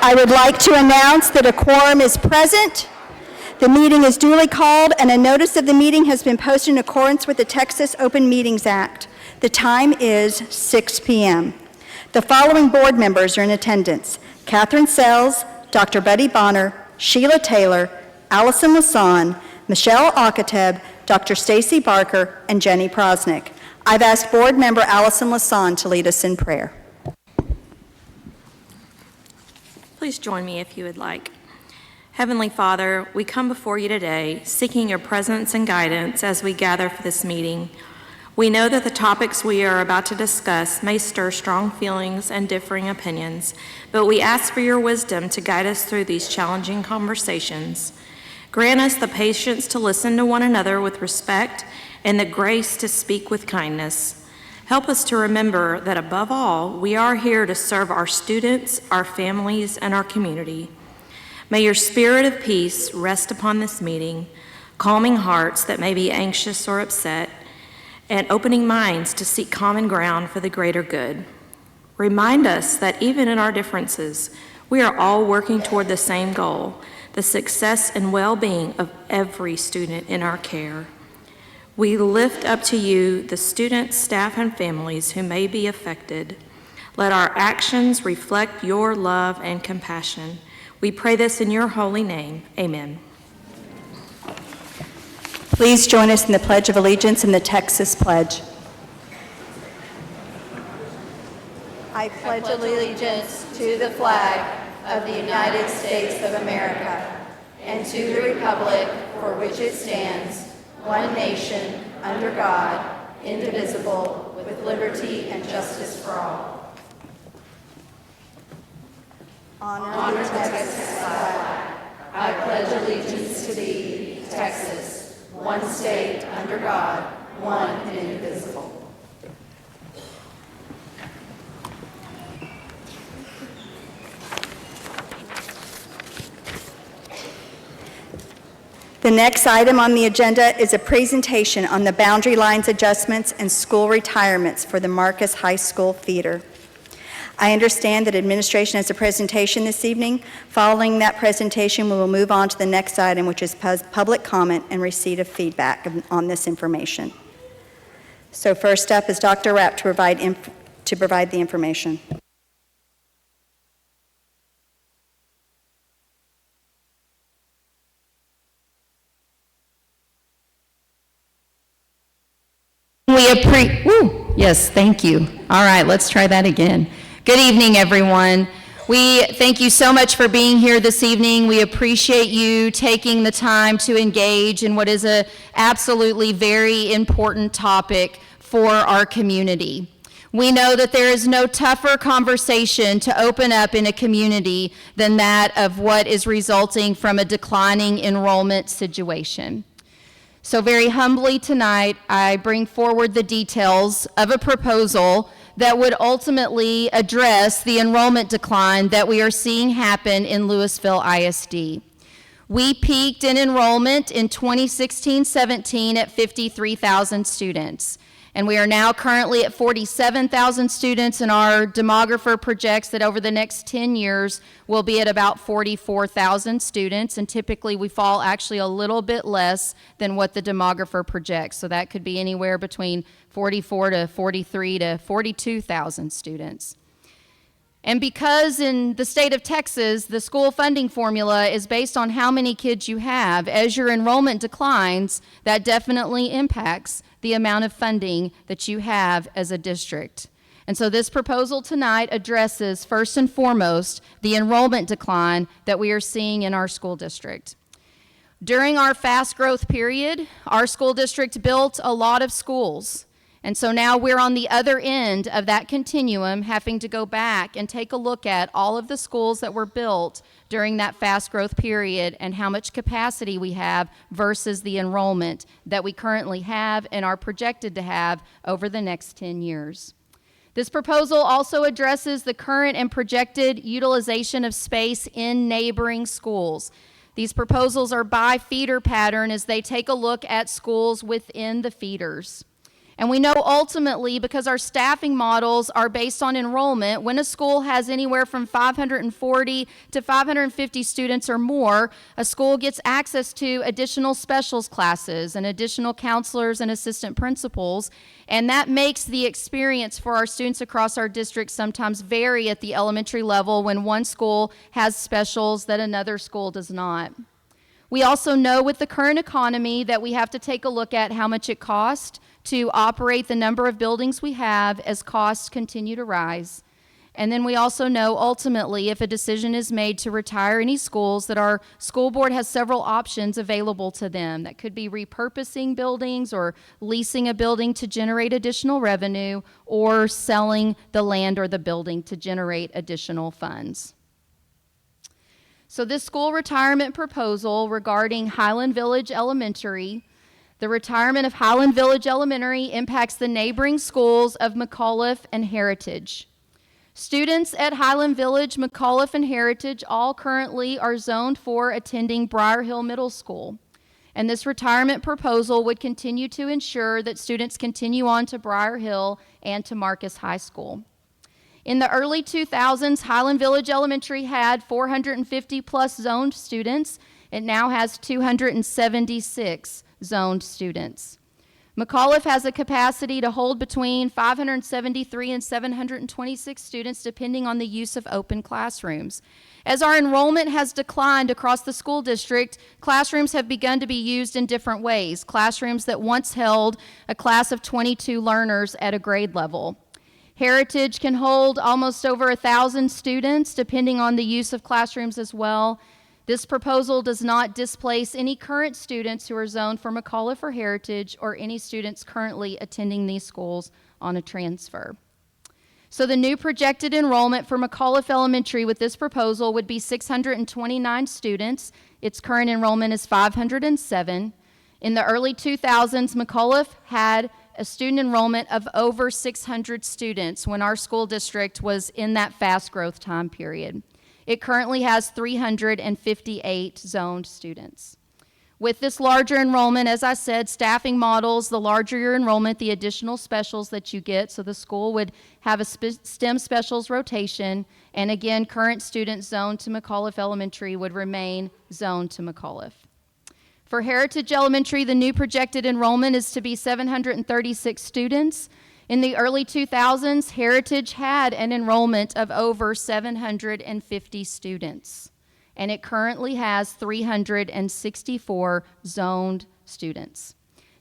I would like to announce that a quorum is present. The meeting is duly called, and a notice of the meeting has been posted in accordance with the Texas Open Meetings Act. The time is 6 p.m. The following board members are in attendance: Catherine Sells, Dr. Buddy Bonner, Sheila Taylor, Allison Lasan, Michelle Akateb, Dr. Stacy Barker, and Jenny Prosnick. I've asked board member Allison Lasan to lead us in prayer. Please join me if you would like. Heavenly Father, we come before you today seeking your presence and guidance as we gather for this meeting. We know that the topics we are about to discuss may stir strong feelings and differing opinions, but we ask for your wisdom to guide us through these challenging conversations. Grant us the patience to listen to one another with respect and the grace to speak with kindness. Help us to remember that above all, we are here to serve our students, our families, and our community. May your spirit of peace rest upon this meeting, calming hearts that may be anxious or upset, and opening minds to seek common ground for the greater good. Remind us that even in our differences, we are all working toward the same goal, the success and well-being of every student in our care. We lift up to you the students, staff, and families who may be affected. Let our actions reflect your love and compassion. We pray this in your holy name. Amen. Please join us in the Pledge of Allegiance and the Texas Pledge. I pledge allegiance to the flag of the United States of America and to the republic for which it stands, one nation, under God, indivisible, with liberty and justice for all. Honor the Texas flag. I pledge allegiance to thee, Texas, one state, under God, one and indivisible. The next item on the agenda is a presentation on the boundary lines adjustments and school retirements for the Marcus High School feeder. I understand that administration has a presentation this evening. Following that presentation, we will move on to the next item, which is public comment and receipt of feedback on this information. So first up is Dr. Rapp to provide the information. Yes, thank you. All right, let's try that again. Good evening, everyone. We thank you so much for being here this evening. We appreciate you taking the time to engage in what is a absolutely very important topic for our community. We know that there is no tougher conversation to open up in a community than that of what is resulting from a declining enrollment situation. So very humbly tonight, I bring forward the details of a proposal that would ultimately address the enrollment decline that we are seeing happen in Lewisville ISD. We peaked in enrollment in 2016-17 at 53,000 students. And we are now currently at 47,000 students, and our demographer projects that over the next 10 years, we'll be at about 44,000 students, and typically we fall actually a little bit less than what the demographer projects. So that could be anywhere between 44 to 43 to 42,000 students. And because in the state of Texas, the school funding formula is based on how many kids you have, as your enrollment declines, that definitely impacts the amount of funding that you have as a district. And so this proposal tonight addresses, first and foremost, the enrollment decline that we are seeing in our school district. During our fast growth period, our school district built a lot of schools. And so now we're on the other end of that continuum, having to go back and take a look at all of the schools that were built during that fast growth period and how much capacity we have versus the enrollment that we currently have and are projected to have over the next 10 years. This proposal also addresses the current and projected utilization of space in neighboring schools. These proposals are by feeder pattern as they take a look at schools within the feeders. And we know ultimately, because our staffing models are based on enrollment, when a school has anywhere from 540 to 550 students or more, a school gets access to additional specials classes and additional counselors and assistant principals. And that makes the experience for our students across our district sometimes vary at the elementary level when one school has specials that another school does not. We also know with the current economy that we have to take a look at how much it costs to operate the number of buildings we have as costs continue to rise. And then we also know ultimately if a decision is made to retire any schools that our school board has several options available to them. That could be repurposing buildings or leasing a building to generate additional revenue or selling the land or the building to generate additional funds. So this school retirement proposal regarding Highland Village Elementary, the retirement of Highland Village Elementary impacts the neighboring schools of McAuliffe and Heritage. Students at Highland Village, McAuliffe, and Heritage all currently are zoned for attending Briar Hill Middle School. And this retirement proposal would continue to ensure that students continue on to Briar Hill and to Marcus High School. In the early 2000s, Highland Village Elementary had 450 plus zoned students. It now has 276 zoned students. McAuliffe has a capacity to hold between 573 and 726 students depending on the use of open classrooms. As our enrollment has declined across the school district, classrooms have begun to be used in different ways. Classrooms that once held a class of 22 learners at a grade level. Heritage can hold almost over 1,000 students depending on the use of classrooms as well. This proposal does not displace any current students who are zoned for McAuliffe or Heritage or any students currently attending these schools on a transfer. So the new projected enrollment for McAuliffe Elementary with this proposal would be 629 students. Its current enrollment is 507. In the early 2000s, McAuliffe had a student enrollment of over 600 students when our school district was in that fast growth time period. It currently has 358 zoned students. With this larger enrollment, as I said, staffing models, the larger your enrollment, the additional specials that you get. So the school would have a STEM specials rotation. And again, current students zoned to McAuliffe Elementary would remain zoned to McAuliffe. For Heritage Elementary, the new projected enrollment is to be 736 students. In the early 2000s, Heritage had an enrollment of over 750 students, and it currently has 364 zoned students.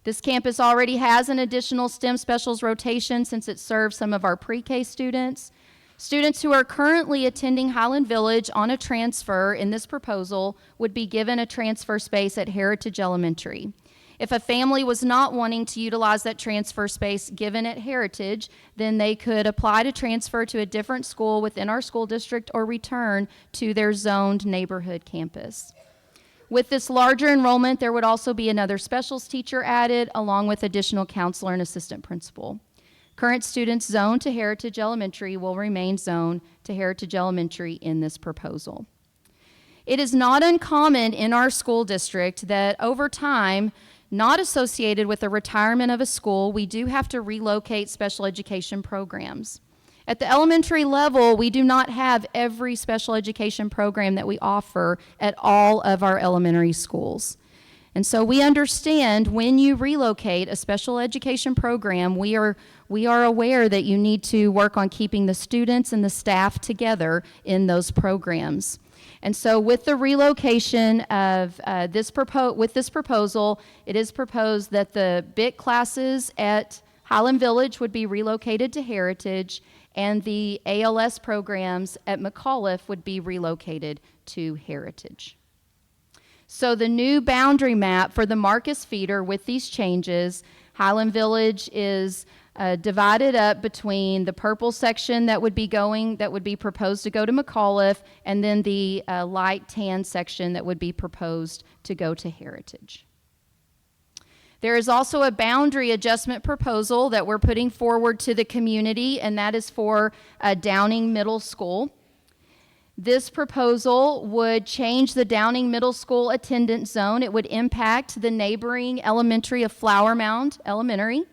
This campus already has an additional STEM specials rotation since it serves some of our pre-K students. Students who are currently attending Highland Village on a transfer in this proposal would be given a transfer space at Heritage Elementary. If a family was not wanting to utilize that transfer space given at Heritage, then they could apply to transfer to a different school within our school district or return to their zoned neighborhood campus. With this larger enrollment, there would also be another specials teacher added, along with additional counselor and assistant principal. Current students zoned to Heritage Elementary will remain zoned to Heritage Elementary in this proposal. It is not uncommon in our school district that over time, not associated with the retirement of a school, we do have to relocate special education programs. At the elementary level, we do not have every special education program that we offer at all of our elementary schools. And so we understand when you relocate a special education program, we are aware that you need to work on keeping the students and the staff together in those programs. And so with the relocation of this proposal, it is proposed that the BIC classes at Highland Village would be relocated to Heritage, and the ALS programs at McAuliffe would be relocated to Heritage. So the new boundary map for the Marcus feeder with these changes, Highland Village is divided up between the purple section that would be proposed to go to McAuliffe, and then the light tan section that would be proposed to go to Heritage. There is also a boundary adjustment proposal that we're putting forward to the community, and that is for Downing Middle School. This proposal would change the Downing Middle School attendance zone. It would impact the neighboring elementary of Flower Mound Elementary.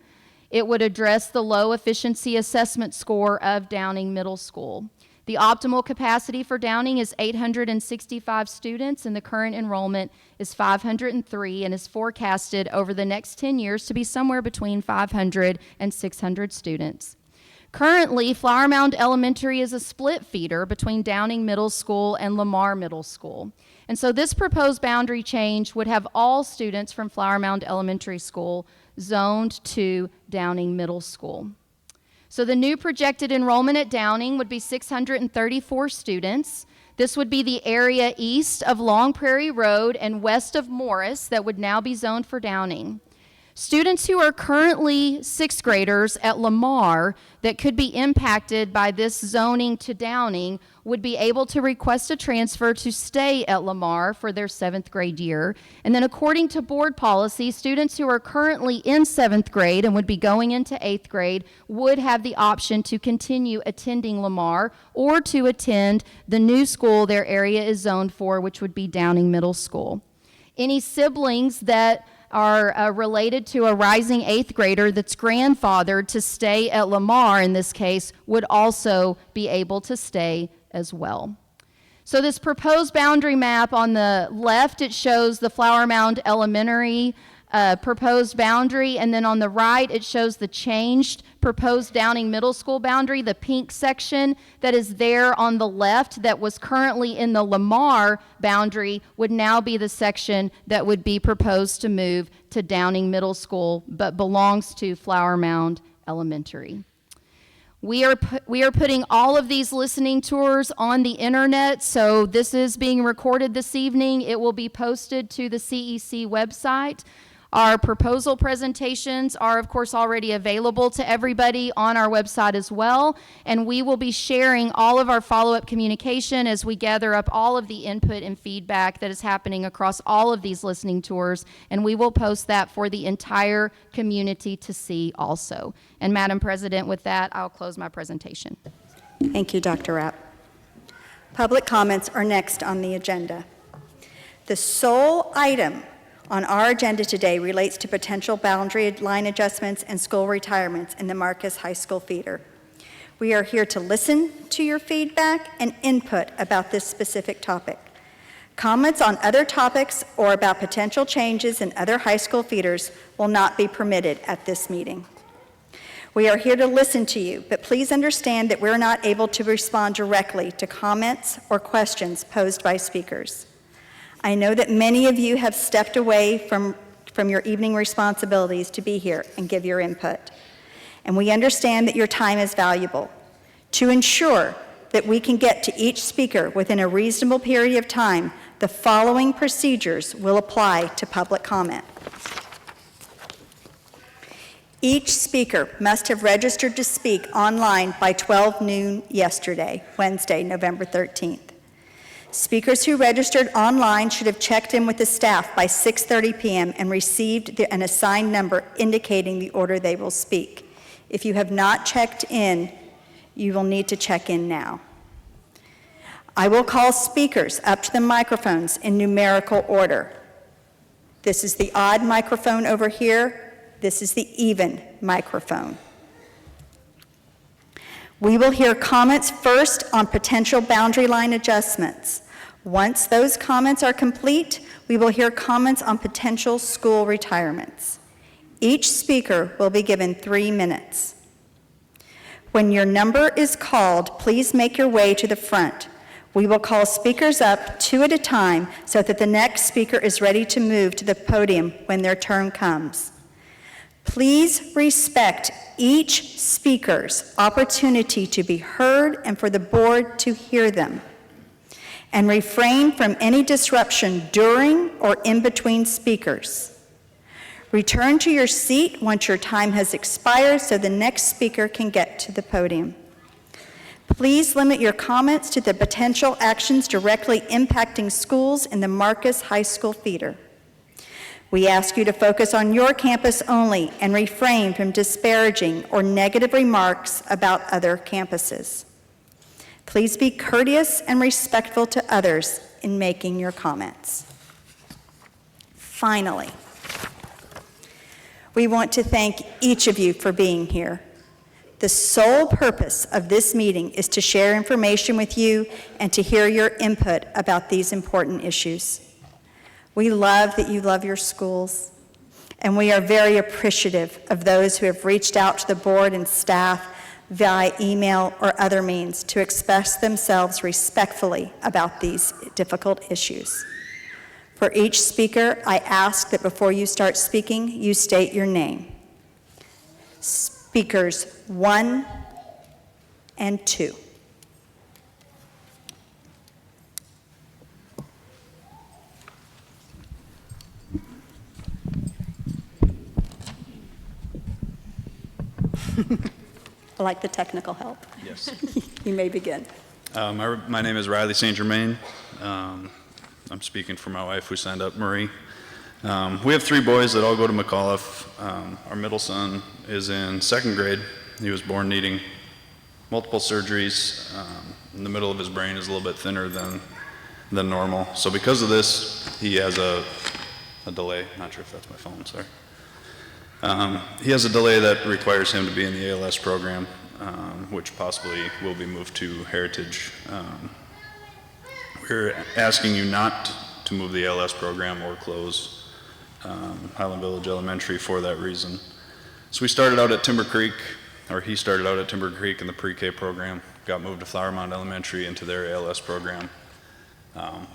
It would address the low efficiency assessment score of Downing Middle School. The optimal capacity for Downing is 865 students, and the current enrollment is 503 and is forecasted over the next 10 years to be somewhere between 500 and 600 students. Currently, Flower Mound Elementary is a split feeder between Downing Middle School and Lamar Middle School. And so this proposed boundary change would have all students from Flower Mound Elementary School zoned to Downing Middle School. So the new projected enrollment at Downing would be 634 students. This would be the area east of Long Prairie Road and west of Morris that would now be zoned for Downing. Students who are currently sixth graders at Lamar that could be impacted by this zoning to Downing would be able to request a transfer to stay at Lamar for their seventh grade year. And then according to board policy, students who are currently in seventh grade and would be going into eighth grade would have the option to continue attending Lamar or to attend the new school their area is zoned for, which would be Downing Middle School. Any siblings that are related to a rising eighth grader that's grandfathered to stay at Lamar, in this case, would also be able to stay as well. So this proposed boundary map on the left, it shows the Flower Mound Elementary proposed boundary, and then on the right, it shows the changed proposed Downing Middle School boundary, the pink section that is there on the left that was currently in the Lamar boundary would now be the section that would be proposed to move to Downing Middle School, but belongs to Flower Mound Elementary. We are putting all of these listening tours on the internet, so this is being recorded this evening. It will be posted to the CEC website. Our proposal presentations are, of course, already available to everybody on our website as well, and we will be sharing all of our follow-up communication as we gather up all of the input and feedback that is happening across all of these listening tours, and we will post that for the entire community to see also. And Madam President, with that, I'll close my presentation. Thank you, Dr. Rapp. Public comments are next on the agenda. The sole item on our agenda today relates to potential boundary line adjustments and school retirements in the Marcus High School feeder. We are here to listen to your feedback and input about this specific topic. Comments on other topics or about potential changes in other high school feeders will not be permitted at this meeting. We are here to listen to you, but please understand that we're not able to respond directly to comments or questions posed by speakers. I know that many of you have stepped away from your evening responsibilities to be here and give your input. And we understand that your time is valuable. To ensure that we can get to each speaker within a reasonable period of time, the following procedures will apply to public comment. Each speaker must have registered to speak online by 12 noon yesterday, Wednesday, November 13th. Speakers who registered online should have checked in with the staff by 6:30 p.m. and received an assigned number indicating the order they will speak. If you have not checked in, you will need to check in now. I will call speakers up to the microphones in numerical order. This is the odd microphone over here. This is the even microphone. We will hear comments first on potential boundary line adjustments. Once those comments are complete, we will hear comments on potential school retirements. Each speaker will be given 3 minutes. When your number is called, please make your way to the front. We will call speakers up 2 at a time so that the next speaker is ready to move to the podium when their turn comes. Please respect each speaker's opportunity to be heard and for the board to hear them, and refrain from any disruption during or in between speakers. Return to your seat once your time has expired so the next speaker can get to the podium. Please limit your comments to the potential actions directly impacting schools in the Marcus High School feeder. We ask you to focus on your campus only and refrain from disparaging or negative remarks about other campuses. Please be courteous and respectful to others in making your comments. Finally, We want to thank each of you for being here. The sole purpose of this meeting is to share information with you and to hear your input about these important issues. We love that you love your schools, and we are very appreciative of those who have reached out to the board and staff via email or other means to express themselves respectfully about these difficult issues. For each speaker, I ask that before you start speaking, you state your name. Speakers 1 and 2. I like the technical help. Yes. You may begin. My name is Riley St. Germain. I'm speaking for my wife who signed up, Marie. We have 3 boys that all go to McAuliffe. Our middle son is in 2nd grade. He was born needing multiple surgeries. In the middle of his brain is a little bit thinner than normal. So because of this, he has a delay. Not sure if that's my phone, sorry. He has a delay that requires him to be in the ALS program, which possibly will be moved to Heritage. We're asking you not to move the ALS program or close Highland Village Elementary for that reason. So we started out at Timber Creek, or he started out at Timber Creek in the pre-K program, got moved to Flower Mound Elementary into their ALS program.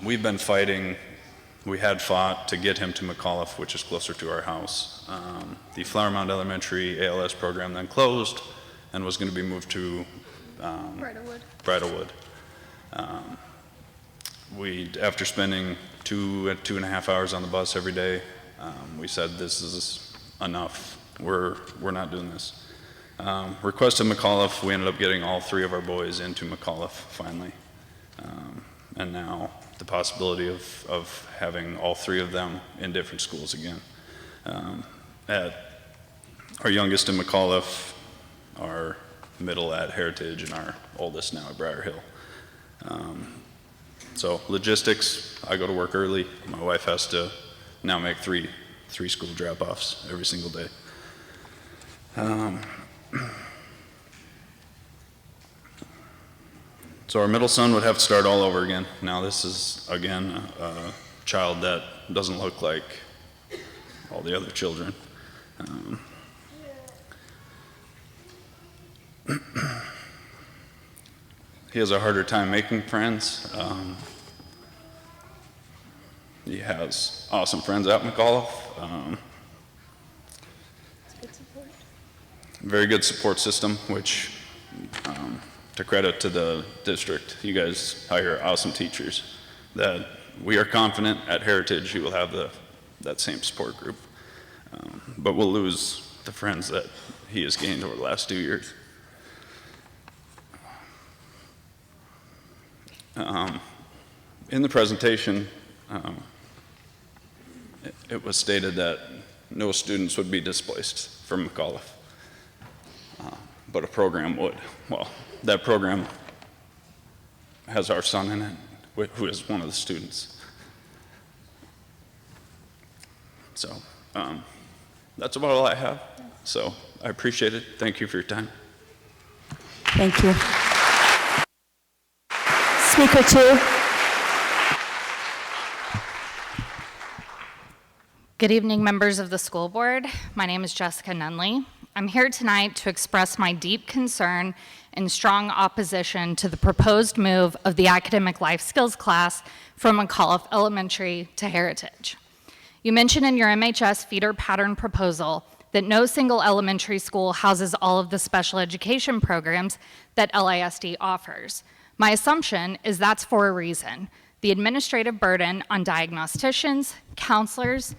We've been fighting. We had fought to get him to McAuliffe, which is closer to our house. The Flower Mound Elementary ALS program then closed and was going to be moved to Bridlewood. After spending 2.5 hours on the bus every day, we said this is enough. We're not doing this. Requested McAuliffe. We ended up getting all 3 of our boys into McAuliffe finally, and now the possibility of having all 3 of them in different schools again. Our youngest in McAuliffe, our middle at Heritage, and our oldest now at Briar Hill. So logistics, I go to work early. My wife has to now make three school drop-offs every single day. So our middle son would have to start all over again. Now this is, again, a child that doesn't look like all the other children. He has a harder time making friends. He has awesome friends at McAuliffe. Very good support system, which to credit to the district, you guys hire awesome teachers that we are confident at Heritage you will have that same support group. But we'll lose the friends that he has gained over the last 2 years. In the presentation, it was stated that no students would be displaced from McAuliffe, but a program would. Well, that program has our son in it, who is one of the students. So that's about all I have. So I appreciate it. Thank you for your time. Thank you. Speaker 2. Good evening, members of the school board. My name is Jessica Nunley. I'm here tonight to express my deep concern and strong opposition to the proposed move of the academic life skills class from McAuliffe Elementary to Heritage. You mentioned in your MHS feeder pattern proposal that no single elementary school houses all of the special education programs that LISD offers. My assumption is that's for a reason. The administrative burden on diagnosticians, counselors,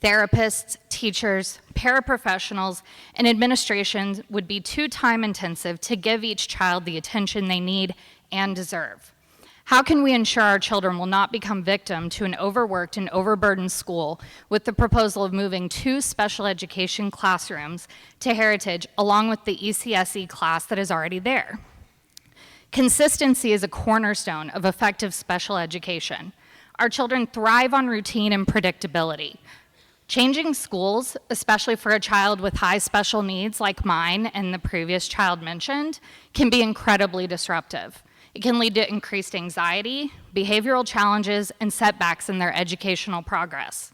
therapists, teachers, paraprofessionals, and administration would be too time-intensive to give each child the attention they need and deserve. How can we ensure our children will not become victim to an overworked and overburdened school with the proposal of moving 2 special education classrooms to Heritage along with the ECSE class that is already there? Consistency is a cornerstone of effective special education. Our children thrive on routine and predictability. Changing schools, especially for a child with high special needs like mine and the previous child mentioned, can be incredibly disruptive. It can lead to increased anxiety, behavioral challenges, and setbacks in their educational progress.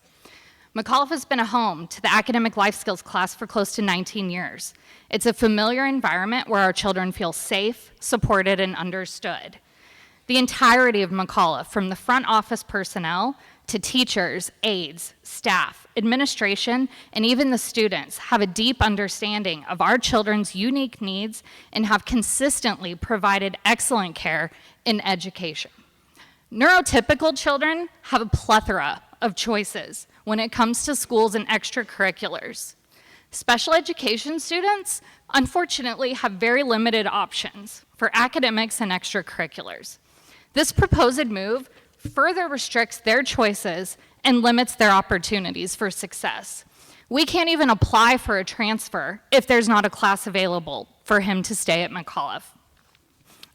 McAuliffe has been a home to the academic life skills class for close to 19 years. It's a familiar environment where our children feel safe, supported, and understood. The entirety of McAuliffe, from the front office personnel to teachers, aides, staff, administration, and even the students, have a deep understanding of our children's unique needs and have consistently provided excellent care in education. Neurotypical children have a plethora of choices when it comes to schools and extracurriculars. Special education students, unfortunately, have very limited options for academics and extracurriculars. This proposed move further restricts their choices and limits their opportunities for success. We can't even apply for a transfer if there's not a class available for him to stay at McAuliffe.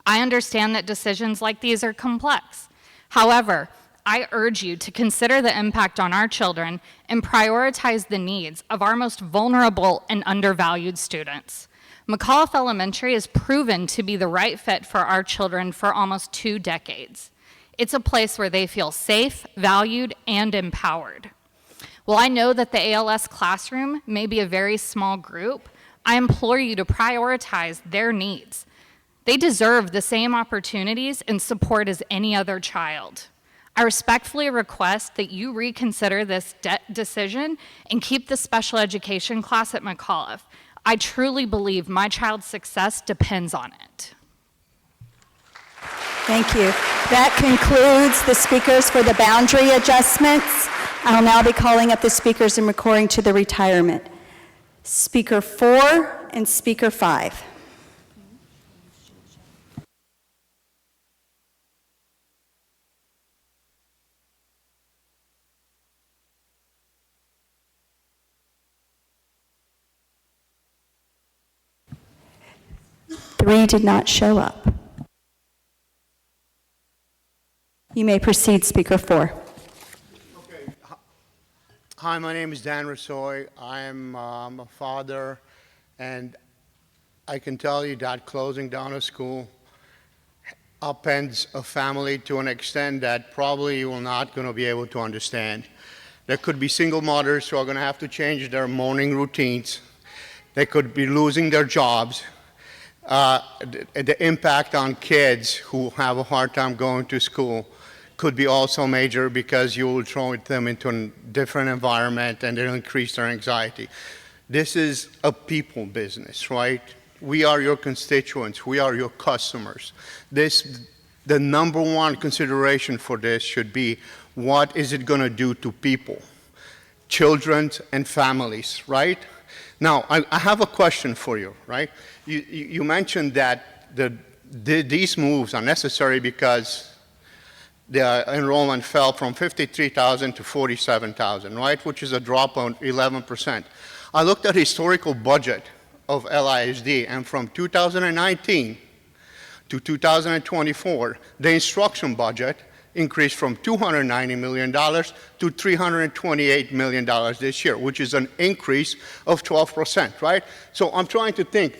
I understand that decisions like these are complex. However, I urge you to consider the impact on our children and prioritize the needs of our most vulnerable and undervalued students. McAuliffe Elementary is proven to be the right fit for our children for almost 2 decades. It's a place where they feel safe, valued, and empowered. While I know that the ALS classroom may be a very small group, I implore you to prioritize their needs. They deserve the same opportunities and support as any other child. I respectfully request that you reconsider this decision and keep the special education class at McAuliffe. I truly believe my child's success depends on it. Thank you. That concludes the speakers for the boundary adjustments. I'll now be calling up the speakers and recording to the retirement. Speaker 4 and Speaker 5. Three did not show up. You may proceed, Speaker 4. Okay. Hi, my name is Dan Rasoy. I'm a father, and I can tell you that closing down a school upends a family to an extent that probably you will not going to be able to understand. There could be single mothers who are going to have to change their morning routines. They could be losing their jobs. The impact on kids who have a hard time going to school could be also major because you will throw them into a different environment and it'll increase their anxiety. This is a people business, right? We are your constituents. We are your customers. The number one consideration for this should be, what is it going to do to people, children and families, right? Now, I have a question for you, right? You mentioned that these moves are necessary because the enrollment fell from 53,000 to 47,000, right? Which is a drop of 11%. I looked at historical budget of LISD, and from 2019 to 2024, the instruction budget increased from $290 million to $328 million this year, which is an increase of 12%, right? So I'm trying to think,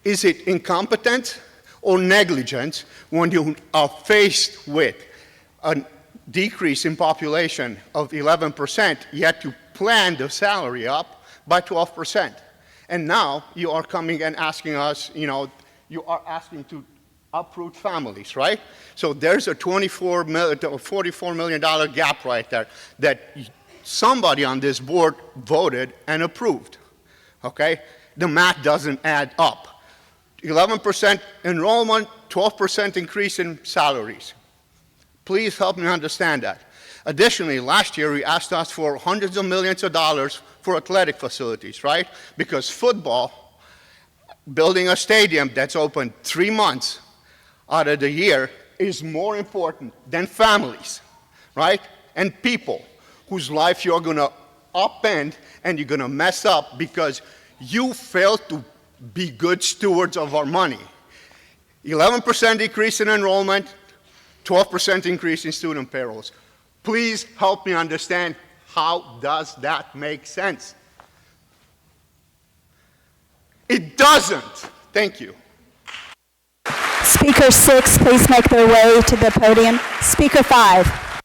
is it incompetence or negligence when you are faced with a decrease in population of 11%, yet you plan the salary up by 12%? And now you are coming and asking us, you are asking to uproot families, right? So there's a $44 million gap right there that somebody on this board voted and approved, okay? The math doesn't add up. 11% enrollment, 12% increase in salaries. Please help me understand that. Additionally, last year we asked us for hundreds of millions of dollars for athletic facilities, right? Because football, building a stadium that's open 3 months out of the year is more important than families, right? And people whose life you're going to upend and you're going to mess up because you failed to be good stewards of our money. 11% decrease in enrollment, 12% increase in student payrolls. Please help me understand How does that make sense? It doesn't. Thank you. Speaker 6, please make their way to the podium. Speaker 5.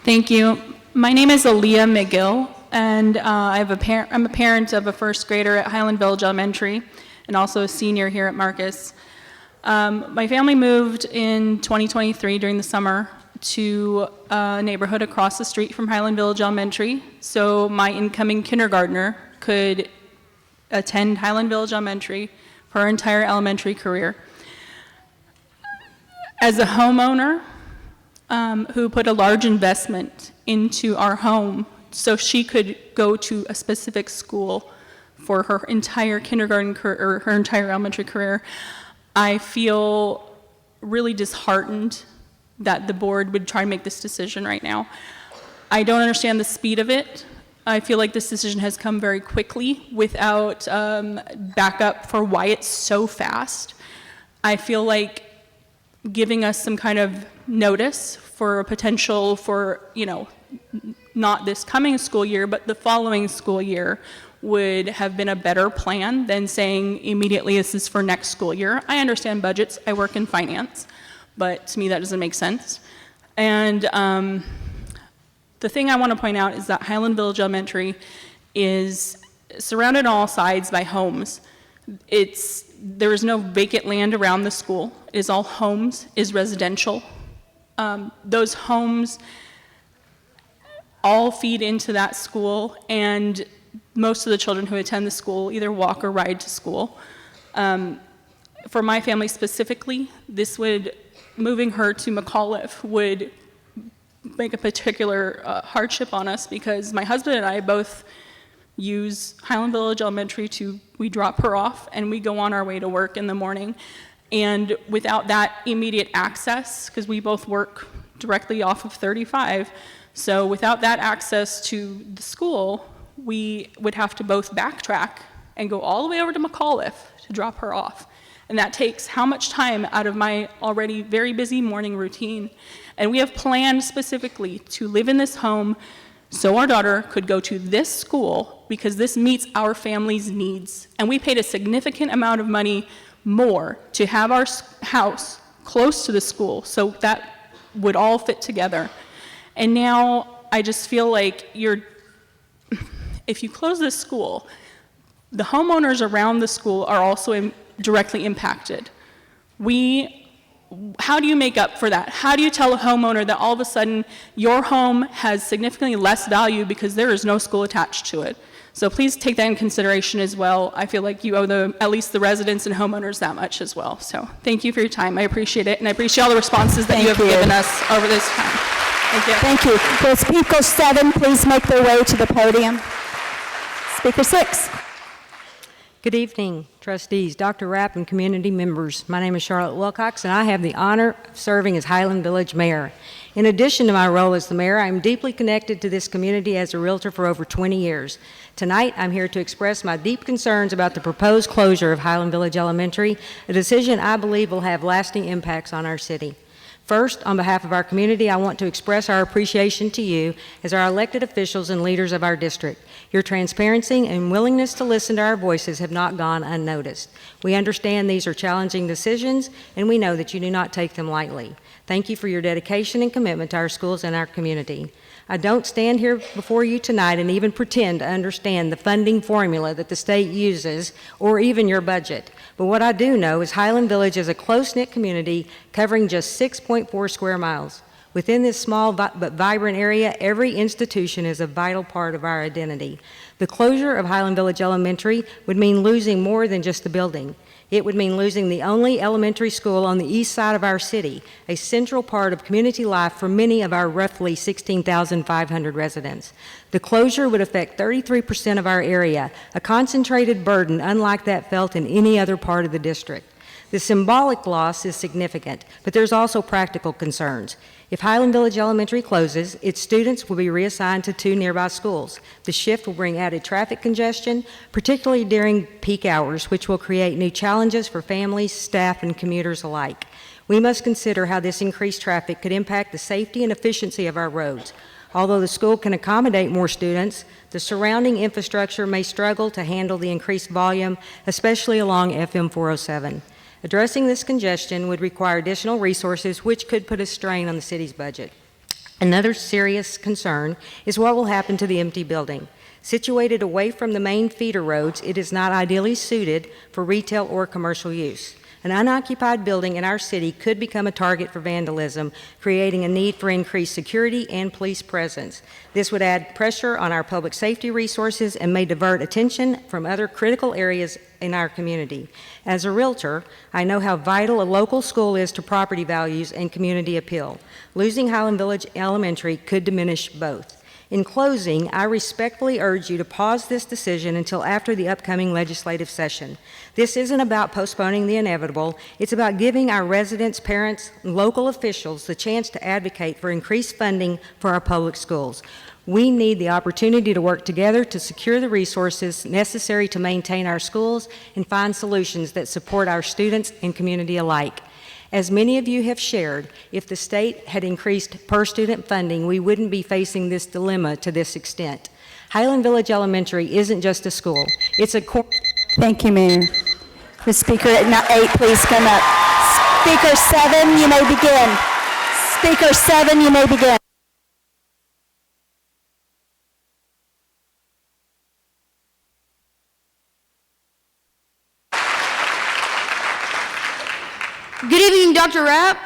Thank you. My name is Aaliyah McGill, and I'm a parent of a first grader at Highland Village Elementary and also a senior here at Marcus. My family moved in 2023 during the summer to a neighborhood across the street from Highland Village Elementary, so my incoming kindergartner could attend Highland Village Elementary for her entire elementary career. As a homeowner who put a large investment into our home so she could go to a specific school for her entire kindergarten career, or her entire elementary career, I feel really disheartened that the board would try to make this decision right now. I don't understand the speed of it. I feel like this decision has come very quickly without backup for why it's so fast. I feel like giving us some kind of notice for a potential for, not this coming school year, but the following school year would have been a better plan than saying immediately this is for next school year. I understand budgets, I work in finance, but to me that doesn't make sense. And the thing I want to point out is that Highland Village Elementary is surrounded on all sides by homes. There is no vacant land around the school. It is all homes, is residential. Those homes all feed into that school, and most of the children who attend the school either walk or ride to school. For my family specifically, moving her to McAuliffe would make a particular hardship on us because my husband and I both use Highland Village Elementary we drop her off and we go on our way to work in the morning. And without that immediate access, because we both work directly off of 35, so without that access to the school, we would have to both backtrack and go all the way over to McAuliffe to drop her off. And that takes how much time out of my already very busy morning routine? And we have planned specifically to live in this home so our daughter could go to this school because this meets our family's needs. And we paid a significant amount of money more to have our house close to the school so that would all fit together. And now I just feel like if you close this school, the homeowners around the school are also directly impacted. How do you make up for that? How do you tell a homeowner that all of a sudden your home has significantly less value because there is no school attached to it? So please take that in consideration as well. I feel like you owe at least the residents and homeowners that much as well. So thank you for your time. I appreciate it, and I appreciate all the responses that you have given us over this time. Thank you. Thank you. Will Speaker 7 please make their way to the podium? Speaker 6. Good evening, trustees, Dr. Rapp, and community members. My name is Charlotte Wilcox, and I have the honor of serving as Highland Village Mayor. In addition to my role as the mayor, I am deeply connected to this community as a realtor for over 20 years. Tonight, I'm here to express my deep concerns about the proposed closure of Highland Village Elementary, a decision I believe will have lasting impacts on our city. First, on behalf of our community, I want to express our appreciation to you as our elected officials and leaders of our district. Your transparency and willingness to listen to our voices have not gone unnoticed. We understand these are challenging decisions, and we know that you do not take them lightly. Thank you for your dedication and commitment to our schools and our community. I don't stand here before you tonight and even pretend to understand the funding formula that the state uses or even your budget. But what I do know is Highland Village is a close-knit community covering just 6.4 square miles. Within this small but vibrant area, every institution is a vital part of our identity. The closure of Highland Village Elementary would mean losing more than just the building. It would mean losing the only elementary school on the east side of our city, a central part of community life for many of our roughly 16,500 residents. The closure would affect 33% of our area, a concentrated burden unlike that felt in any other part of the district. The symbolic loss is significant, but there's also practical concerns. If Highland Village Elementary closes, its students will be reassigned to 2 nearby schools. The shift will bring added traffic congestion, particularly during peak hours, which will create new challenges for families, staff, and commuters alike. We must consider how this increased traffic could impact the safety and efficiency of our roads. Although the school can accommodate more students, the surrounding infrastructure may struggle to handle the increased volume, especially along FM 407. Addressing this congestion would require additional resources, which could put a strain on the city's budget. Another serious concern is what will happen to the empty building. Situated away from the main feeder roads, it is not ideally suited for retail or commercial use. An unoccupied building in our city could become a target for vandalism, creating a need for increased security and police presence. This would add pressure on our public safety resources and may divert attention from other critical areas in our community. As a realtor, I know how vital a local school is to property values and community appeal. Losing Highland Village Elementary could diminish both. In closing, I respectfully urge you to pause this decision until after the upcoming legislative session. This isn't about postponing the inevitable. It's about giving our residents, parents, and local officials the chance to advocate for increased funding for our public schools. We need the opportunity to work together to secure the resources necessary to maintain our schools and find solutions that support our students and community alike. As many of you have shared, if the state had increased per-student funding, we wouldn't be facing this dilemma to this extent. Highland Village Elementary isn't just a school. It's a core. Thank you, Mayor. The speaker at 8, please come up. Speaker 7, you may begin. Speaker 7, you may begin. Good evening, Dr. Rapp,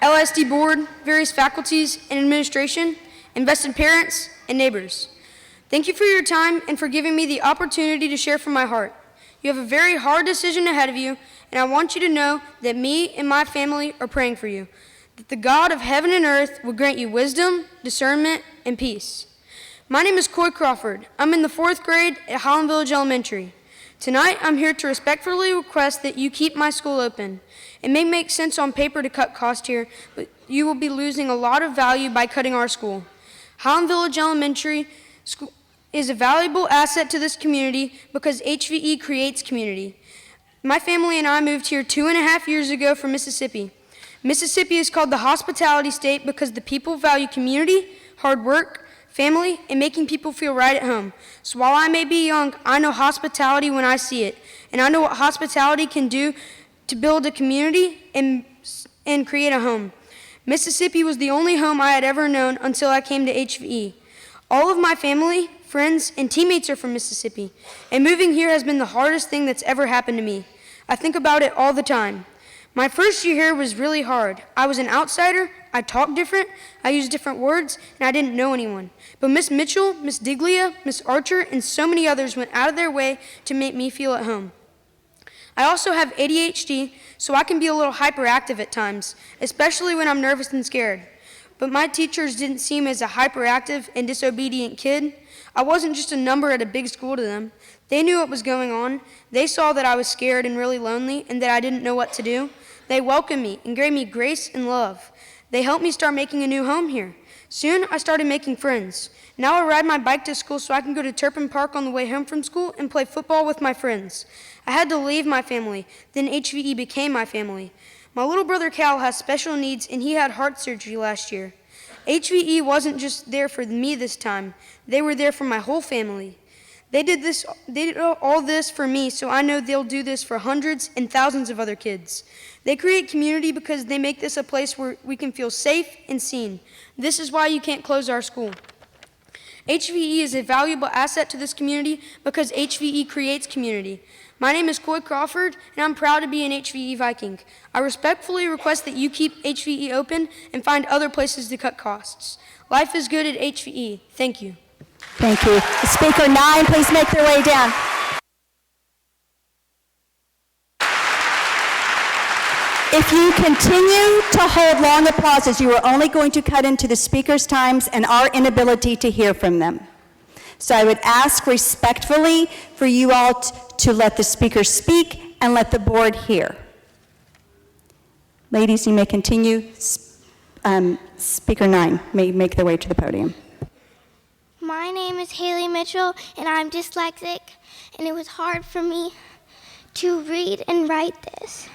LSD Board, various faculties and administration, invested parents, and neighbors. Thank you for your time and for giving me the opportunity to share from my heart. You have a very hard decision ahead of you, and I want you to know that me and my family are praying for you, that the God of heaven and earth will grant you wisdom, discernment, and peace. My name is Coy Crawford. I'm in the 4th grade at Highland Village Elementary. Tonight, I'm here to respectfully request that you keep my school open. It may make sense on paper to cut cost here, but you will be losing a lot of value by cutting our school. Highland Village Elementary School is a valuable asset to this community because HVE creates community. My family and I moved here 2.5 years ago from Mississippi. Mississippi is called the hospitality state because the people value community, hard work, family, and making people feel right at home. So while I may be young, I know hospitality when I see it, and I know what hospitality can do to build a community and create a home. Mississippi was the only home I had ever known until I came to HVE. All of my family, friends, and teammates are from Mississippi, and moving here has been the hardest thing that's ever happened to me. I think about it all the time. My first year here was really hard. I was an outsider, I talked different, I used different words, and I didn't know anyone. But Miss Mitchell, Miss Diglia, Miss Archer, and so many others went out of their way to make me feel at home. I also have ADHD, so I can be a little hyperactive at times, especially when I'm nervous and scared. But my teachers didn't see me as a hyperactive and disobedient kid. I wasn't just a number at a big school to them. They knew what was going on. They saw that I was scared and really lonely and that I didn't know what to do. They welcomed me and gave me grace and love. They helped me start making a new home here. Soon, I started making friends. Now I ride my bike to school so I can go to Turpin Park on the way home from school and play football with my friends. I had to leave my family, then HVE became my family. My little brother Cal has special needs and he had heart surgery last year. HVE wasn't just there for me this time. They were there for my whole family. They did all this for me, so I know they'll do this for hundreds and thousands of other kids. They create community because they make this a place where we can feel safe and seen. This is why you can't close our school. HVE is a valuable asset to this community because HVE creates community. My name is Coy Crawford, and I'm proud to be an HVE Viking. I respectfully request that you keep HVE open and find other places to cut costs. Life is good at HVE. Thank you. Thank you. Speaker 9, please make their way down. If you continue to hold long applauses, you are only going to cut into the speakers' times and our inability to hear from them. So I would ask respectfully for you all to let the speaker speak and let the board hear. Ladies, you may continue. Speaker 9 may make their way to the podium. My name is Haley Mitchell, and I'm dyslexic, and it was hard for me to read and write this.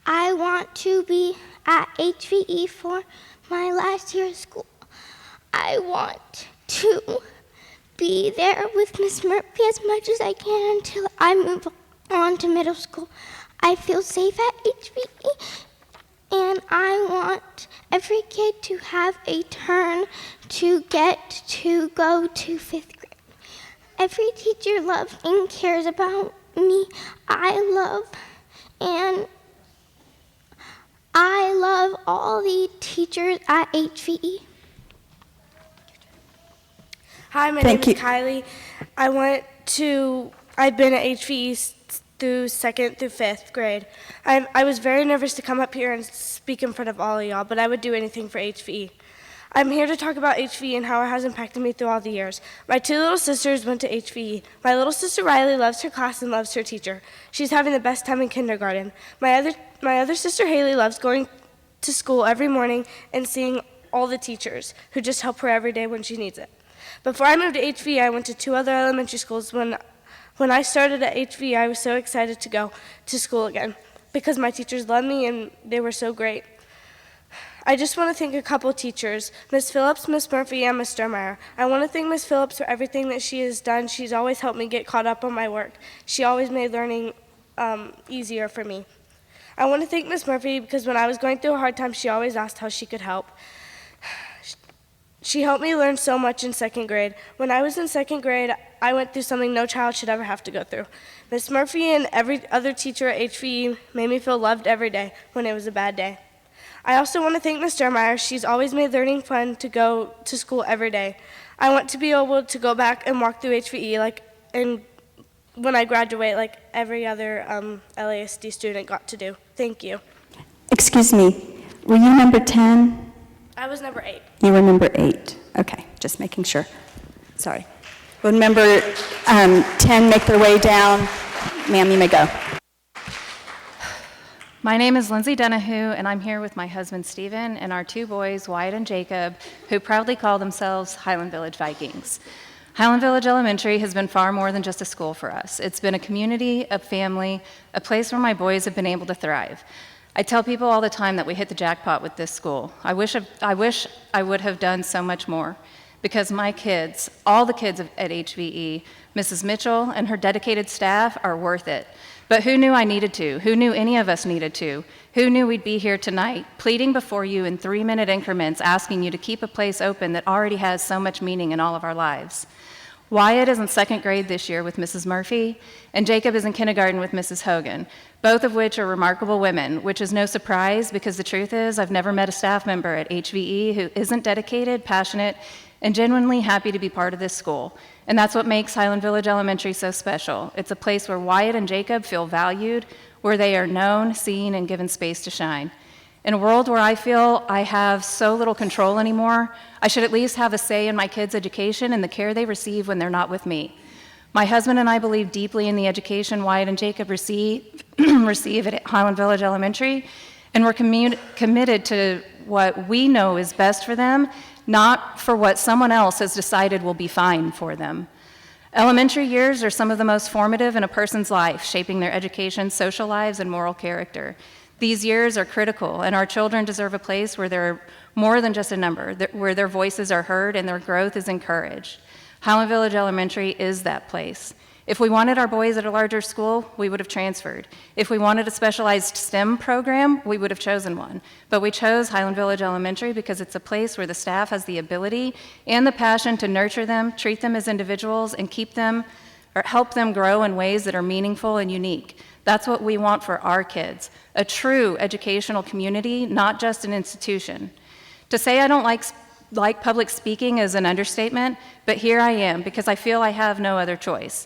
I want to be at HVE for my last year of school. I want to be there with Miss Murphy as much as I can until I move on to middle school. I feel safe at HVE, and I want every kid to have a turn to get to go to 5th grade. Every teacher loves and cares about me. I love all the teachers at HVE. Hi, my name is Kylie. I've been at HVE through 2nd through 5th grade. I was very nervous to come up here and speak in front of all of y'all, but I would do anything for HVE. I'm here to talk about HVE and how it has impacted me through all the years. My 2 little sisters went to HVE. My little sister Riley loves her class and loves her teacher. She's having the best time in kindergarten. My other sister Haley loves going to school every morning and seeing all the teachers who just help her every day when she needs it. Before I moved to HVE, I went to 2 other elementary schools. When I started at HVE, I was so excited to go to school again because my teachers loved me and they were so great. I just want to thank a couple teachers, Miss Phillips, Miss Murphy, and Miss Sturmeyer. I want to thank Miss Phillips for everything that she has done. She's always helped me get caught up on my work. She always made learning easier for me. I want to thank Miss Murphy because when I was going through a hard time, she always asked how she could help. She helped me learn so much in 2nd grade. When I was in 2nd grade, I went through something no child should ever have to go through. Miss Murphy and every other teacher at HVE made me feel loved every day when it was a bad day. I also want to thank Ms. Sturmeyer. She's always made learning fun to go to school every day. I want to be able to go back and walk through HVE and when I graduate like every other LASD student got to do. Thank you. Excuse me, were you number 10? I was number 8. You were number 8. Okay, just making sure. Sorry. Would member 10 make their way down? Ma'am, you may go. My name is Lindsay Denahue, and I'm here with my husband Stephen and our 2 boys, Wyatt and Jacob, who proudly call themselves Highland Village Vikings. Highland Village Elementary has been far more than just a school for us. It's been a community, a family, a place where my boys have been able to thrive. I tell people all the time that we hit the jackpot with this school. I wish I would have done so much more because my kids, all the kids at HVE, Mrs. Mitchell and her dedicated staff are worth it. But who knew I needed to? Who knew any of us needed to? Who knew we'd be here tonight, pleading before you in 3-minute increments, asking you to keep a place open that already has so much meaning in all of our lives? Wyatt is in 2nd grade this year with Mrs. Murphy, and Jacob is in kindergarten with Mrs. Hogan, both of which are remarkable women, which is no surprise because the truth is I've never met a staff member at HVE who isn't dedicated, passionate, and genuinely happy to be part of this school. And that's what makes Highland Village Elementary so special. It's a place where Wyatt and Jacob feel valued, where they are known, seen, and given space to shine. In a world where I feel I have so little control anymore, I should at least have a say in my kids' education and the care they receive when they're not with me. My husband and I believe deeply in the education Wyatt and Jacob receive at Highland Village Elementary, and we're committed to what we know is best for them, not for what someone else has decided will be fine for them. Elementary years are some of the most formative in a person's life, shaping their education, social lives, and moral character. These years are critical, and our children deserve a place where they're more than just a number, where their voices are heard and their growth is encouraged. Highland Village Elementary is that place. If we wanted our boys at a larger school, we would have transferred. If we wanted a specialized STEM program, we would have chosen one. But we chose Highland Village Elementary because it's a place where the staff has the ability and the passion to nurture them, treat them as individuals, and keep them or help them grow in ways that are meaningful and unique. That's what we want for our kids, a true educational community, not just an institution. To say I don't like public speaking is an understatement, but here I am because I feel I have no other choice.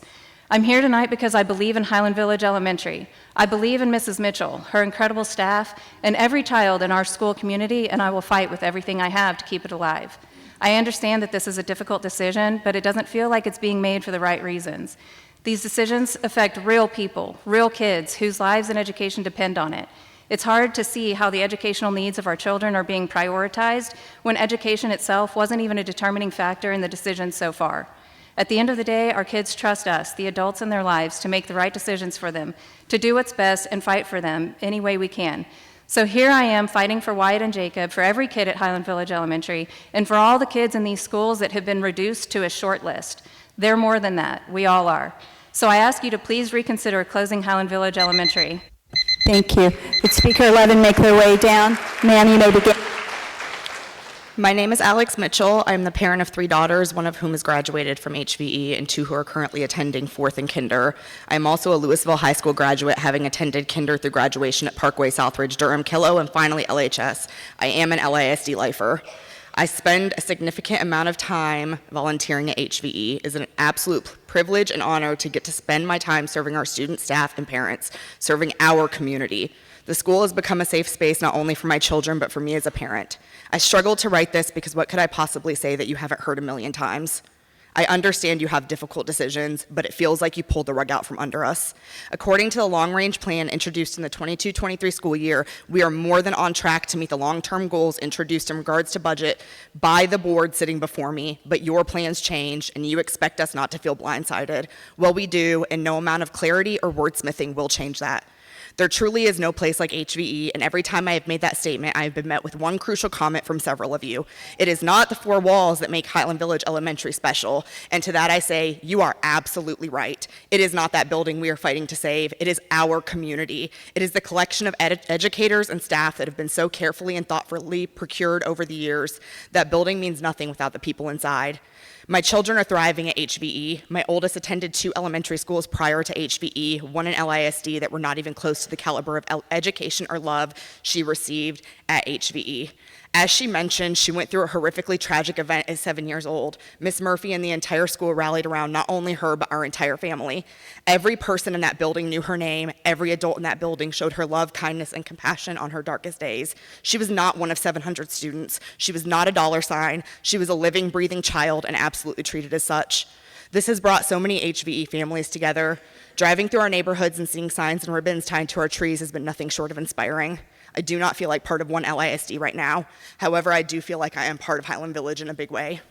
I'm here tonight because I believe in Highland Village Elementary. I believe in Mrs. Mitchell, her incredible staff, and every child in our school community, and I will fight with everything I have to keep it alive. I understand that this is a difficult decision, but it doesn't feel like it's being made for the right reasons. These decisions affect real people, real kids whose lives and education depend on it. It's hard to see how the educational needs of our children are being prioritized when education itself wasn't even a determining factor in the decisions so far. At the end of the day, our kids trust us, the adults in their lives, to make the right decisions for them, to do what's best and fight for them any way we can. So here I am fighting for Wyatt and Jacob, for every kid at Highland Village Elementary, and for all the kids in these schools that have been reduced to a short list. They're more than that. We all are. So I ask you to please reconsider closing Highland Village Elementary. Thank you. Would Speaker 11 make their way down? Ma'am, you may begin. My name is Alex Mitchell. I'm the parent of 3 daughters, one of whom has graduated from HVE and 2 who are currently attending 4th and kinder. I'm also a Lewisville High School graduate, having attended kinder through graduation at Parkway, Southridge, Durham, Killow, and finally LHS. I am an LISD lifer. I spend a significant amount of time volunteering at HVE. It is an absolute privilege and honor to get to spend my time serving our students, staff, and parents, serving our community. The school has become a safe space not only for my children, but for me as a parent. I struggle to write this because what could I possibly say that you haven't heard a million times? I understand you have difficult decisions, but it feels like you pulled the rug out from under us. According to the long-range plan introduced in the 22-23 school year, we are more than on track to meet the long-term goals introduced in regards to budget by the board sitting before me, but your plans change, and you expect us not to feel blindsided. Well, we do, and no amount of clarity or wordsmithing will change that. There truly is no place like HVE, and every time I have made that statement, I have been met with one crucial comment from several of you. It is not the 4 walls that make Highland Village Elementary special, and to that I say, you are absolutely right. It is not that building we are fighting to save. It is our community. It is the collection of educators and staff that have been so carefully and thoughtfully procured over the years. That building means nothing without the people inside. My children are thriving at HVE. My oldest attended 2 elementary schools prior to HVE, one in LISD that were not even close to the caliber of education or love she received at HVE. As she mentioned, she went through a horrifically tragic event at 7 years old. Miss Murphy and the entire school rallied around not only her, but our entire family. Every person in that building knew her name. Every adult in that building showed her love, kindness, and compassion on her darkest days. She was not one of 700 students. She was not a dollar sign. She was a living, breathing child and absolutely treated as such. This has brought so many HVE families together. Driving through our neighborhoods and seeing signs and ribbons tied to our trees has been nothing short of inspiring. I do not feel like part of one LISD right now. However, I do feel like I am part of Highland Village in a big way.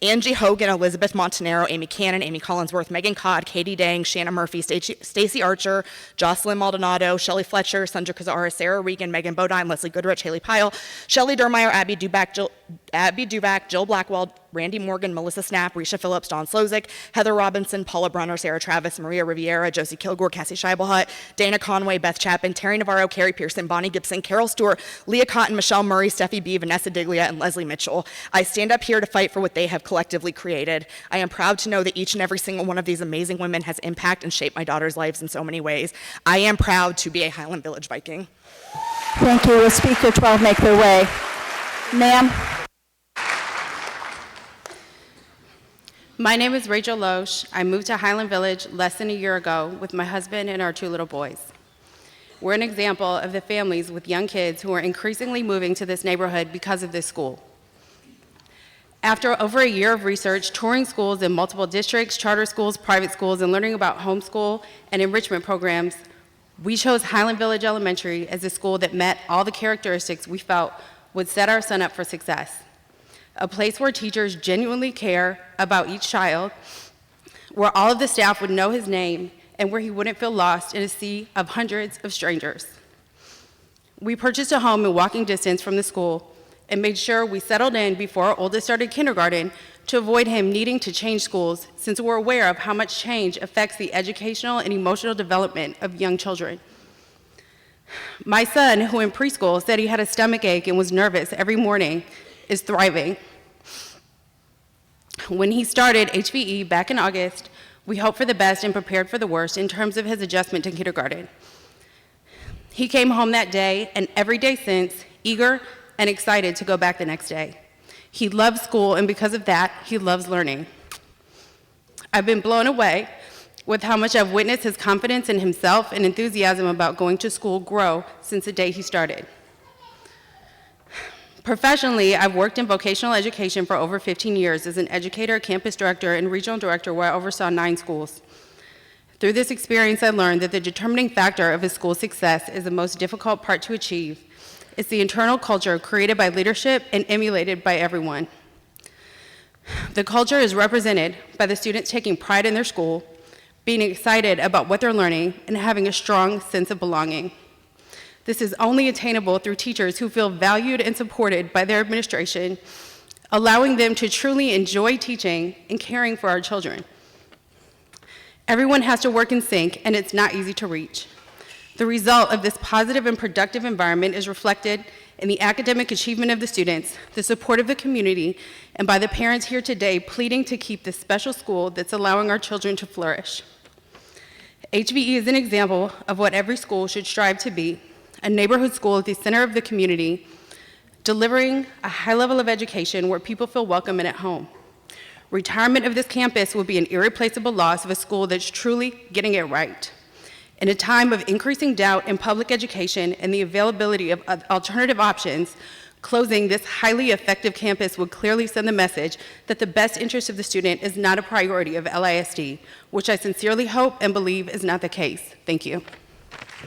Angie Hogan, Elizabeth Montanaro, Amy Cannon, Amy Collinsworth, Megan Codd, Katie Dang, Shanna Murphy, Stacy Archer, Jocelyn Maldonado, Shelley Fletcher, Sandra Kazara, Sarah Regan, Megan Bodine, Leslie Goodrich, Haley Pyle, Shelley Durmeyer, Abby Duvac, Jill Blackwell, Randy Morgan, Melissa Snap, Risha Phillips, Dawn Slozik, Heather Robinson, Paula Brunner, Sarah Travis, Maria Riviera, Josie Kilgore, Cassie Scheibelhut, Dana Conway, Beth Chapin, Terry Navarro, Carrie Pearson, Bonnie Gibson, Carol Stewart, Leah Cotton, Michelle Murray, Steffi B, Vanessa Diglia, and Leslie Mitchell. I stand up here to fight for what they have collectively created. I am proud to know that each and every single one of these amazing women has impacted and shaped my daughter's lives in so many ways. I am proud to be a Highland Village Viking. Thank you. Will Speaker 12 make their way? Ma'am. My name is Rachel Loesch. I moved to Highland Village less than a year ago with my husband and our 2 little boys. We're an example of the families with young kids who are increasingly moving to this neighborhood because of this school. After over a year of research, touring schools in multiple districts, charter schools, private schools, and learning about homeschool and enrichment programs, we chose Highland Village Elementary as a school that met all the characteristics we felt would set our son up for success. A place where teachers genuinely care about each child, where all of the staff would know his name, and where he wouldn't feel lost in a sea of hundreds of strangers. We purchased a home in walking distance from the school and made sure we settled in before our oldest started kindergarten to avoid him needing to change schools, since we're aware of how much change affects the educational and emotional development of young children. My son, who in preschool said he had a stomach ache and was nervous every morning, is thriving. When he started HVE back in August, we hoped for the best and prepared for the worst in terms of his adjustment to kindergarten. He came home that day and every day since, eager and excited to go back the next day. He loves school, and because of that, he loves learning. I've been blown away with how much I've witnessed his confidence in himself and enthusiasm about going to school grow since the day he started. Professionally, I've worked in vocational education for over 15 years as an educator, campus director, and regional director where I oversaw 9 schools. Through this experience, I learned that the determining factor of a school's success is the most difficult part to achieve. It's the internal culture created by leadership and emulated by everyone. The culture is represented by the students taking pride in their school, being excited about what they're learning, and having a strong sense of belonging. This is only attainable through teachers who feel valued and supported by their administration, allowing them to truly enjoy teaching and caring for our children. Everyone has to work in sync, and it's not easy to reach. The result of this positive and productive environment is reflected in the academic achievement of the students, the support of the community, and by the parents here today pleading to keep this special school that's allowing our children to flourish. HVE is an example of what every school should strive to be, a neighborhood school at the center of the community, delivering a high level of education where people feel welcome and at home. Retirement of this campus will be an irreplaceable loss of a school that's truly getting it right. In a time of increasing doubt in public education and the availability of alternative options, closing this highly effective campus would clearly send the message that the best interest of the student is not a priority of LISD, which I sincerely hope and believe is not the case. Thank you.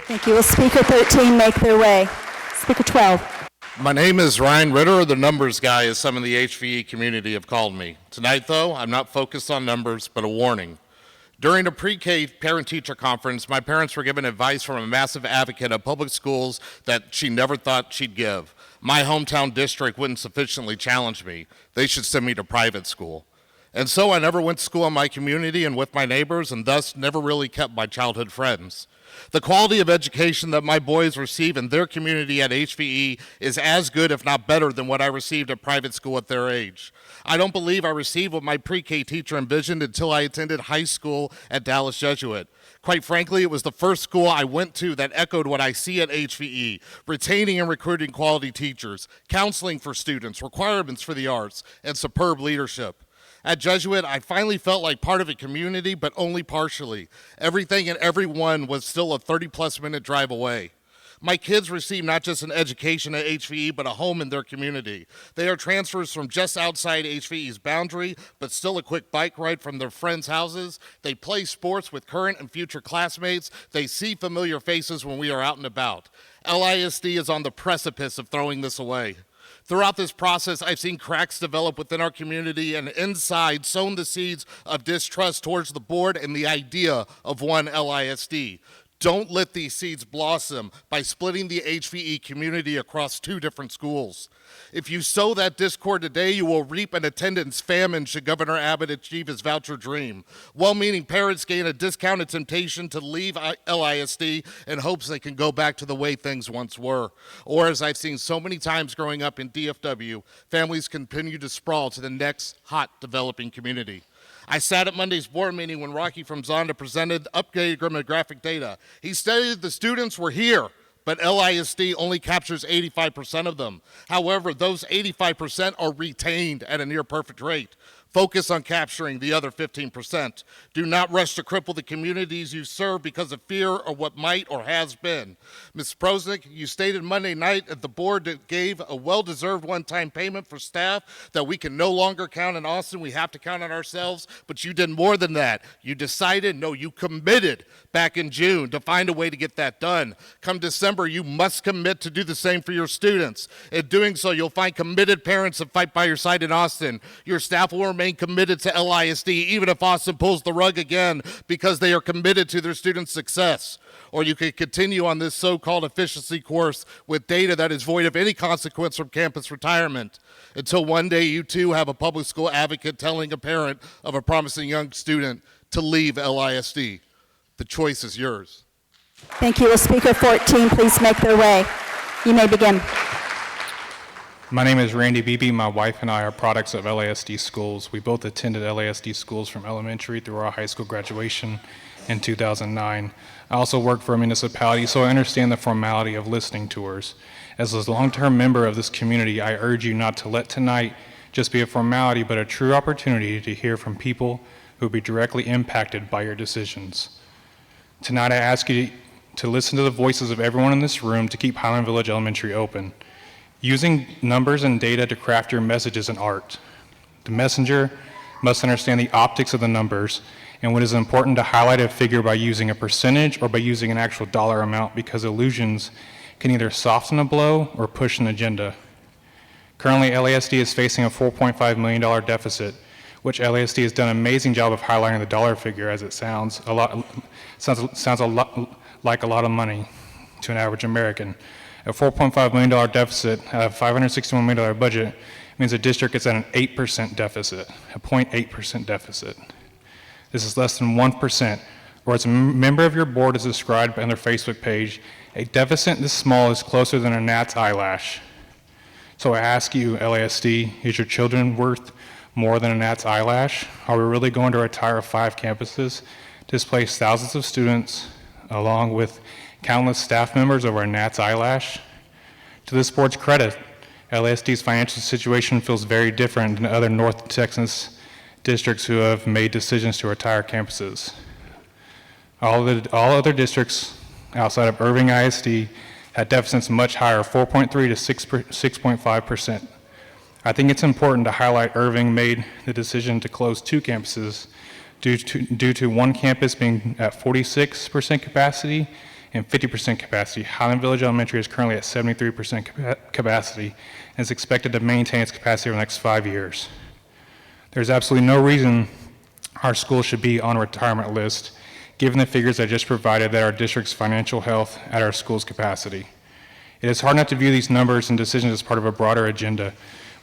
Thank you. Will Speaker 13 make their way? Speaker 12. My name is Ryan Ritter, the numbers guy, as some in the HVE community have called me. Tonight, though, I'm not focused on numbers, but a warning. During a pre-K parent-teacher conference, my parents were given advice from a massive advocate of public schools that she never thought she'd give. My hometown district wouldn't sufficiently challenge me. They should send me to private school. And so I never went to school in my community and with my neighbors, and thus never really kept my childhood friends. The quality of education that my boys receive in their community at HVE is as good, if not better, than what I received at private school at their age. I don't believe I received what my pre-K teacher envisioned until I attended high school at Dallas Jesuit. Quite frankly, it was the first school I went to that echoed what I see at HVE: retaining and recruiting quality teachers, counseling for students, requirements for the arts, and superb leadership. At Jesuit, I finally felt like part of a community, but only partially. Everything and everyone was still a 30-plus minute drive away. My kids receive not just an education at HVE, but a home in their community. They are transfers from just outside HVE's boundary, but still a quick bike ride from their friends' houses. They play sports with current and future classmates. They see familiar faces when we are out and about. LISD is on the precipice of throwing this away. Throughout this process, I've seen cracks develop within our community and inside sown the seeds of distrust towards the board and the idea of one LISD. Don't let these seeds blossom by splitting the HVE community across two different schools. If you sow that discord today, you will reap an attendance famine should Governor Abbott achieve his voucher dream. Well-meaning parents gain a discounted temptation to leave LISD in hopes they can go back to the way things once were. Or, as I've seen so many times growing up in DFW, families continue to sprawl to the next hot developing community. I sat at Monday's board meeting when Rocky from Zonda presented updated demographic data. He stated the students were here, but LISD only captures 85% of them. However, those 85% are retained at a near perfect rate. Focus on capturing the other 15%. Do not rush to cripple the communities you serve because of fear or what might or has been. Ms. Prosnick, you stated Monday night that the board gave a well-deserved one-time payment for staff that we can no longer count in Austin. We have to count on ourselves, but you did more than that. You decided, no, you committed back in June to find a way to get that done. Come December, you must commit to do the same for your students. In doing so, you'll find committed parents that fight by your side in Austin. Your staff will remain committed to LISD, even if Austin pulls the rug again, because they are committed to their students' success. Or you could continue on this so-called efficiency course with data that is void of any consequence from campus retirement, until one day you too have a public school advocate telling a parent of a promising young student to leave LISD. The choice is yours. Thank you. Will Speaker 14 please make their way? You may begin. My name is Randy Beebe. My wife and I are products of LASD schools. We both attended LASD schools from elementary through our high school graduation in 2009. I also work for a municipality, so I understand the formality of listening tours. As a long-term member of this community, I urge you not to let tonight just be a formality, but a true opportunity to hear from people who will be directly impacted by your decisions. Tonight, I ask you to listen to the voices of everyone in this room to keep Highland Village Elementary open. Using numbers and data to craft your message is an art. The messenger must understand the optics of the numbers and when it is important to highlight a figure by using a percentage or by using an actual dollar amount because illusions can either soften a blow or push an agenda. Currently, LASD is facing a $4.5 million deficit, which LASD has done an amazing job of highlighting the dollar figure, as it sounds a lot like a lot of money to an average American. A $4.5 million deficit out of a $561 million budget means the district is at an 8% deficit, a 0.8% deficit. This is less than 1%, or as a member of your board is described on their Facebook page, a deficit this small is closer than a gnat's eyelash. So I ask you, LASD, is your children worth more than a gnat's eyelash? Are we really going to retire 5 campuses, displace thousands of students, along with countless staff members over a gnat's eyelash? To this board's credit, LASD's financial situation feels very different than other North Texas districts who have made decisions to retire campuses. All other districts outside of Irving ISD had deficits much higher, 4.3 to 6.5%. I think it's important to highlight Irving made the decision to close 2 campuses due to one campus being at 46% capacity and 50% capacity. Highland Village Elementary is currently at 73% capacity and is expected to maintain its capacity over the next 5 years. There's absolutely no reason our school should be on a retirement list, given the figures I just provided that our district's financial health at our school's capacity. It is hard not to view these numbers and decisions as part of a broader agenda,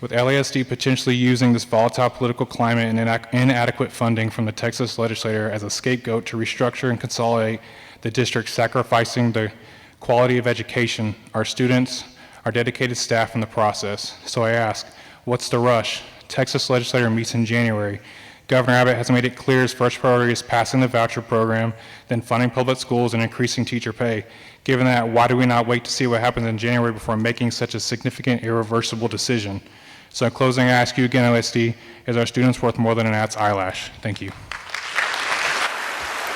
with LASD potentially using this volatile political climate and inadequate funding from the Texas legislature as a scapegoat to restructure and consolidate the district, sacrificing the quality of education, our students, our dedicated staff in the process. So I ask, what's the rush? Texas legislature meets in January. Governor Abbott has made it clear his first priority is passing the voucher program, then funding public schools and increasing teacher pay. Given that, why do we not wait to see what happens in January before making such a significant, irreversible decision? So in closing, I ask you again, LSD, is our students worth more than an gnat's eyelash? Thank you.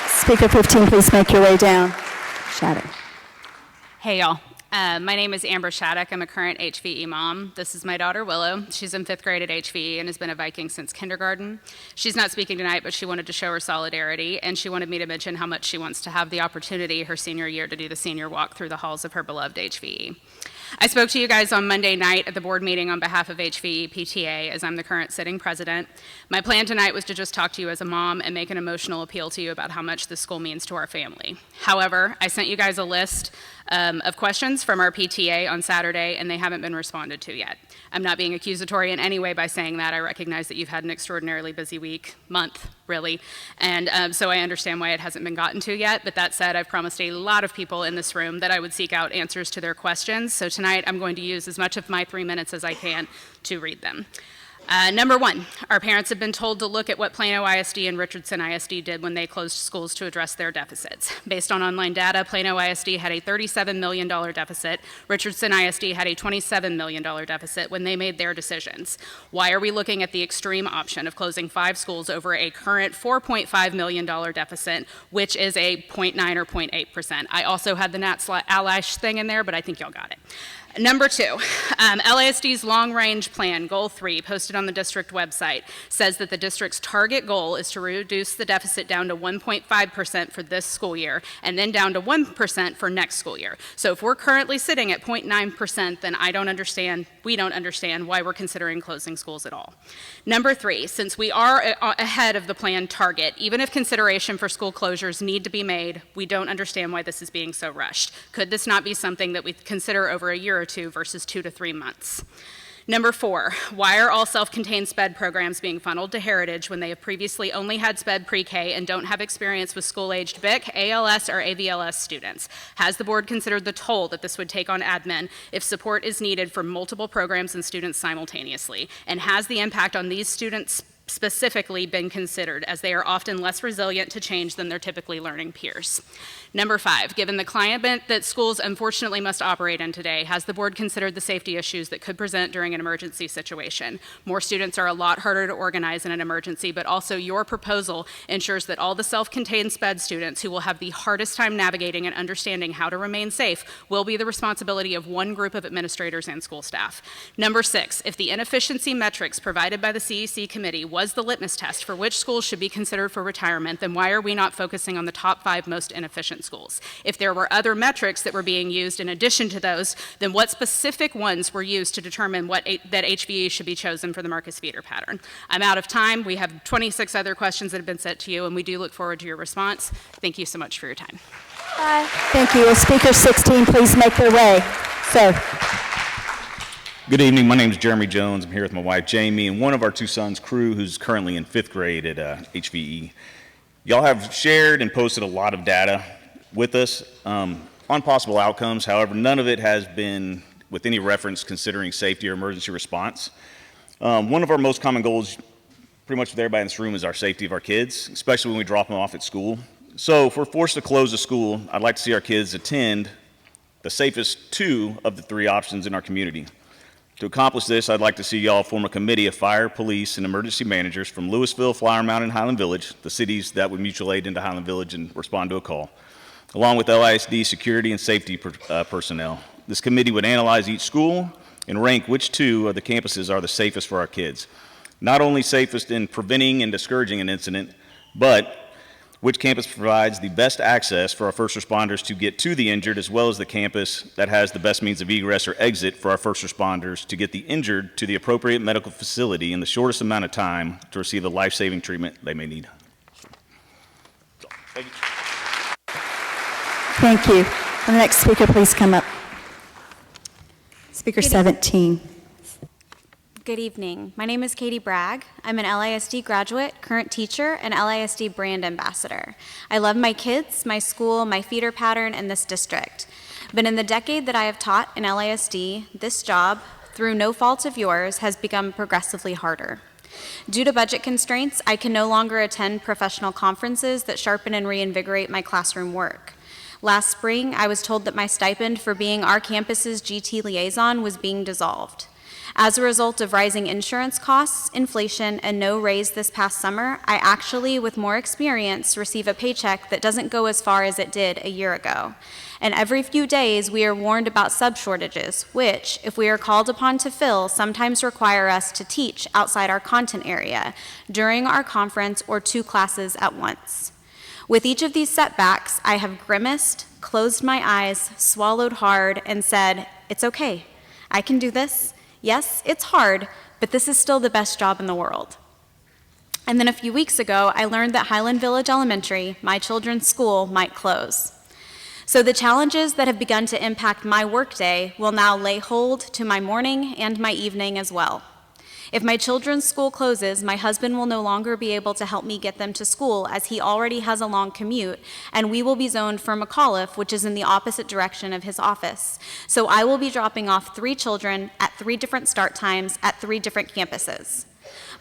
Speaker 15, please make your way down. Shattuck. Hey, y'all. My name is Amber Shattuck. I'm a current HVE mom. This is my daughter, Willow. She's in 5th grade at HVE and has been a Viking since kindergarten. She's not speaking tonight, but she wanted to show her solidarity, and she wanted me to mention how much she wants to have the opportunity her senior year to do the senior walk through the halls of her beloved HVE. I spoke to you guys on Monday night at the board meeting on behalf of HVE PTA, as I'm the current sitting president. My plan tonight was to just talk to you as a mom and make an emotional appeal to you about how much this school means to our family. However, I sent you guys a list of questions from our PTA on Saturday, and they haven't been responded to yet. I'm not being accusatory in any way by saying that. I recognize that you've had an extraordinarily busy month, really, and so I understand why it hasn't been gotten to yet. But that said, I've promised a lot of people in this room that I would seek out answers to their questions. So tonight, I'm going to use as much of my 3 minutes as I can to read them. Number 1, our parents have been told to look at what Plano ISD and Richardson ISD did when they closed schools to address their deficits. Based on online data, Plano ISD had a $37 million deficit. Richardson ISD had a $27 million deficit when they made their decisions. Why are we looking at the extreme option of closing 5 schools over a current $4.5 million deficit, which is a 0.9 or 0.8%? I also had the gnat's eyelash thing in there, but I think y'all got it. Number 2, LASD's long-range plan, Goal 3, posted on the district website, says that the district's target goal is to reduce the deficit down to 1.5% for this school year, and then down to 1% for next school year. So if we're currently sitting at 0.9%, then we don't understand why we're considering closing schools at all. Number 3, since we are ahead of the planned target, even if consideration for school closures need to be made, we don't understand why this is being so rushed. Could this not be something that we consider over a year or 2 versus 2 to 3 months? Number 4, why are all self-contained SPED programs being funneled to Heritage when they have previously only had SPED pre-K and don't have experience with school-aged BIC, ALS, or AVLS students? Has the board considered the toll that this would take on admin if support is needed for multiple programs and students simultaneously? And has the impact on these students specifically been considered, as they are often less resilient to change than their typically learning peers? Number 5, given the climate that schools unfortunately must operate in today, has the board considered the safety issues that could present during an emergency situation? More students are a lot harder to organize in an emergency, but also your proposal ensures that all the self-contained SPED students who will have the hardest time navigating and understanding how to remain safe will be the responsibility of one group of administrators and school staff. Number 6, if the inefficiency metrics provided by the CEC committee was the litmus test for which schools should be considered for retirement, then why are we not focusing on the top 5 most inefficient schools? If there were other metrics that were being used in addition to those, then what specific ones were used to determine that HVE should be chosen for the Marcus feeder pattern? I'm out of time. We have 26 other questions that have been sent to you, and we do look forward to your response. Thank you so much for your time. Bye. Thank you. Will Speaker 16 please make their way? Sir. Good evening. My name is Jeremy Jones. I'm here with my wife, Jamie, and one of our 2 sons, Crew, who's currently in 5th grade at HVE. Y'all have shared and posted a lot of data with us on possible outcomes. However, none of it has been with any reference considering safety or emergency response. One of our most common goals, pretty much with everybody in this room, is our safety of our kids, especially when we drop them off at school. So if we're forced to close the school, I'd like to see our kids attend the safest 2 of the 3 options in our community. To accomplish this, I'd like to see y'all form a committee of fire, police, and emergency managers from Lewisville, Flower Mound, and Highland Village, the cities that would mutual aid into Highland Village and respond to a call, along with LISD security and safety personnel. This committee would analyze each school and rank which 2 of the campuses are the safest for our kids. Not only safest in preventing and discouraging an incident, but which campus provides the best access for our first responders to get to the injured, as well as the campus that has the best means of egress or exit for our first responders to get the injured to the appropriate medical facility in the shortest amount of time to receive the life-saving treatment they may need. Thank you. Thank you. The next speaker, please come up. Speaker 17. Good evening. My name is Katie Bragg. I'm an LISD graduate, current teacher, and LISD brand ambassador. I love my kids, my school, my feeder pattern, and this district. But in the decade that I have taught in LISD, this job, through no fault of yours, has become progressively harder. Due to budget constraints, I can no longer attend professional conferences that sharpen and reinvigorate my classroom work. Last spring, I was told that my stipend for being our campus's GT liaison was being dissolved. As a result of rising insurance costs, inflation, and no raise this past summer, I actually, with more experience, receive a paycheck that doesn't go as far as it did a year ago. And every few days, we are warned about sub-shortages, which, if we are called upon to fill, sometimes require us to teach outside our content area during our conference or 2 classes at once. With each of these setbacks, I have grimaced, closed my eyes, swallowed hard, and said, "It's okay. I can do this. Yes, it's hard, but this is still the best job in the world." And then a few weeks ago, I learned that Highland Village Elementary, my children's school, might close. So the challenges that have begun to impact my workday will now lay hold to my morning and my evening as well. If my children's school closes, my husband will no longer be able to help me get them to school as he already has a long commute, and we will be zoned for McAuliffe, which is in the opposite direction of his office. So I will be dropping off 3 children at 3 different start times at 3 different campuses.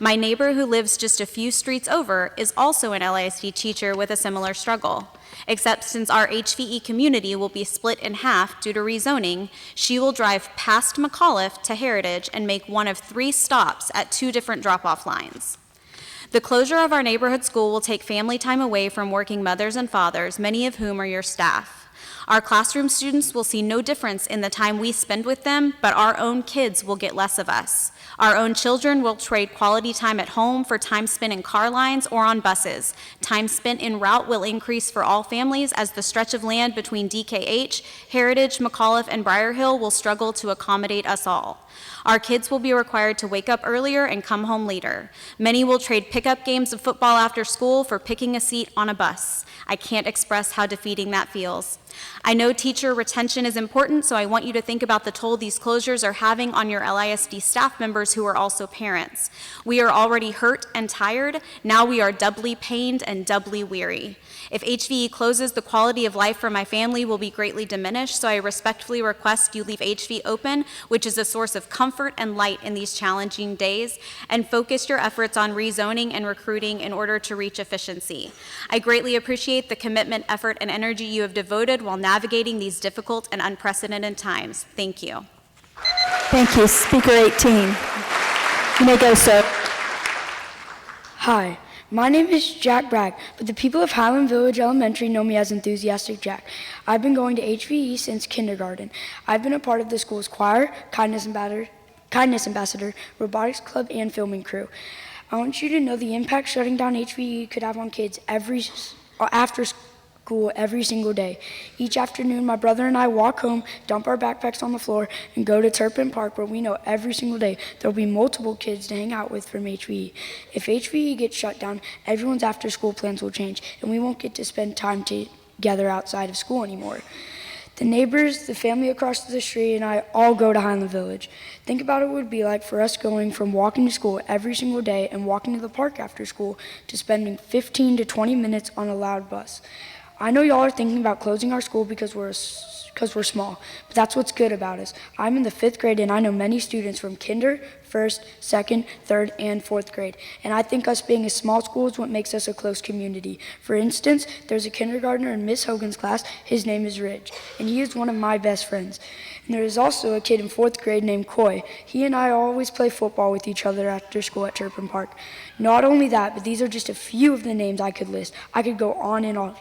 My neighbor who lives just a few streets over is also an LISD teacher with a similar struggle. Except since our HVE community will be split in half due to rezoning, she will drive past McAuliffe to Heritage and make one of 3 stops at 2 different drop-off lines. The closure of our neighborhood school will take family time away from working mothers and fathers, many of whom are your staff. Our classroom students will see no difference in the time we spend with them, but our own kids will get less of us. Our own children will trade quality time at home for time spent in car lines or on buses. Time spent en route will increase for all families as the stretch of land between DKH, Heritage, McAuliffe, and Briar Hill will struggle to accommodate us all. Our kids will be required to wake up earlier and come home later. Many will trade pickup games of football after school for picking a seat on a bus. I can't express how defeating that feels. I know teacher retention is important, so I want you to think about the toll these closures are having on your LISD staff members who are also parents. We are already hurt and tired. Now we are doubly pained and doubly weary. If HVE closes, the quality of life for my family will be greatly diminished, so I respectfully request you leave HVE open, which is a source of comfort and light in these challenging days, and focus your efforts on rezoning and recruiting in order to reach efficiency. I greatly appreciate the commitment, effort, and energy you have devoted while navigating these difficult and unprecedented times. Thank you. Thank you. Speaker 18. You may go, sir. Hi, my name is Jack Bragg, but the people of Highland Village Elementary know me as Enthusiastic Jack. I've been going to HVE since kindergarten. I've been a part of the school's choir, Kindness Ambassador, Robotics Club, and filming crew. I want you to know the impact shutting down HVE could have on kids after school every single day. Each afternoon, my brother and I walk home, dump our backpacks on the floor, and go to Turpin Park, where we know every single day there will be multiple kids to hang out with from HVE. If HVE gets shut down, everyone's after-school plans will change, and we won't get to spend time together outside of school anymore. The neighbors, the family across the street, and I all go to Highland Village. Think about what it would be like for us going from walking to school every single day and walking to the park after school to spending 15 to 20 minutes on a loud bus. I know y'all are thinking about closing our school because we're small, but that's what's good about us. I'm in the 5th grade, and I know many students from kinder, 1st, 2nd, 3rd, and 4th grade, and I think us being a small school is what makes us a close community. For instance, there's a kindergartner in Miss Hogan's class. His name is Rich, and he is one of my best friends. And there is also a kid in 4th grade named Coy. He and I always play football with each other after school at Turpin Park. Not only that, but these are just a few of the names I could list. I could go on and on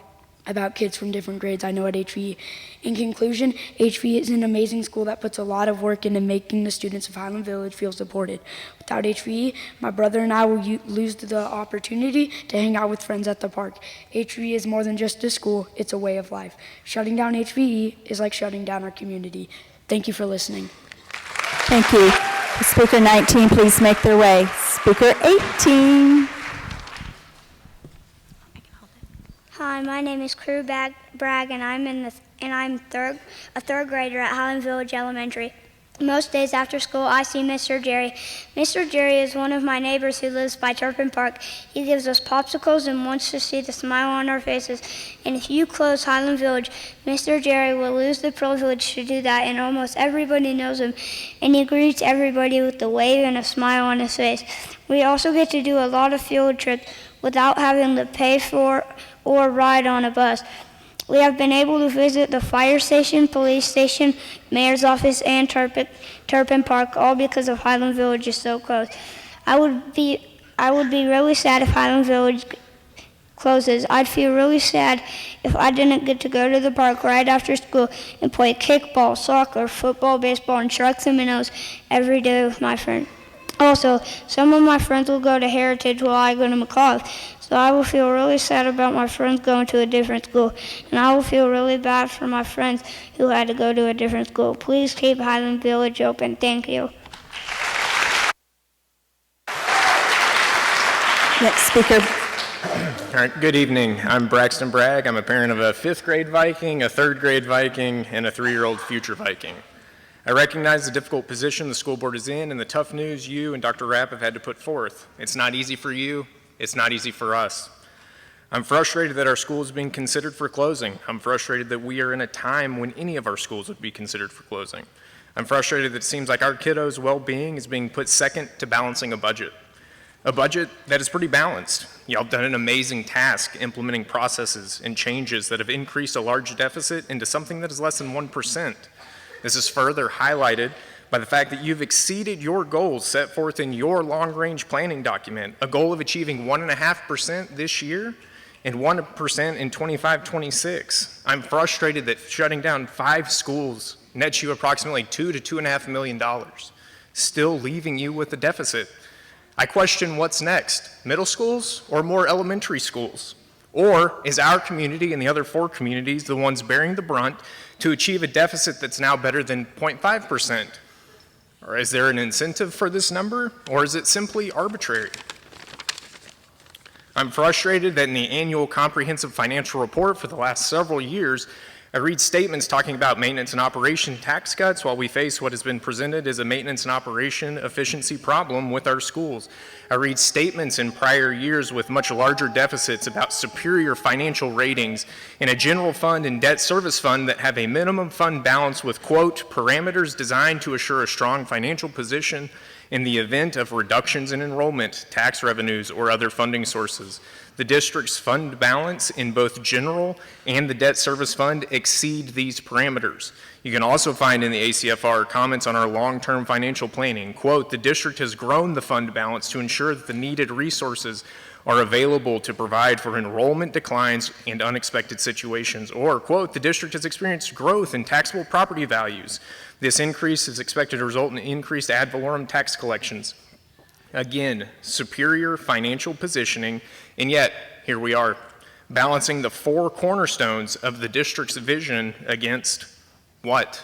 about kids from different grades I know at HVE. In conclusion, HVE is an amazing school that puts a lot of work into making the students of Highland Village feel supported. Without HVE, my brother and I will lose the opportunity to hang out with friends at the park. HVE is more than just a school, it's a way of life. Shutting down HVE is like shutting down our community. Thank you for listening. Thank you. Speaker 19, please make their way. Speaker 18. Hi, my name is Crew Bragg, and I'm a third grader at Highland Village Elementary. Most days after school, I see Mr. Jerry. Mr. Jerry is one of my neighbors who lives by Turpin Park. He gives us popsicles and wants to see the smile on our faces. And if you close Highland Village, Mr. Jerry will lose the privilege to do that, and almost everybody knows him. And he greets everybody with a wave and a smile on his face. We also get to do a lot of field trips without having to pay for or ride on a bus. We have been able to visit the fire station, police station, mayor's office, and Turpin Park, all because of Highland Village is so close. I would be really sad if Highland Village closes. I'd feel really sad if I didn't get to go to the park right after school and play kickball, soccer, football, baseball, and sharks and minnows every day with my friend. Also, some of my friends will go to Heritage while I go to McAuliffe, so I will feel really sad about my friends going to a different school, and I will feel really bad for my friends who had to go to a different school. Please keep Highland Village open. Thank you. Next speaker. All right, good evening. I'm Braxton Bragg. I'm a parent of a 5th grade Viking, a 3rd grade Viking, and a 3-year-old future Viking. I recognize the difficult position the school board is in and the tough news you and Dr. Rapp have had to put forth. It's not easy for you. It's not easy for us. I'm frustrated that our school is being considered for closing. I'm frustrated that we are in a time when any of our schools would be considered for closing. I'm frustrated that it seems like our kiddos' well-being is being put second to balancing a budget that is pretty balanced. Y'all have done an amazing task implementing processes and changes that have increased a large deficit into something that is less than 1%. This is further highlighted by the fact that you've exceeded your goals set forth in your long-range planning document, a goal of achieving 1.5% this year and 1% in 25-26. I'm frustrated that shutting down 5 schools nets you approximately $2 to $2.5 million, still leaving you with a deficit. I question what's next, middle schools or more elementary schools? Or is our community and the other 4 communities the ones bearing the brunt to achieve a deficit that's now better than 0.5%? Or is there an incentive for this number, or is it simply arbitrary? I'm frustrated that in the annual comprehensive financial report for the last several years, I read statements talking about maintenance and operation tax cuts while we face what has been presented as a maintenance and operation efficiency problem with our schools. I read statements in prior years with much larger deficits about superior financial ratings in a general fund and debt service fund that have a minimum fund balance with, quote, parameters designed to assure a strong financial position in the event of reductions in enrollment, tax revenues, or other funding sources. The district's fund balance in both general and the debt service fund exceed these parameters. You can also find in the ACFR comments on our long-term financial planning, quote, the district has grown the fund balance to ensure that the needed resources are available to provide for enrollment declines and unexpected situations. Or, quote, the district has experienced growth in taxable property values. This increase is expected to result in increased ad valorem tax collections. Again, superior financial positioning, and yet here we are, balancing the four cornerstones of the district's vision against what?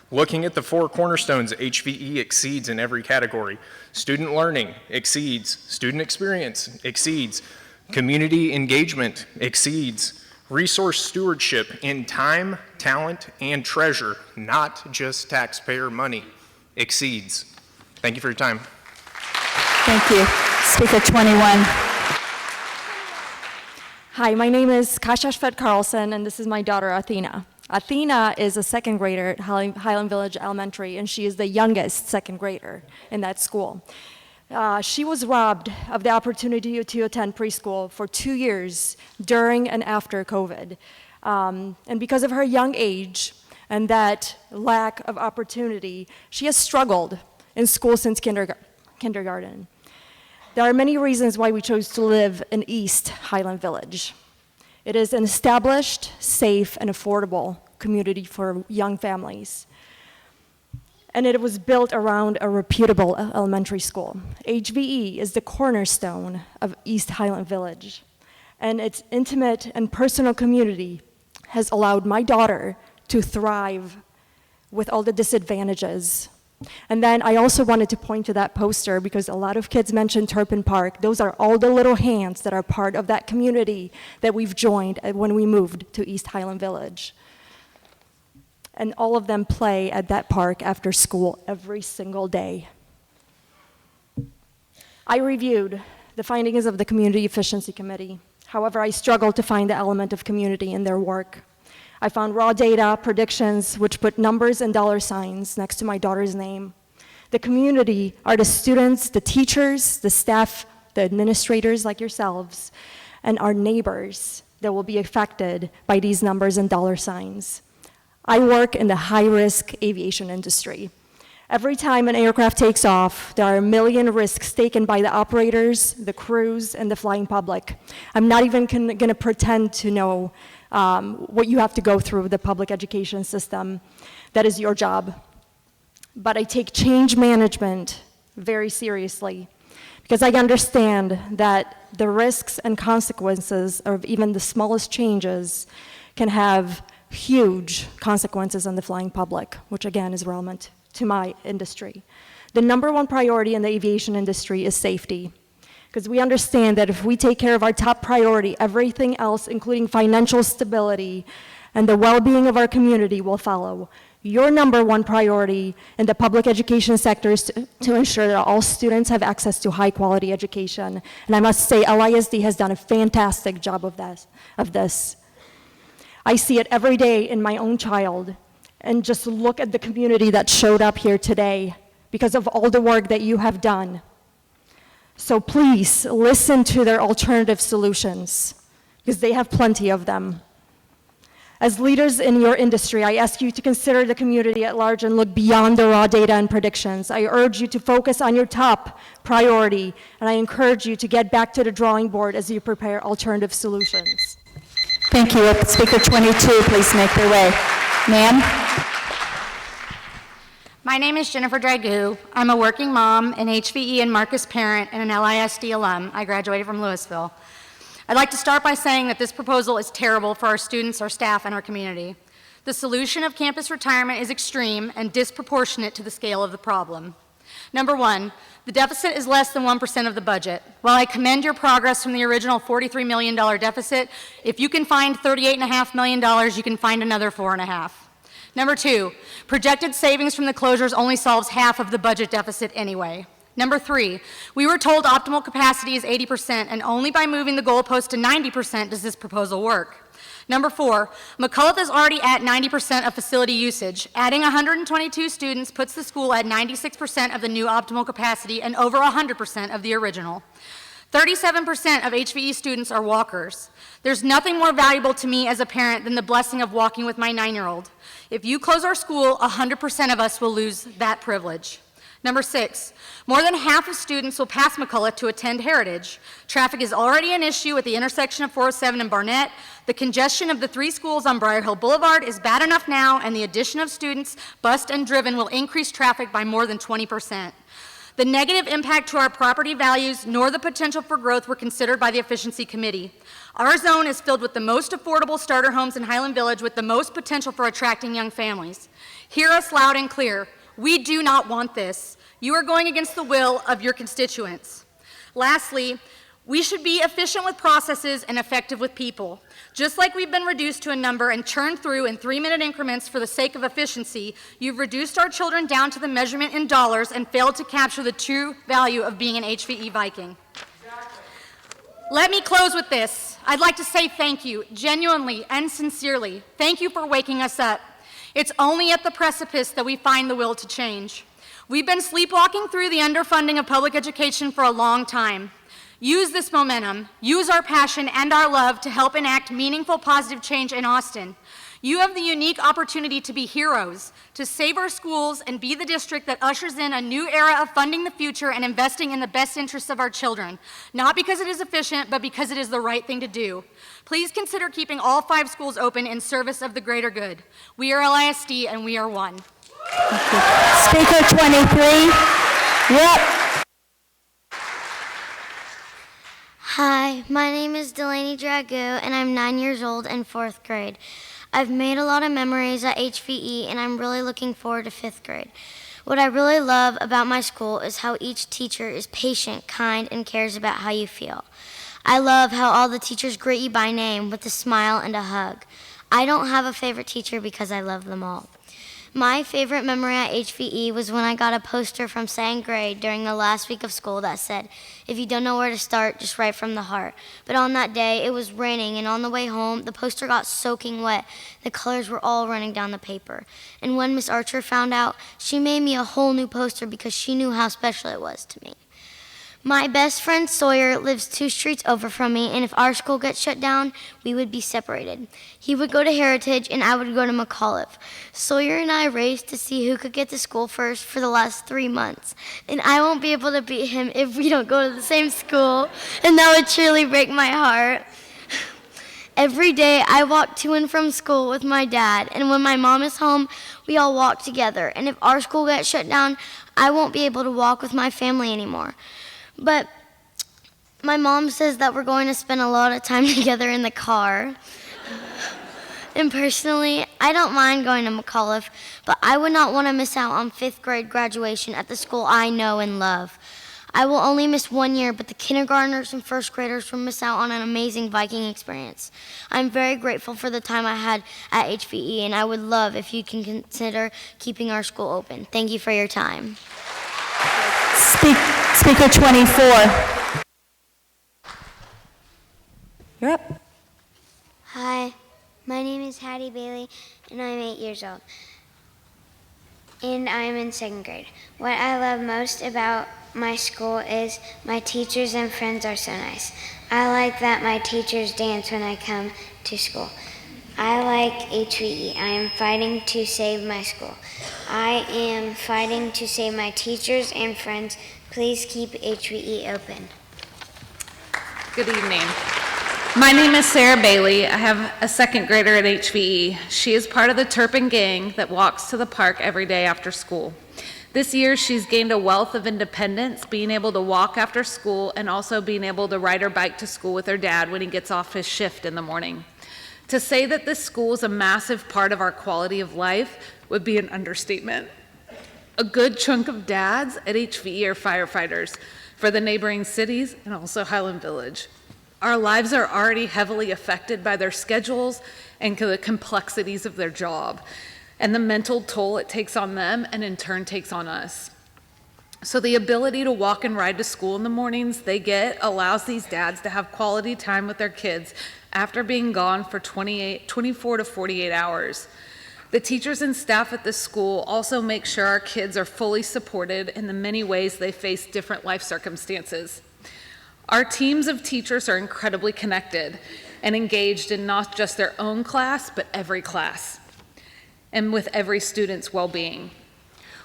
Looking at the four cornerstones, HVE exceeds in every category. Student learning exceeds, student experience exceeds, community engagement exceeds, resource stewardship in time, talent, and treasure, not just taxpayer money, exceeds. Thank you for your time. Thank you. Speaker 21. Hi, my name is Kasia Shved Carlson, and this is my daughter, Athena. Athena is a second grader at Highland Village Elementary, and she is the youngest second grader in that school. She was robbed of the opportunity to attend preschool for 2 years during and after COVID. And because of her young age and that lack of opportunity, she has struggled in school since kindergarten. There are many reasons why we chose to live in East Highland Village. It is an established, safe, and affordable community for young families. And it was built around a reputable elementary school. HVE is the cornerstone of East Highland Village. And its intimate and personal community has allowed my daughter to thrive with all the disadvantages. And then I also wanted to point to that poster because a lot of kids mentioned Turpin Park. Those are all the little hands that are part of that community that we've joined when we moved to East Highland Village. And all of them play at that park after school every single day. I reviewed the findings of the Community Efficiency Committee. However, I struggled to find the element of community in their work. I found raw data, predictions, which put numbers and dollar signs next to my daughter's name. The community are the students, the teachers, the staff, the administrators like yourselves, and our neighbors that will be affected by these numbers and dollar signs. I work in the high-risk aviation industry. Every time an aircraft takes off, there are a million risks taken by the operators, the crews, and the flying public. I'm not even going to pretend to know what you have to go through with the public education system. That is your job. But I take change management very seriously because I understand that the risks and consequences of even the smallest changes can have huge consequences on the flying public, which again is relevant to my industry. The number one priority in the aviation industry is safety. Because we understand that if we take care of our top priority, everything else, including financial stability and the well-being of our community, will follow. Your number one priority in the public education sector is to ensure that all students have access to high-quality education. And I must say, LISD has done a fantastic job of this. I see it every day in my own child. And just look at the community that showed up here today because of all the work that you have done. So please listen to their alternative solutions, because they have plenty of them. As leaders in your industry, I ask you to consider the community at large and look beyond the raw data and predictions. I urge you to focus on your top priority, and I encourage you to get back to the drawing board as you prepare alternative solutions. Thank you. Speaker 22, please make their way. Ma'am? My name is Jennifer Dragoo. I'm a working mom, an HVE and Marcus parent, and an LISD alum. I graduated from Lewisville. I'd like to start by saying that this proposal is terrible for our students, our staff, and our community. The solution of campus retirement is extreme and disproportionate to the scale of the problem. Number one, the deficit is less than 1% of the budget. While I commend your progress from the original $43 million deficit, if you can find $38.5 million, you can find another $4.5. Number two, projected savings from the closures only solves half of the budget deficit anyway. Number three, we were told optimal capacity is 80%, and only by moving the goalpost to 90% does this proposal work. Number four, McCullough is already at 90% of facility usage. Adding 122 students puts the school at 96% of the new optimal capacity and over 100% of the original. 37% of HVE students are walkers. There's nothing more valuable to me as a parent than the blessing of walking with my 9-year-old. If you close our school, 100% of us will lose that privilege. Number six, more than half of students will pass McCullough to attend Heritage. Traffic is already an issue at the intersection of 407 and Barnett. The congestion of the three schools on Briar Hill Boulevard is bad enough now, and the addition of students, bused and driven, will increase traffic by more than 20%. The negative impact to our property values nor the potential for growth were considered by the Efficiency Committee. Our zone is filled with the most affordable starter homes in Highland Village with the most potential for attracting young families. Hear us loud and clear. We do not want this. You are going against the will of your constituents. Lastly, we should be efficient with processes and effective with people. Just like we've been reduced to a number and churned through in 3-minute increments for the sake of efficiency, you've reduced our children down to the measurement in dollars and failed to capture the true value of being an HVE Viking. Let me close with this. I'd like to say thank you, genuinely and sincerely. Thank you for waking us up. It's only at the precipice that we find the will to change. We've been sleepwalking through the underfunding of public education for a long time. Use this momentum, use our passion and our love to help enact meaningful positive change in Austin. You have the unique opportunity to be heroes, to save our schools and be the district that ushers in a new era of funding the future and investing in the best interests of our children, not because it is efficient, but because it is the right thing to do. Please consider keeping all 5 schools open in service of the greater good. We are LISD and we are one. Speaker 23. Yep. Hi, my name is Delaney Dragoo, and I'm 9 years old in 4th grade. I've made a lot of memories at HVE, and I'm really looking forward to 5th grade. What I really love about my school is how each teacher is patient, kind, and cares about how you feel. I love how all the teachers greet you by name with a smile and a hug. I don't have a favorite teacher because I love them all. My favorite memory at HVE was when I got a poster from 2nd grade during the last week of school that said, "If you don't know where to start, just write from the heart." But on that day, it was raining, and on the way home, the poster got soaking wet. The colors were all running down the paper. And when Miss Archer found out, she made me a whole new poster because she knew how special it was to me. My best friend Sawyer lives 2 streets over from me, and if our school gets shut down, we would be separated. He would go to Heritage, and I would go to McAuliffe. Sawyer and I raced to see who could get to school first for the last 3 months, and I won't be able to beat him if we don't go to the same school, and that would truly break my heart. Every day, I walk to and from school with my dad, and when my mom is home, we all walk together, and if our school gets shut down, I won't be able to walk with my family anymore. But my mom says that we're going to spend a lot of time together in the car. And personally, I don't mind going to McAuliffe, but I would not want to miss out on 5th grade graduation at the school I know and love. I will only miss 1 year, but the kindergartners and 1st graders will miss out on an amazing Viking experience. I'm very grateful for the time I had at HVE, and I would love if you can consider keeping our school open. Thank you for your time. Speaker 24. You're up. Hi, my name is Hattie Bailey, and I'm 8 years old. And I'm in 2nd grade. What I love most about my school is my teachers and friends are so nice. I like that my teachers dance when I come to school. I like HVE. I am fighting to save my school. I am fighting to save my teachers and friends. Please keep HVE open. Good evening. My name is Sarah Bailey. I have a 2nd grader at HVE. She is part of the Turpin gang that walks to the park every day after school. This year, she's gained a wealth of independence, being able to walk after school and also being able to ride her bike to school with her dad when he gets off his shift in the morning. To say that this school is a massive part of our quality of life would be an understatement. A good chunk of dads at HVE are firefighters for the neighboring cities and also Highland Village. Our lives are already heavily affected by their schedules and the complexities of their job and the mental toll it takes on them and in turn takes on us. So the ability to walk and ride to school in the mornings they get allows these dads to have quality time with their kids after being gone for 24 to 48 hours. The teachers and staff at this school also make sure our kids are fully supported in the many ways they face different life circumstances. Our teams of teachers are incredibly connected and engaged in not just their own class, but every class, and with every student's well-being.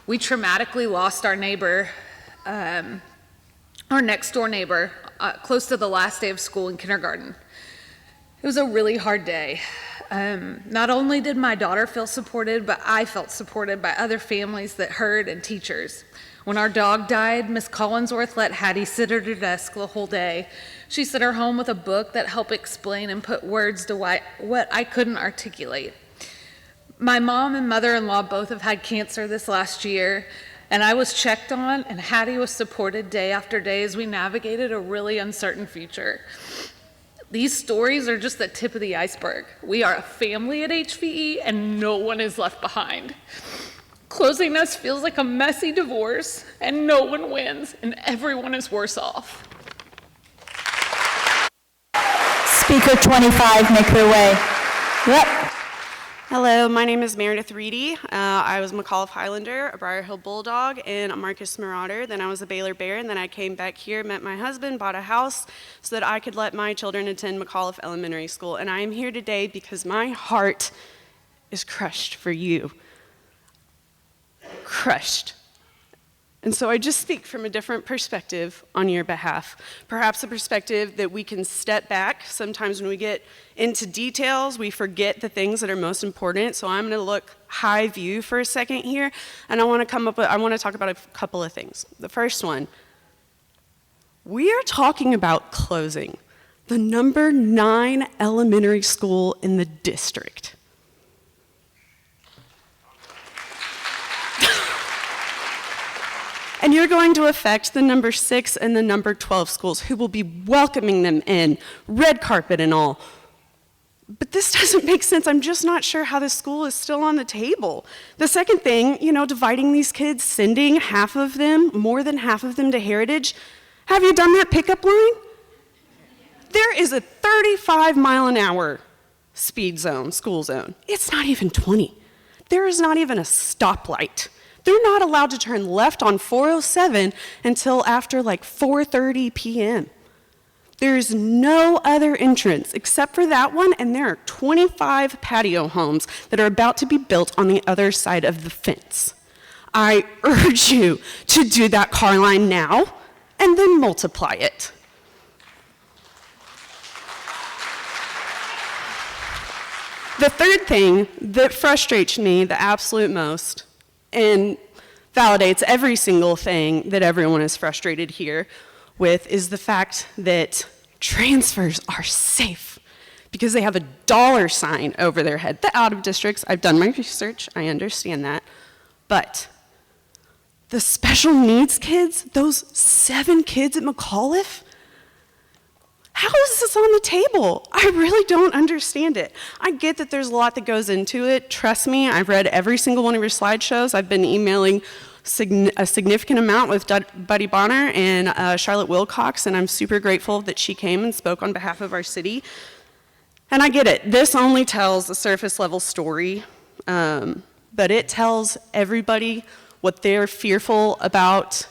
We traumatically lost our neighbor, our next door neighbor, close to the last day of school in kindergarten. It was a really hard day. Not only did my daughter feel supported, but I felt supported by other families that heard and teachers. When our dog died, Miss Collinsworth let Hattie sit at her desk the whole day. She sat her home with a book that helped explain and put words to what I couldn't articulate. My mom and mother-in-law both have had cancer this last year, and I was checked on, and Hattie was supported day after day as we navigated a really uncertain future. These stories are just the tip of the iceberg. We are a family at HVE, and no one is left behind. Closing us feels like a messy divorce, and no one wins, and everyone is worse off. Speaker 25, make their way. Yep. Hello, my name is Meredith Reedy. I was a McAuliffe Highlander, a Briar Hill Bulldog, and a Marcus Marauder. Then I was a Baylor Bear, and then I came back here, met my husband, bought a house so that I could let my children attend McAuliffe Elementary School. And I am here today because my heart is crushed for you. Crushed. And so I just speak from a different perspective on your behalf. Perhaps a perspective that we can step back. Sometimes when we get into details, we forget the things that are most important. So I'm going to look high view for a second here, and I want to talk about a couple of things. The first one, we are talking about closing the number 9 elementary school in the district. And you're going to affect the number 6 and the number 12 schools who will be welcoming them in, red carpet and all. But this doesn't make sense. I'm just not sure how this school is still on the table. The second thing, dividing these kids, sending half of them, more than half of them to Heritage. Have you done that pickup line? There is a 35-mile-an-hour speed zone, school zone. It's not even 20. There is not even a stoplight. They're not allowed to turn left on 407 until after like 4:30 p.m. There's no other entrance except for that one, and there are 25 patio homes that are about to be built on the other side of the fence. I urge you to do that car line now and then multiply it. The third thing that frustrates me the absolute most and validates every single thing that everyone is frustrated here with is the fact that transfers are safe because they have a $sign over their head. The out of districts, I've done my research, I understand that, but the special needs kids, those 7 kids at McAuliffe, how is this on the table? I really don't understand it. I get that there's a lot that goes into it. Trust me, I've read every single one of your slideshows. I've been emailing a significant amount with Buddy Bonner and Charlotte Wilcox, and I'm super grateful that she came and spoke on behalf of our city. And I get it. This only tells a surface level story, but it tells everybody what they're fearful about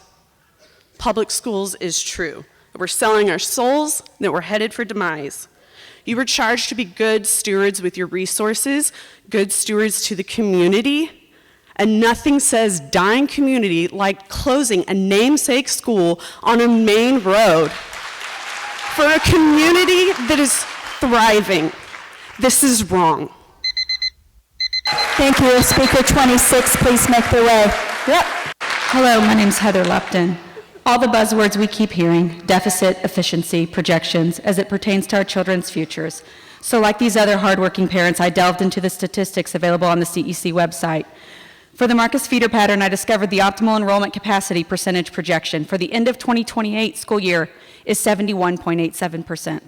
public schools is true. That we're selling our souls, that we're headed for demise. You were charged to be good stewards with your resources, good stewards to the community, and nothing says dying community like closing a namesake school on a main road for a community that is thriving. This is wrong. Thank you. Speaker 26, please make their way. Yep. Hello, my name's Heather Lupton. All the buzzwords we keep hearing, deficit, efficiency, projections, as it pertains to our children's futures. So like these other hardworking parents, I delved into the statistics available on the CEC website. For the Marcus feeder pattern, I discovered the optimal enrollment capacity percentage projection for the end of 2028 school year is 71.87%.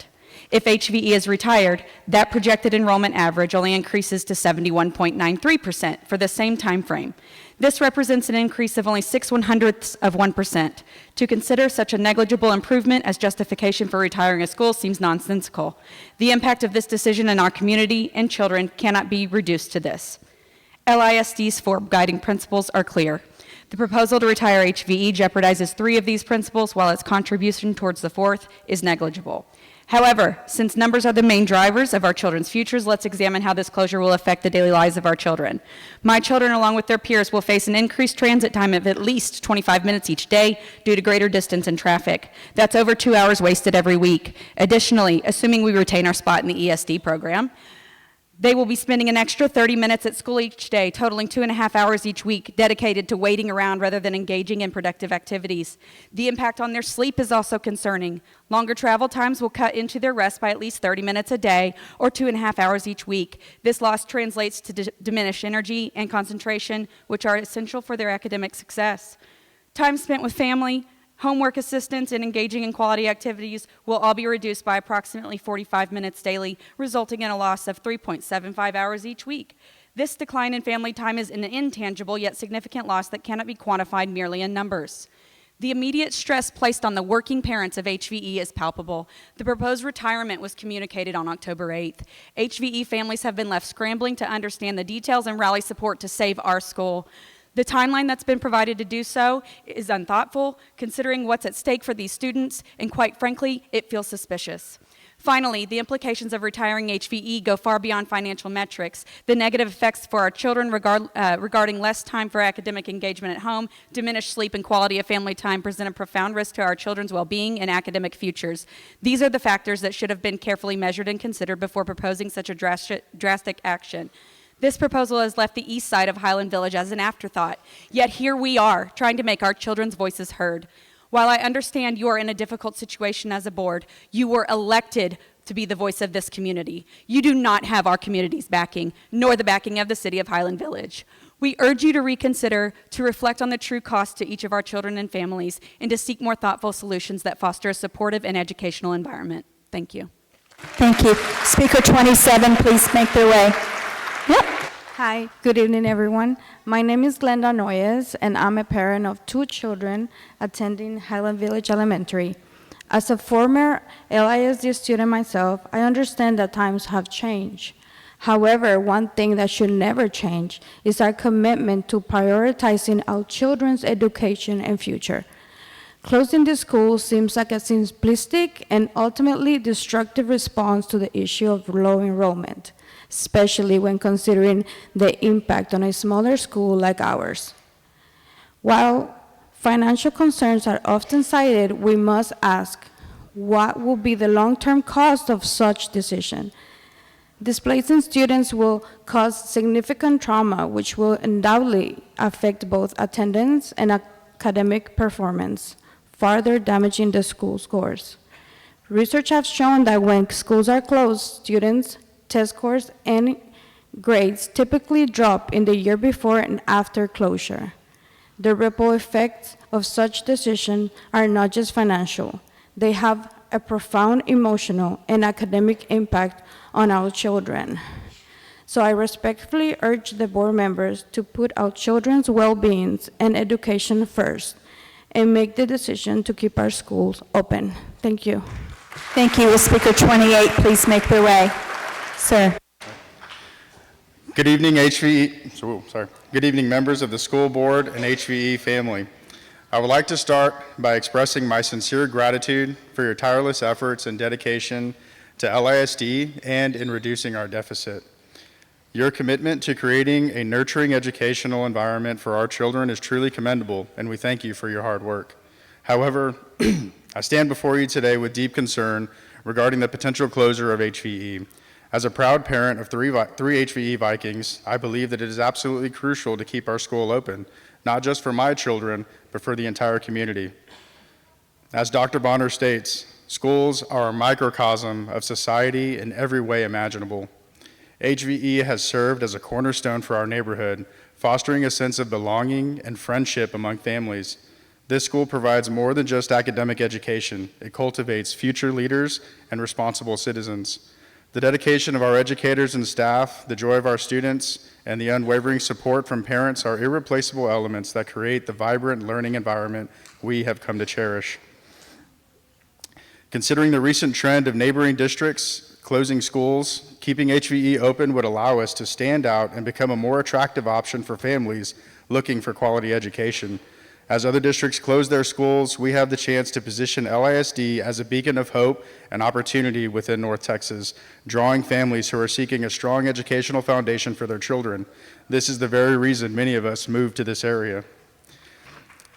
If HVE is retired, that projected enrollment average only increases to 71.93% for the same time frame. This represents an increase of only 0.06%. To consider such a negligible improvement as justification for retiring a school seems nonsensical. The impact of this decision in our community and children cannot be reduced to this. LISD's 4 guiding principles are clear. The proposal to retire HVE jeopardizes 3 of these principles, while its contribution towards the 4th is negligible. However, since numbers are the main drivers of our children's futures, let's examine how this closure will affect the daily lives of our children. My children, along with their peers, will face an increased transit time of at least 25 minutes each day due to greater distance and traffic. That's over 2 hours wasted every week. Additionally, assuming we retain our spot in the ESD program, They will be spending an extra 30 minutes at school each day, totaling 2.5 hours each week, dedicated to waiting around rather than engaging in productive activities. The impact on their sleep is also concerning. Longer travel times will cut into their rest by at least 30 minutes a day, or 2.5 hours each week. This loss translates to diminished energy and concentration, which are essential for their academic success. Time spent with family, homework assistance, and engaging in quality activities will all be reduced by approximately 45 minutes daily, resulting in a loss of 3.75 hours each week. This decline in family time is an intangible yet significant loss that cannot be quantified merely in numbers. The immediate stress placed on the working parents of HVE is palpable. The proposed retirement was communicated on October 8th. HVE families have been left scrambling to understand the details and rally support to save our school. The timeline that's been provided to do so is unthoughtful, considering what's at stake for these students, and quite frankly, it feels suspicious. Finally, the implications of retiring HVE go far beyond financial metrics. The negative effects for our children regarding less time for academic engagement at home, diminished sleep, and quality of family time present a profound risk to our children's well-being and academic futures. These are the factors that should have been carefully measured and considered before proposing such a drastic action. This proposal has left the east side of Highland Village as an afterthought, yet here we are, trying to make our children's voices heard. While I understand you are in a difficult situation as a board, you were elected to be the voice of this community. You do not have our community's backing, nor the backing of the city of Highland Village. We urge you to reconsider, to reflect on the true cost to each of our children and families, and to seek more thoughtful solutions that foster a supportive and educational environment. Thank you. Thank you. Speaker 27, please make their way. Yep. Hi, good evening, everyone. My name is Glenda Noyes, and I'm a parent of 2 children attending Highland Village Elementary. As a former LISD student myself, I understand that times have changed. However, one thing that should never change is our commitment to prioritizing our children's education and future. Closing the school seems like a simplistic and ultimately destructive response to the issue of low enrollment, especially when considering the impact on a smaller school like ours. While financial concerns are often cited, we must ask, what will be the long-term cost of such decision? Displacing students will cause significant trauma, which will undoubtedly affect both attendance and academic performance, further damaging the school scores. Research has shown that when schools are closed, students' test scores and grades typically drop in the year before and after closure. The ripple effects of such decisions are not just financial. They have a profound emotional and academic impact on our children. So I respectfully urge the board members to put our children's well-being and education first and make the decision to keep our schools open. Thank you. Thank you. Will Speaker 28 please make their way? Sir. Good evening, Good evening, members of the school board and HVE family. I would like to start by expressing my sincere gratitude for your tireless efforts and dedication to LISD and in reducing our deficit. Your commitment to creating a nurturing educational environment for our children is truly commendable, and we thank you for your hard work. However, I stand before you today with deep concern regarding the potential closure of HVE. As a proud parent of three HVE Vikings, I believe that it is absolutely crucial to keep our school open, not just for my children, but for the entire community. As Dr. Bonner states, schools are a microcosm of society in every way imaginable. HVE has served as a cornerstone for our neighborhood, fostering a sense of belonging and friendship among families. This school provides more than just academic education. It cultivates future leaders and responsible citizens. The dedication of our educators and staff, the joy of our students, and the unwavering support from parents are irreplaceable elements that create the vibrant learning environment we have come to cherish. Considering the recent trend of neighboring districts closing schools, keeping HVE open would allow us to stand out and become a more attractive option for families looking for quality education. As other districts close their schools, we have the chance to position LISD as a beacon of hope and opportunity within North Texas, drawing families who are seeking a strong educational foundation for their children. This is the very reason many of us moved to this area.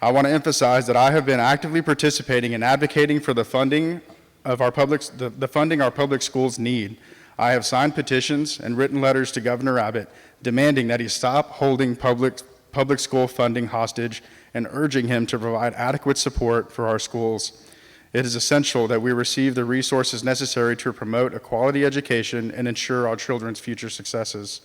I want to emphasize that I have been actively participating in advocating for the funding of our public schools need. I have signed petitions and written letters to Governor Abbott demanding that he stop holding public school funding hostage and urging him to provide adequate support for our schools. It is essential that we receive the resources necessary to promote a quality education and ensure our children's future successes.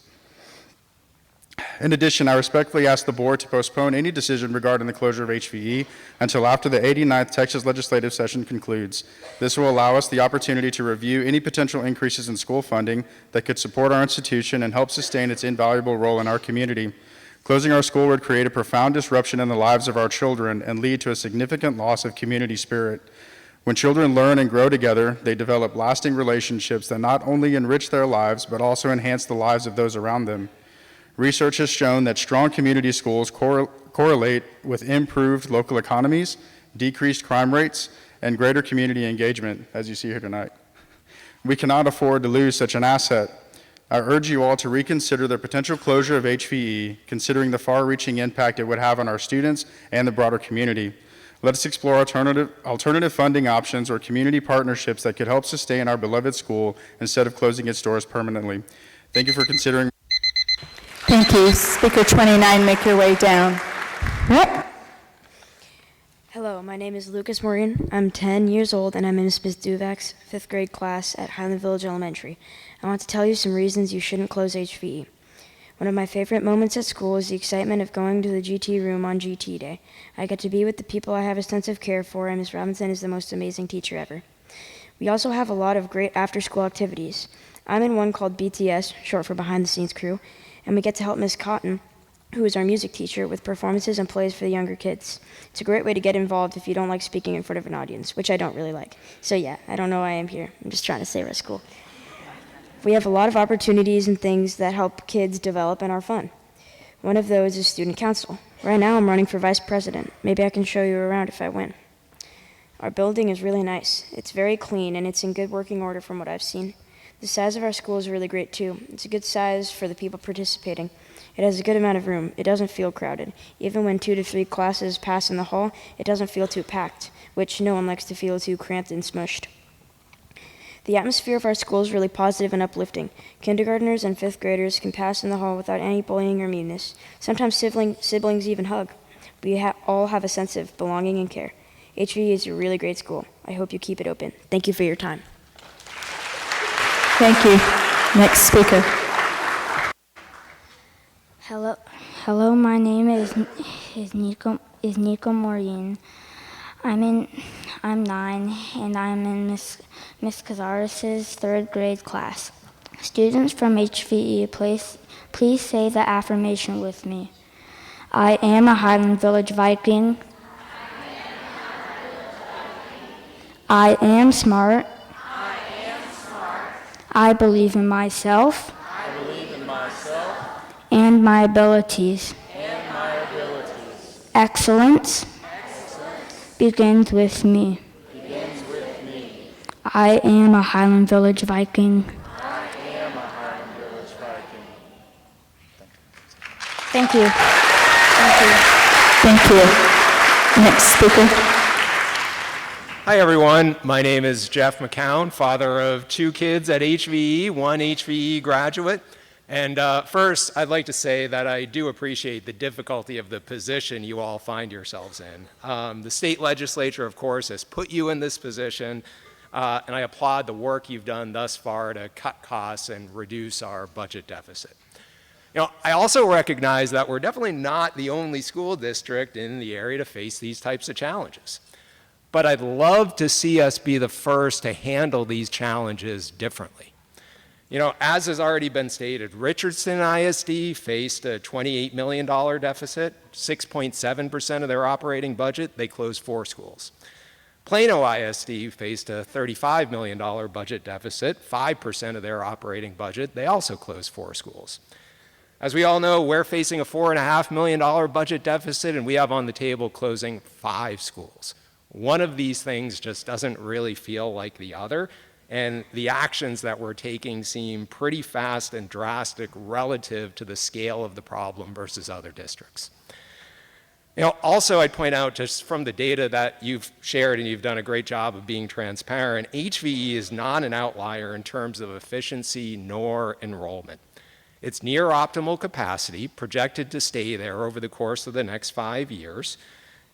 In addition, I respectfully ask the board to postpone any decision regarding the closure of HVE until after the 89th Texas legislative session concludes. This will allow us the opportunity to review any potential increases in school funding that could support our institution and help sustain its invaluable role in our community. Closing our school would create a profound disruption in the lives of our children and lead to a significant loss of community spirit. When children learn and grow together, they develop lasting relationships that not only enrich their lives, but also enhance the lives of those around them. Research has shown that strong community schools correlate with improved local economies, decreased crime rates, and greater community engagement, as you see here tonight. We cannot afford to lose such an asset. I urge you all to reconsider the potential closure of HVE, considering the far-reaching impact it would have on our students and the broader community. Let us explore alternative funding options or community partnerships that could help sustain our beloved school instead of closing its doors permanently. Thank you for considering. Thank you. Speaker 29, make your way down. Hello, my name is Lucas Morgan. I'm 10 years old and I'm in Ms. Duvak's 5th grade class at Highland Village Elementary. I want to tell you some reasons you shouldn't close HVE. One of my favorite moments at school is the excitement of going to the GT room on GT day. I get to be with the people I have a sense of care for, and Ms. Robinson is the most amazing teacher ever. We also have a lot of great after-school activities. I'm in one called BTS, short for Behind the Scenes Crew, and we get to help Ms. Cotton, who is our music teacher, with performances and plays for the younger kids. It's a great way to get involved if you don't like speaking in front of an audience, which I don't really like. So yeah, I don't know why I'm here. I'm just trying to save our school. We have a lot of opportunities and things that help kids develop and are fun. One of those is student council. Right now I'm running for vice president. Maybe I can show you around if I win. Our building is really nice. It's very clean and it's in good working order from what I've seen. The size of our school is really great too. It's a good size for the people participating. It has a good amount of room. It doesn't feel crowded. Even when 2 to 3 classes pass in the hall, it doesn't feel too packed, which no one likes to feel too cramped and smushed. The atmosphere of our school is really positive and uplifting. Kindergartners and 5th graders can pass in the hall without any bullying or meanness. Sometimes siblings even hug. We all have a sense of belonging and care. HVE is a really great school. I hope you keep it open. Thank you for your time. Thank you. Next speaker. Hello. My name is Nico Maureen. I'm 9 and I'm in Miss Cazares' 3rd grade class. Students from HVE, please say the affirmation with me. I am a Highland Village Viking. I am smart. I believe in myself. And my abilities. Excellence begins with me. I am a Highland Village Viking. Thank you. Thank you. Next speaker. Hi, everyone. My name is Jeff McCown, father of 2 kids at HVE, 1 HVE graduate. And first, I'd like to say that I do appreciate the difficulty of the position you all find yourselves in. The state legislature, of course, has put you in this position, and I applaud the work you've done thus far to cut costs and reduce our budget deficit. I also recognize that we're definitely not the only school district in the area to face these types of challenges. But I'd love to see us be the first to handle these challenges differently. As has already been stated, Richardson ISD faced a $28 million deficit, 6.7% of their operating budget. They closed 4 schools. Plano ISD faced a $35 million budget deficit, 5% of their operating budget. They also closed 4 schools. As we all know, we're facing a $4.5 million budget deficit, and we have on the table closing 5 schools. One of these things just doesn't really feel like the other. And the actions that we're taking seem pretty fast and drastic relative to the scale of the problem versus other districts. Also, I'd point out just from the data that you've shared, and you've done a great job of being transparent, HVE is not an outlier in terms of efficiency nor enrollment. It's near optimal capacity, projected to stay there over the course of the next 5 years,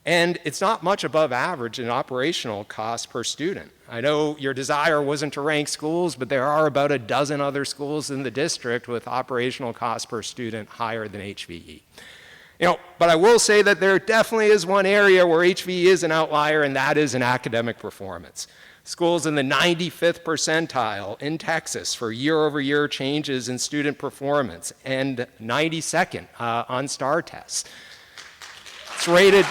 and it's not much above average in operational costs per student. I know your desire wasn't to rank schools, but there are about a dozen other schools in the district with operational costs per student higher than HVE. But I will say that there definitely is one area where HVE is an outlier, and that is in academic performance. Schools in the 95th percentile in Texas for year-over-year changes in student performance, and 92nd on STAR tests. It's rated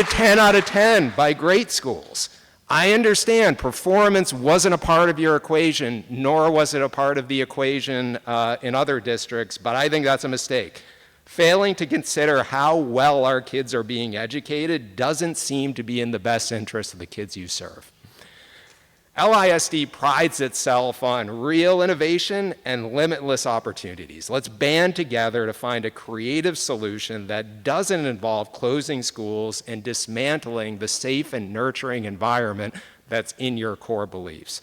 10 out of 10 by great schools. I understand performance wasn't a part of your equation, nor was it a part of the equation in other districts, but I think that's a mistake. Failing to consider how well our kids are being educated doesn't seem to be in the best interest of the kids you serve. LISD prides itself on real innovation and limitless opportunities. Let's band together to find a creative solution that doesn't involve closing schools and dismantling the safe and nurturing environment that's in your core beliefs.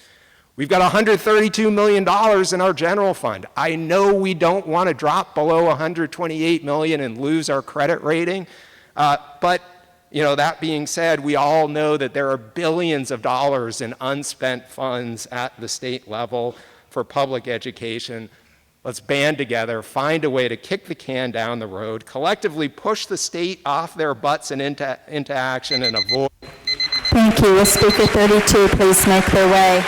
We've got $132 million in our general fund. I know we don't want to drop below $128 million and lose our credit rating, but that being said, we all know that there are billions of dollars in unspent funds at the state level for public education. Let's band together, find a way to kick the can down the road, collectively push the state off their butts and into action, and avoid. Thank you. Will Speaker 32 please make their way?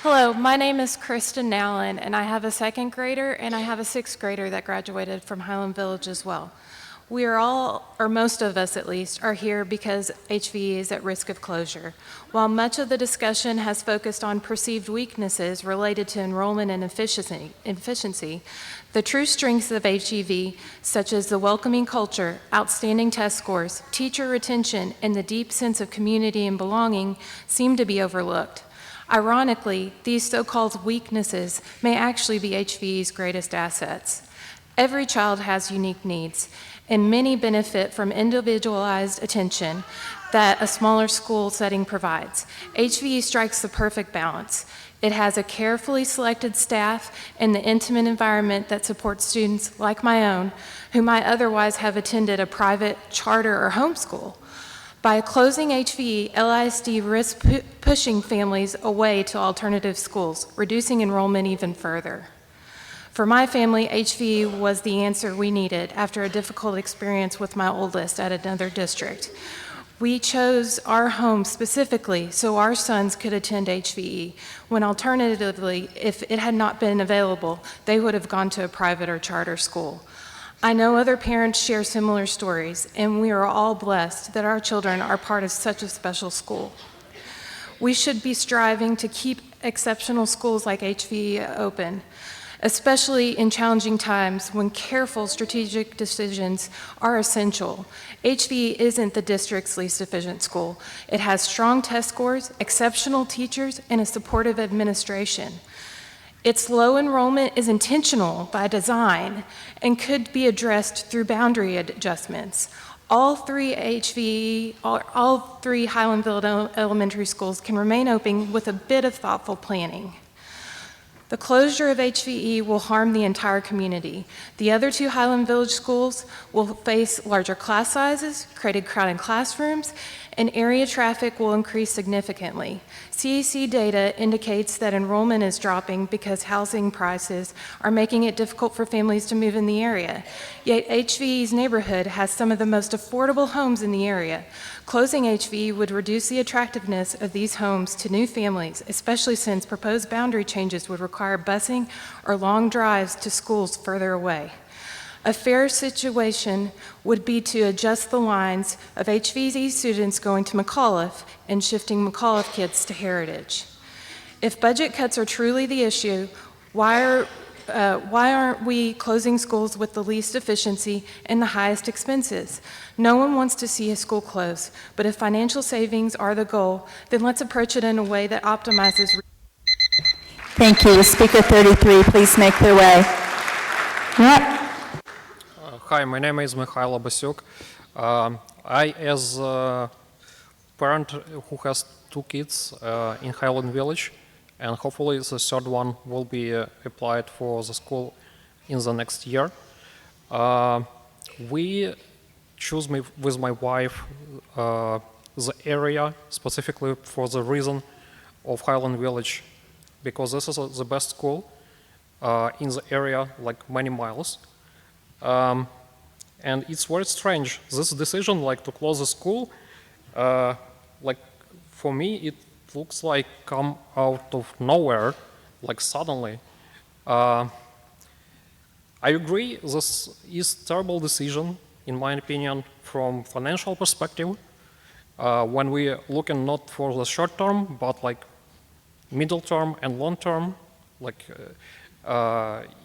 Hello, my name is Kristen Nowlin, and I have a second grader and I have a sixth grader that graduated from Highland Village as well. We are all, or most of us at least, are here because HVE is at risk of closure. While much of the discussion has focused on perceived weaknesses related to enrollment and efficiency, the true strengths of HEV, such as the welcoming culture, outstanding test scores, teacher retention, and the deep sense of community and belonging, seem to be overlooked. Ironically, these so-called weaknesses may actually be HVE's greatest assets. Every child has unique needs, and many benefit from individualized attention that a smaller school setting provides. HVE strikes the perfect balance. It has a carefully selected staff and the intimate environment that supports students like my own, who might otherwise have attended a private, charter, or homeschool. By closing HVE, LISD risks pushing families away to alternative schools, reducing enrollment even further. For my family, HVE was the answer we needed after a difficult experience with my oldest at another district. We chose our home specifically so our sons could attend HVE, when alternatively, if it had not been available, they would have gone to a private or charter school. I know other parents share similar stories, and we are all blessed that our children are part of such a special school. We should be striving to keep exceptional schools like HVE open, especially in challenging times when careful strategic decisions are essential. HVE isn't the district's least efficient school. It has strong test scores, exceptional teachers, and a supportive administration. Its low enrollment is intentional by design and could be addressed through boundary adjustments. All three Highlandville elementary schools can remain open with a bit of thoughtful planning. The closure of HVE will harm the entire community. The other two Highland Village schools will face larger class sizes, created crowded classrooms, and area traffic will increase significantly. CEC data indicates that enrollment is dropping because housing prices are making it difficult for families to move in the area. Yet HVE's neighborhood has some of the most affordable homes in the area. Closing HVE would reduce the attractiveness of these homes to new families, especially since proposed boundary changes would require busing or long drives to schools further away. A fair situation would be to adjust the lines of HVE students going to McAuliffe and shifting McAuliffe kids to Heritage. If budget cuts are truly the issue, why aren't we closing schools with the least efficiency and the highest expenses? No one wants to see a school close, but if financial savings are the goal, then let's approach it in a way that optimizes. Thank you. Speaker 33, please make their way. Yep. Hi, my name is Mikhail Basyuk. I, as a parent who has 2 kids in Highland Village, and hopefully the third one will be applied for the school in the next year. We choose with my wife the area specifically for the reason of Highland Village, because this is the best school in the area, like many miles. And it's very strange, this decision, like to close the school, like for me it looks like come out of nowhere, like suddenly. I agree, this is terrible decision, in my opinion, from financial perspective, when we looking not for the short term, but like middle term and long term, like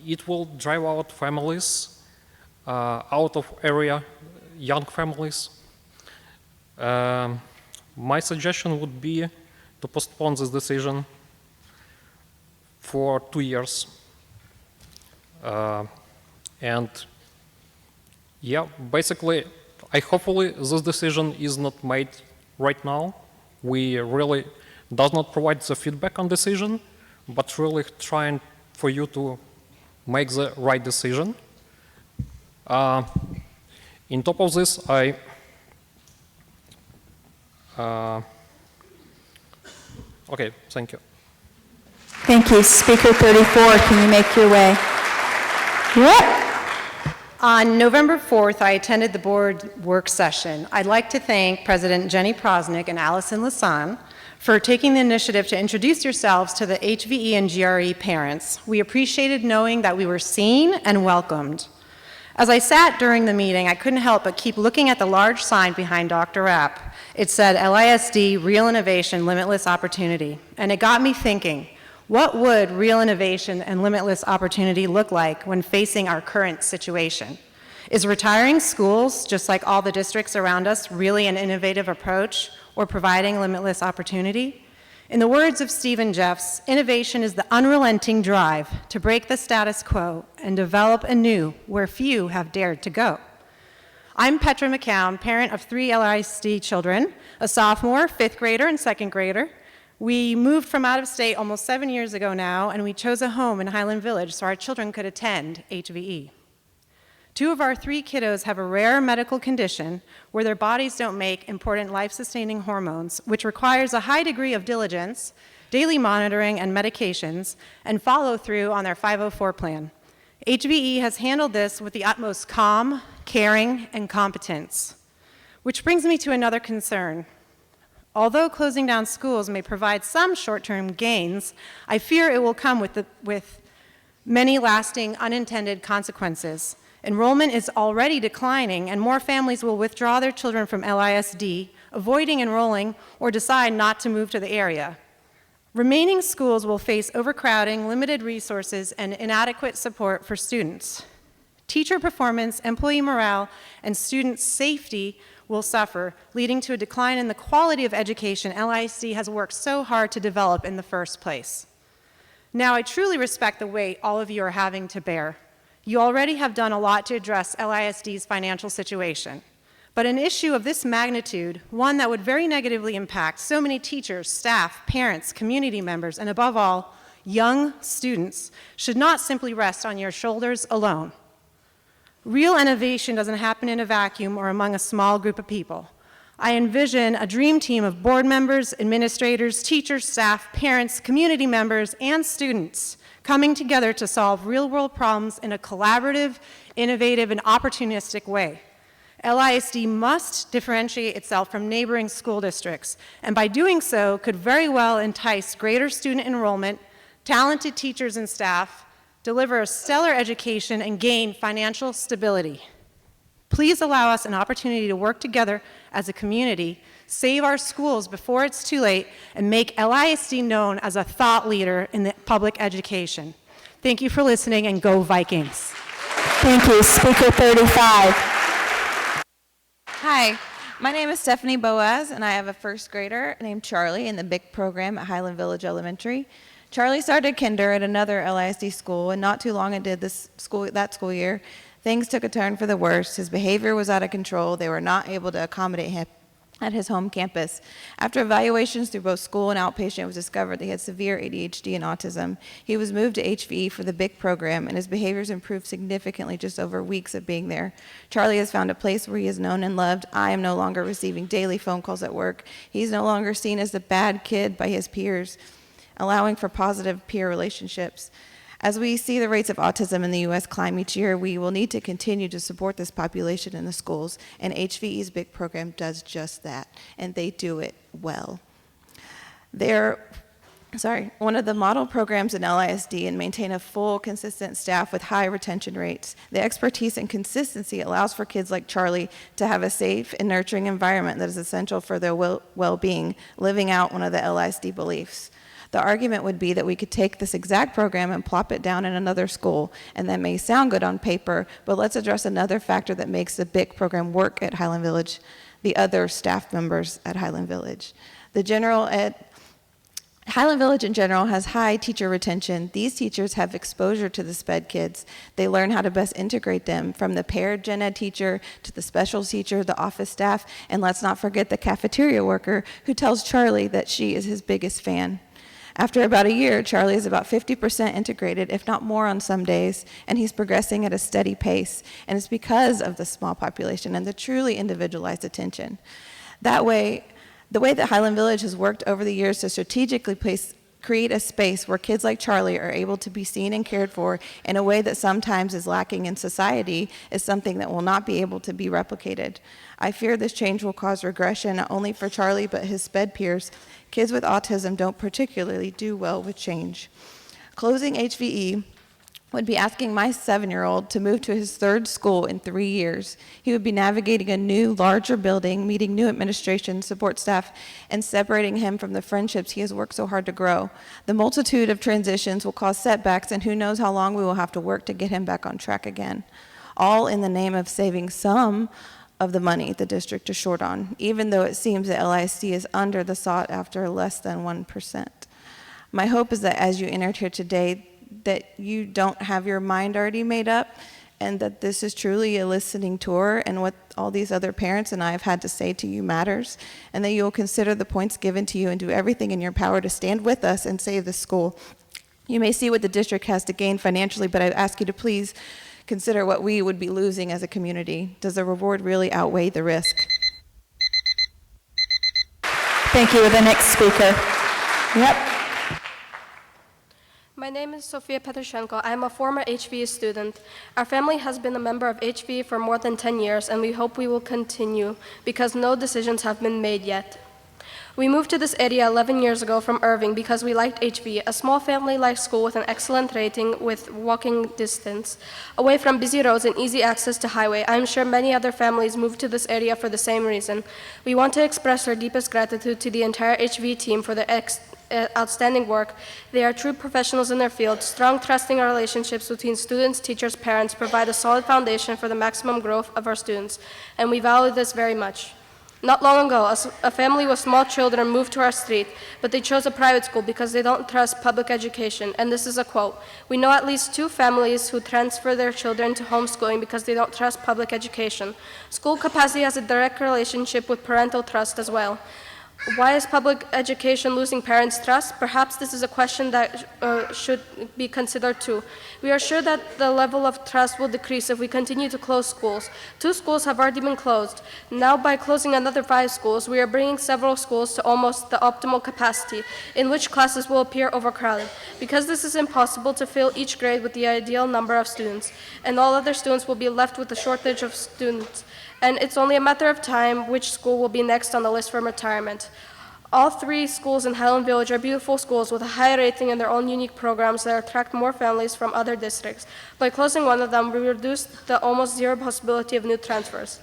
it will drive out families out of area, young families. My suggestion would be to postpone this decision for 2 years. And yeah, basically, hopefully this decision is not made right now. We really does not provide the feedback on decision, but really trying for you to make the right decision. In top of this, okay, thank you. Thank you. Speaker 34, can you make your way? On November 4th, I attended the board work session. I'd like to thank President Jenny Prosnick and Allison Lasan for taking the initiative to introduce yourselves to the HVE and GRE parents. We appreciated knowing that we were seen and welcomed. As I sat during the meeting, I couldn't help but keep looking at the large sign behind Dr. Rapp. It said, LISD, Real Innovation, Limitless Opportunity. And it got me thinking, what would real innovation and limitless opportunity look like when facing our current situation? Is retiring schools, just like all the districts around us, really an innovative approach or providing limitless opportunity? In the words of Stephen Jeffs, innovation is the unrelenting drive to break the status quo and develop anew where few have dared to go. I'm Petra McCown, parent of 3 LISD children, a sophomore, 5th grader, and 2nd grader. We moved from out of state almost 7 years ago now, and we chose a home in Highland Village so our children could attend HVE. 2 of our 3 kiddos have a rare medical condition where their bodies don't make important life-sustaining hormones, which requires a high degree of diligence, daily monitoring and medications, and follow-through on their 504 plan. HVE has handled this with the utmost calm, caring, and competence. Which brings me to another concern. Although closing down schools may provide some short-term gains, I fear it will come with many lasting unintended consequences. Enrollment is already declining, and more families will withdraw their children from LISD, avoiding enrolling, or decide not to move to the area. Remaining schools will face overcrowding, limited resources, and inadequate support for students. Teacher performance, employee morale, and student safety will suffer, leading to a decline in the quality of education LISD has worked so hard to develop in the first place. Now, I truly respect the weight all of you are having to bear. You already have done a lot to address LISD's financial situation. But an issue of this magnitude, one that would very negatively impact so many teachers, staff, parents, community members, and above all, young students, should not simply rest on your shoulders alone. Real innovation doesn't happen in a vacuum or among a small group of people. I envision a dream team of board members, administrators, teachers, staff, parents, community members, and students coming together to solve real-world problems in a collaborative, innovative, and opportunistic way. LISD must differentiate itself from neighboring school districts, and by doing so could very well entice greater student enrollment, talented teachers and staff, deliver a stellar education, and gain financial stability. Please allow us an opportunity to work together as a community, save our schools before it's too late, and make LISD known as a thought leader in the public education. Thank you for listening, and go Vikings. Thank you. Speaker 35. Hi, my name is Stephanie Boaz, and I have a 1st grader named Charlie in the BIC program at Highland Village Elementary. Charlie started kinder at another LISD school, and not too long into that school year, Things took a turn for the worse. His behavior was out of control. They were not able to accommodate him at his home campus. After evaluations through both school and outpatient, it was discovered that he had severe ADHD and autism. He was moved to HVE for the BIC program, and his behaviors improved significantly just over weeks of being there. Charlie has found a place where he is known and loved. I am no longer receiving daily phone calls at work. He's no longer seen as the bad kid by his peers, allowing for positive peer relationships. As we see the rates of autism in the U.S. climb each year, we will need to continue to support this population in the schools, and HVE's BIC program does just that, and they do it well. They're one of the model programs in LISD and maintain a full, consistent staff with high retention rates. The expertise and consistency allows for kids like Charlie to have a safe and nurturing environment that is essential for their well-being, living out one of the LISD beliefs. The argument would be that we could take this exact program and plop it down in another school, and that may sound good on paper, but let's address another factor that makes the BIC program work at Highland Village, the other staff members at Highland Village. Highland Village in general has high teacher retention. These teachers have exposure to the SPED kids. They learn how to best integrate them, from the paired gen ed teacher to the special teacher, the office staff, and let's not forget the cafeteria worker who tells Charlie that she is his biggest fan. After about a year, Charlie is about 50% integrated, if not more on some days, and he's progressing at a steady pace. And it's because of the small population and the truly individualized attention. The way that Highland Village has worked over the years to strategically create a space where kids like Charlie are able to be seen and cared for in a way that sometimes is lacking in society is something that will not be able to be replicated. I fear this change will cause regression not only for Charlie but his SPED peers. Kids with autism don't particularly do well with change. Closing HVE would be asking my 7-year-old to move to his 3rd school in 3 years. He would be navigating a new, larger building, meeting new administration, support staff, and separating him from the friendships he has worked so hard to grow. The multitude of transitions will cause setbacks, and who knows how long we will have to work to get him back on track again, all in the name of saving some of the money the district is short on, even though it seems that LISD is under the sought after less than 1%. My hope is that as you entered here today, that you don't have your mind already made up, and that this is truly a listening tour, and what all these other parents and I have had to say to you matters, and that you will consider the points given to you and do everything in your power to stand with us and save the school. You may see what the district has to gain financially, but I ask you to please consider what we would be losing as a community. Does the reward really outweigh the risk? Thank you. The next speaker. Yep. My name is Sofia Petroshenko. I am a former HVE student. Our family has been a member of HVE for more than 10 years, and we hope we will continue because no decisions have been made yet. We moved to this area 11 years ago from Irving because we liked HVE, a small family-like school with an excellent rating with walking distance. Away from busy roads and easy access to highway, I am sure many other families moved to this area for the same reason. We want to express our deepest gratitude to the entire HVE team for their outstanding work. They are true professionals in their field. Strong, trusting relationships between students, teachers, parents provide a solid foundation for the maximum growth of our students, and we value this very much. Not long ago, a family with small children moved to our street, but they chose a private school because they don't trust public education, and this is a quote. We know at least 2 families who transfer their children to homeschooling because they don't trust public education. School capacity has a direct relationship with parental trust as well. Why is public education losing parents' trust? Perhaps this is a question that should be considered too. We are sure that the level of trust will decrease if we continue to close schools. 2 schools have already been closed. Now, by closing another 5 schools, we are bringing several schools to almost the optimal capacity, in which classes will appear overcrowded. Because this is impossible to fill each grade with the ideal number of students, and all other students will be left with a shortage of students. And it's only a matter of time which school will be next on the list for retirement. All 3 schools in Highland Village are beautiful schools with a high rating and their own unique programs that attract more families from other districts. By closing one of them, we reduce the almost zero possibility of new transfers.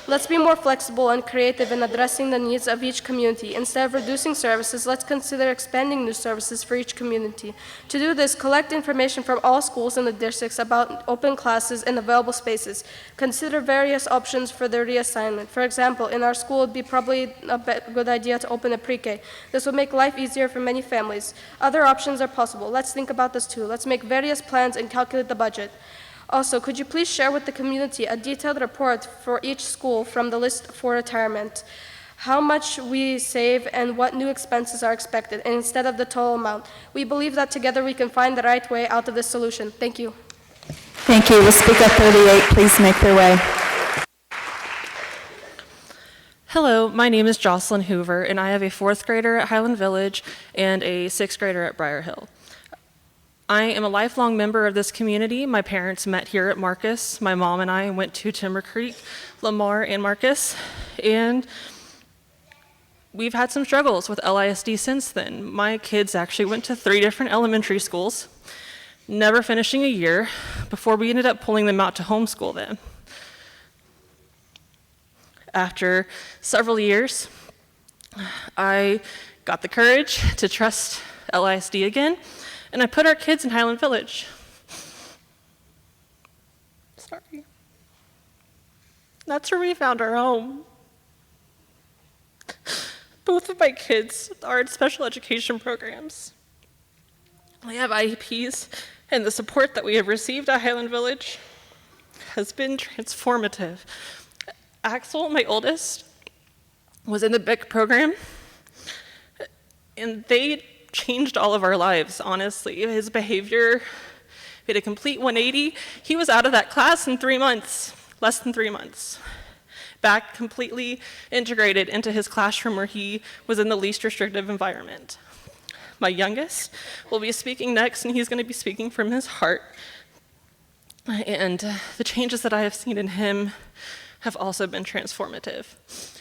Let's be more flexible and creative in addressing the needs of each community. Instead of reducing services, let's consider expanding new services for each community. To do this, collect information from all schools in the districts about open classes and available spaces. Consider various options for the reassignment. For example, in our school, it would be probably a good idea to open a pre-K. This would make life easier for many families. Other options are possible. Let's think about this too. Let's make various plans and calculate the budget. Also, could you please share with the community a detailed report for each school from the list for retirement? How much we save and what new expenses are expected, and instead of the total amount. We believe that together we can find the right way out of this solution. Thank you. Thank you. Will Speaker 38 please make their way? Hello, my name is Jocelyn Hoover, and I have a 4th grader at Highland Village and a 6th grader at Briar Hill. I am a lifelong member of this community. My parents met here at Marcus. My mom and I went to Timber Creek, Lamar, and Marcus, and we've had some struggles with LISD since then. My kids actually went to 3 different elementary schools, never finishing a year, before we ended up pulling them out to homeschool them. After several years, I got the courage to trust LISD again, and I put our kids in Highland Village. Sorry. That's where we found our home. Both of my kids are in special education programs. They have IEPs, and the support that we have received at Highland Village has been transformative. Axel, my oldest, was in the BIC program, and they changed all of our lives, honestly. His behavior made a complete 180. He was out of that class in 3 months, less than 3 months. Back completely integrated into his classroom where he was in the least restrictive environment. My youngest will be speaking next, and he's going to be speaking from his heart. And the changes that I have seen in him have also been transformative.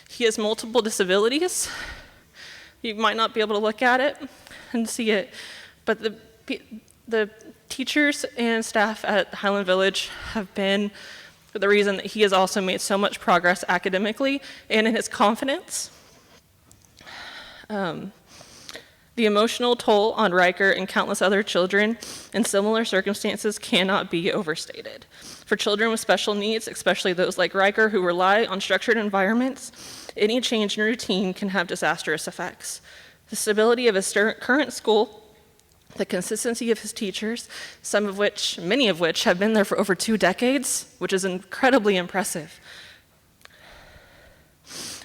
He has multiple disabilities. You might not be able to look at it and see it, but the teachers and staff at Highland Village have been the reason that he has also made so much progress academically and in his confidence. The emotional toll on Riker and countless other children in similar circumstances cannot be overstated. For children with special needs, especially those like Riker who rely on structured environments, any change in routine can have disastrous effects. The stability of his current school, the consistency of his teachers, many of which have been there for over 2 decades, which is incredibly impressive,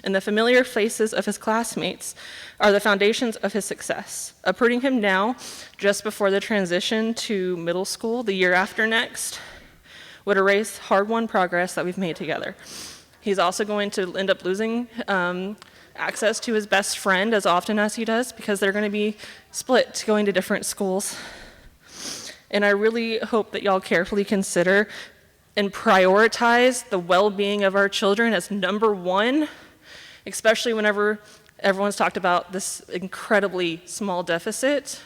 and the familiar faces of his classmates are the foundations of his success. Uprooting him now, just before the transition to middle school, the year after next, would erase hard-won progress that we've made together. He's also going to end up losing access to his best friend as often as he does because they're going to be split going to different schools. And I really hope that y'all carefully consider and prioritize the well-being of our children as number one, especially whenever everyone's talked about this incredibly small deficit.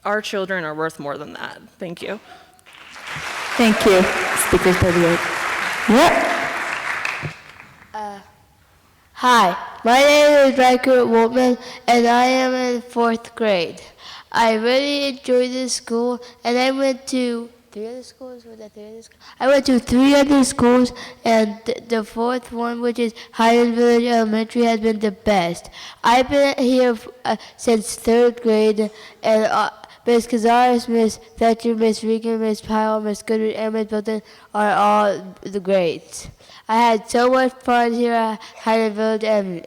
Our children are worth more than that. Thank you. Thank you. Speaker 38. Yep. Hi, my name is Riker Woltman, and I am in 4th grade. I really enjoy this school, and I went to 3 other schools. Was that 3 other schools? I went to 3 other schools, and the 4th one, which is Highland Village Elementary, has been the best. I've been here since 3rd grade, and Miss Cazares, Miss Thatcher, Miss Regan, Miss Powell, Miss Goodrich, and Miss Bolton are all the greats. I had so much fun here at Highland Village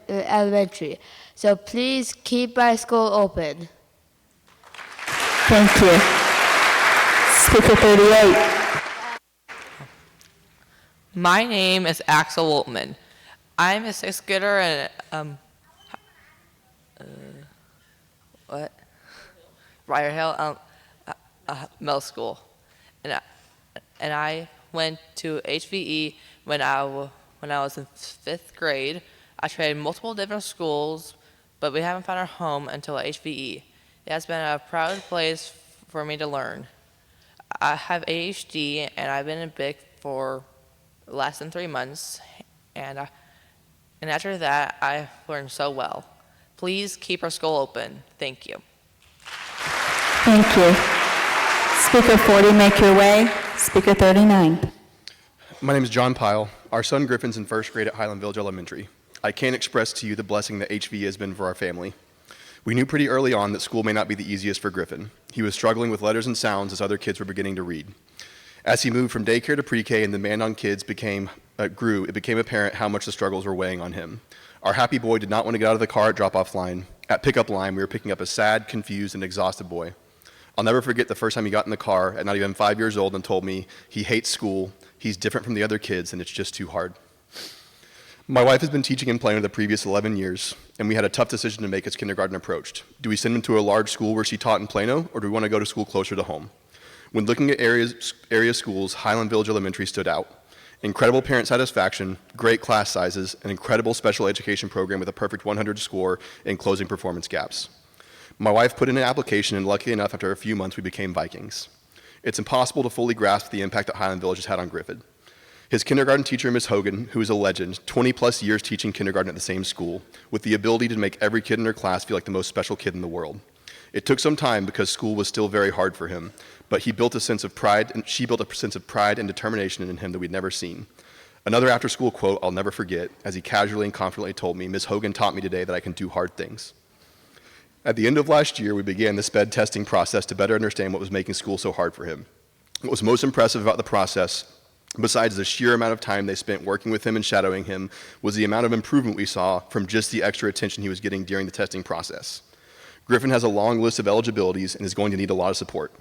Elementary. So please keep my school open. Thank you. Speaker 38. My name is Axel Woltman. I'm a 6th grader at Briar Hill Middle School, and I went to HVE when I was in 5th grade. I tried multiple different schools, but we haven't found our home until HVE. It has been a proud place for me to learn. I have ADHD, and I've been in BIC for less than 3 months, and after that, I learned so well. Please keep our school open. Thank you. Thank you. Speaker 40, make your way. Speaker 39. My name is John Pyle. Our son Griffin's in 1st grade at Highland Village Elementary. I can't express to you the blessing that HVE has been for our family. We knew pretty early on that school may not be the easiest for Griffin. He was struggling with letters and sounds as other kids were beginning to read. As he moved from daycare to pre-K and the demand on kids grew, it became apparent how much the struggles were weighing on him. Our happy boy did not want to get out of the car at drop-off line. At pickup line, we were picking up a sad, confused, and exhausted boy. I'll never forget the first time he got in the car at not even 5 years old and told me he hates school, he's different from the other kids, and it's just too hard. My wife has been teaching in Plano the previous 11 years, and we had a tough decision to make as kindergarten approached. Do we send him to a large school where she taught in Plano, or do we want to go to school closer to home? When looking at area schools, Highland Village Elementary stood out. Incredible parent satisfaction, great class sizes, an incredible special education program with a perfect 100 score and closing performance gaps. My wife put in an application, and lucky enough, after a few months, we became Vikings. It's impossible to fully grasp the impact that Highland Village has had on Griffith. His kindergarten teacher, Miss Hogan, who is a legend, 20-plus years teaching kindergarten at the same school, with the ability to make every kid in her class feel like the most special kid in the world. It took some time because school was still very hard for him, but he built a sense of pride, and she built a sense of pride and determination in him that we'd never seen. Another after-school quote I'll never forget, as he casually and confidently told me, "Miss Hogan taught me today that I can do hard things." At the end of last year, we began the SPED testing process to better understand what was making school so hard for him. What was most impressive about the process, besides the sheer amount of time they spent working with him and shadowing him, was the amount of improvement we saw from just the extra attention he was getting during the testing process. Griffin has a long list of eligibilities and is going to need a lot of support.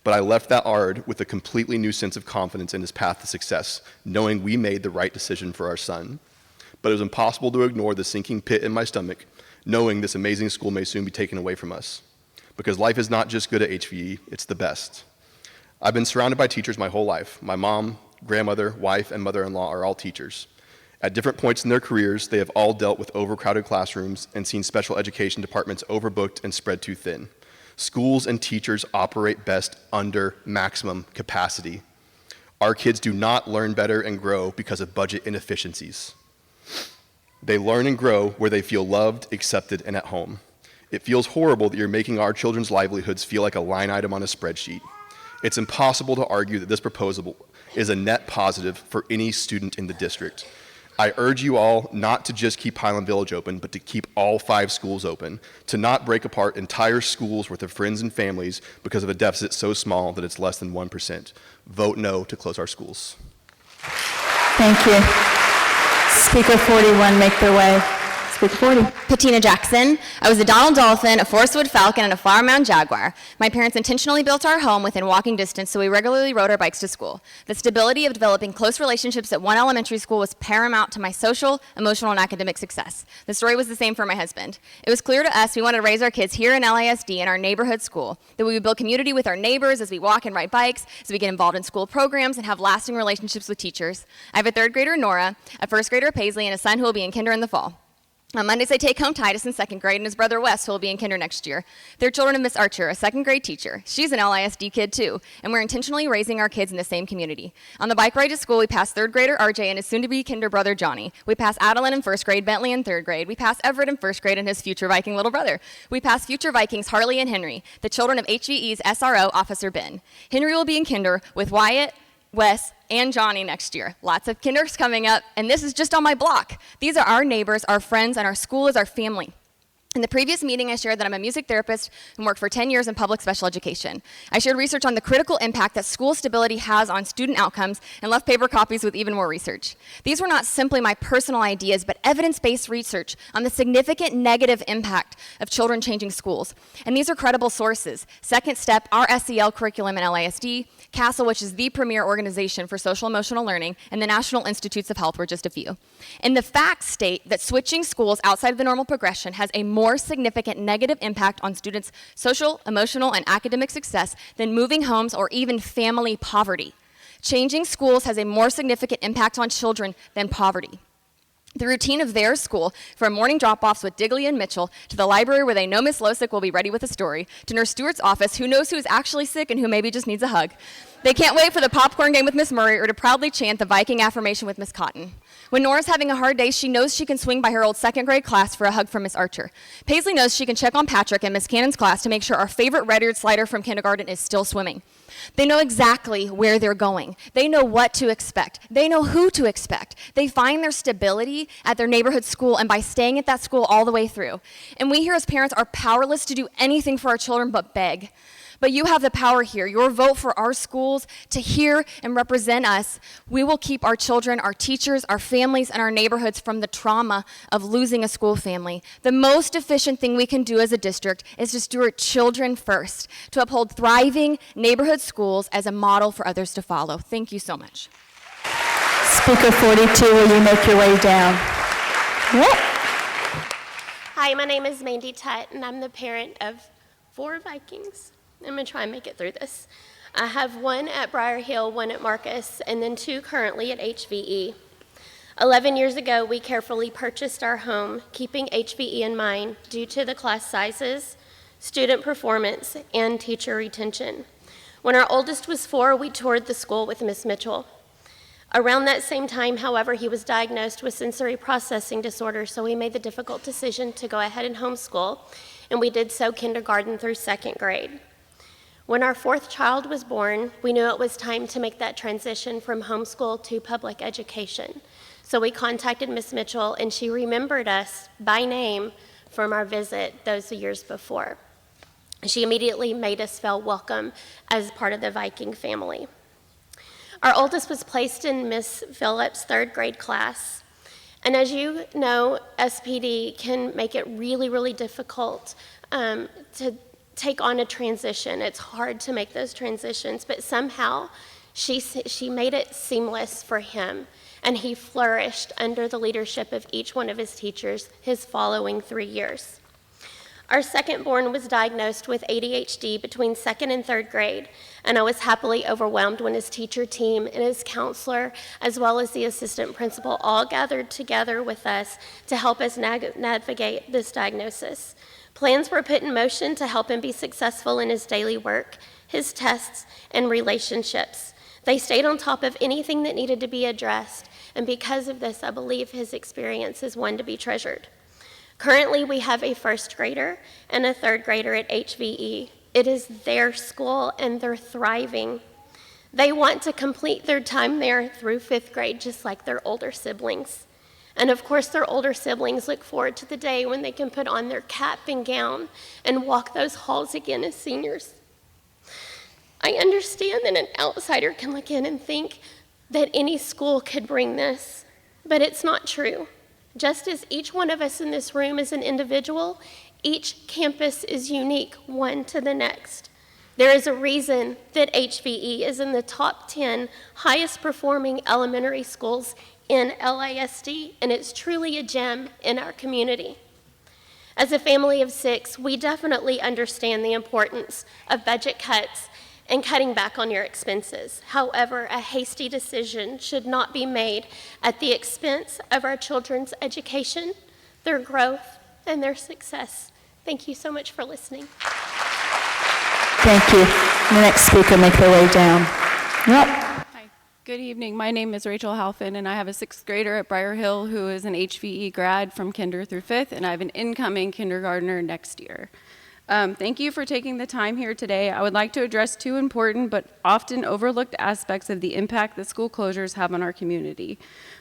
But I left that ARD with a completely new sense of confidence in his path to success, knowing we made the right decision for our son. But it was impossible to ignore the sinking pit in my stomach, knowing this amazing school may soon be taken away from us. Because life is not just good at HVE, it's the best. I've been surrounded by teachers my whole life. My mom, grandmother, wife, and mother-in-law are all teachers. At different points in their careers, they have all dealt with overcrowded classrooms and seen special education departments overbooked and spread too thin. Schools and teachers operate best under maximum capacity. Our kids do not learn better and grow because of budget inefficiencies. They learn and grow where they feel loved, accepted, and at home. It feels horrible that you're making our children's livelihoods feel like a line item on a spreadsheet. It's impossible to argue that this proposal is a net positive for any student in the district. I urge you all not to just keep Highland Village open, but to keep all 5 schools open, to not break apart entire schools worth of friends and families because of a deficit so small that it's less than 1%. Vote no to close our schools. Thank you. Speaker 41, make their way. Speaker 40. Patina Jackson. I was a Donald Dolphin, a Forestwood Falcon, and a Flower Mound Jaguar. My parents intentionally built our home within walking distance, so we regularly rode our bikes to school. The stability of developing close relationships at one elementary school was paramount to my social, emotional, and academic success. The story was the same for my husband. It was clear to us we wanted to raise our kids here in LISD in our neighborhood school, that we would build community with our neighbors as we walk and ride bikes, as we get involved in school programs and have lasting relationships with teachers. I have a 3rd grader, Nora, a 1st grader, Paisley, and a son who will be in kinder in the fall. On Mondays, I take home Titus in 2nd grade and his brother Wes, who will be in kinder next year. They're children of Miss Archer, a 2nd grade teacher. She's an LISD kid too, and we're intentionally raising our kids in the same community. On the bike ride to school, we pass 3rd grader RJ and his soon-to-be kinder brother Johnny. We pass Adeline in 1st grade, Bentley in 3rd grade. We pass Everett in 1st grade and his future Viking little brother. We pass future Vikings Harley and Henry, the children of HVE's SRO, Officer Ben. Henry will be in kinder with Wyatt, Wes, and Johnny next year. Lots of kinders coming up, and this is just on my block. These are our neighbors, our friends, and our school is our family. In the previous meeting, I shared that I'm a music therapist and worked for 10 years in public special education. I shared research on the critical impact that school stability has on student outcomes and left paper copies with even more research. These were not simply my personal ideas, but evidence-based research on the significant negative impact of children changing schools. And these are credible sources. Second Step, our SEL curriculum in LISD, CASEL, which is the premier organization for social emotional learning, and the National Institutes of Health were just a few. And the facts state that switching schools outside of the normal progression has a more significant negative impact on students' social, emotional, and academic success than moving homes or even family poverty. Changing schools has a more significant impact on children than poverty. The routine of their school, from morning drop-offs with Digley and Mitchell, to the library where they know Miss Losick will be ready with a story, to Nurse Stewart's office, who knows who is actually sick and who maybe just needs a hug. They can't wait for the popcorn game with Miss Murray or to proudly chant the Viking affirmation with Miss Cotton. When Nora's having a hard day, she knows she can swing by her old second grade class for a hug from Miss Archer. Paisley knows she can check on Patrick and Miss Cannon's class to make sure our favorite red-eared slider from kindergarten is still swimming. They know exactly where they're going. They know what to expect. They know who to expect. They find their stability at their neighborhood school and by staying at that school all the way through. And we here as parents are powerless to do anything for our children but beg. But you have the power here. Your vote for our schools to hear and represent us. We will keep our children, our teachers, our families, and our neighborhoods from the trauma of losing a school family. The most efficient thing we can do as a district is to steward children first, to uphold thriving neighborhood schools as a model for others to follow. Thank you so much. Speaker 42, will you make your way down? Yep. Hi, my name is Mandy Tutt, and I'm the parent of 4 Vikings. I'm going to try and make it through this. I have 1 at Briar Hill, 1 at Marcus, and then 2 currently at HVE. 11 years ago, we carefully purchased our home, keeping HVE in mind due to the class sizes, student performance, and teacher retention. When our oldest was 4, we toured the school with Miss Mitchell. Around that same time, however, he was diagnosed with sensory processing disorder, so we made the difficult decision to go ahead and homeschool, and we did so kindergarten through 2nd grade. When our 4th child was born, we knew it was time to make that transition from homeschool to public education. So we contacted Miss Mitchell, and she remembered us by name from our visit those years before. She immediately made us feel welcome as part of the Viking family. Our oldest was placed in Miss Phillips' 3rd grade class. And as you know, SPD can make it really, really difficult to take on a transition. It's hard to make those transitions, but somehow she made it seamless for him, and he flourished under the leadership of each one of his teachers his following 3 years. Our second born was diagnosed with ADHD between 2nd and 3rd grade, and I was happily overwhelmed when his teacher team and his counselor, as well as the assistant principal, all gathered together with us to help us navigate this diagnosis. Plans were put in motion to help him be successful in his daily work, his tests, and relationships. They stayed on top of anything that needed to be addressed, and because of this, I believe his experience is one to be treasured. Currently, we have a 1st grader and a 3rd grader at HVE. It is their school, and they're thriving. They want to complete their time there through 5th grade, just like their older siblings. And of course, their older siblings look forward to the day when they can put on their cap and gown and walk those halls again as seniors. I understand that an outsider can look in and think that any school could bring this, but it's not true. Just as each one of us in this room is an individual, each campus is unique one to the next. There is a reason that HVE is in the top 10 highest performing elementary schools in LISD, and it's truly a gem in our community. As a family of 6, we definitely understand the importance of budget cuts and cutting back on your expenses. However, a hasty decision should not be made at the expense of our children's education, their growth, and their success. Thank you so much for listening. Thank you. The next speaker, make their way down. Yep. Good evening. My name is Rachel Halfin, and I have a 6th grader at Briar Hill who is an HVE grad from kinder through 5th, and I have an incoming kindergartner next year. Thank you for taking the time here today. I would like to address 2 important but often overlooked aspects of the impact that school closures have on our community.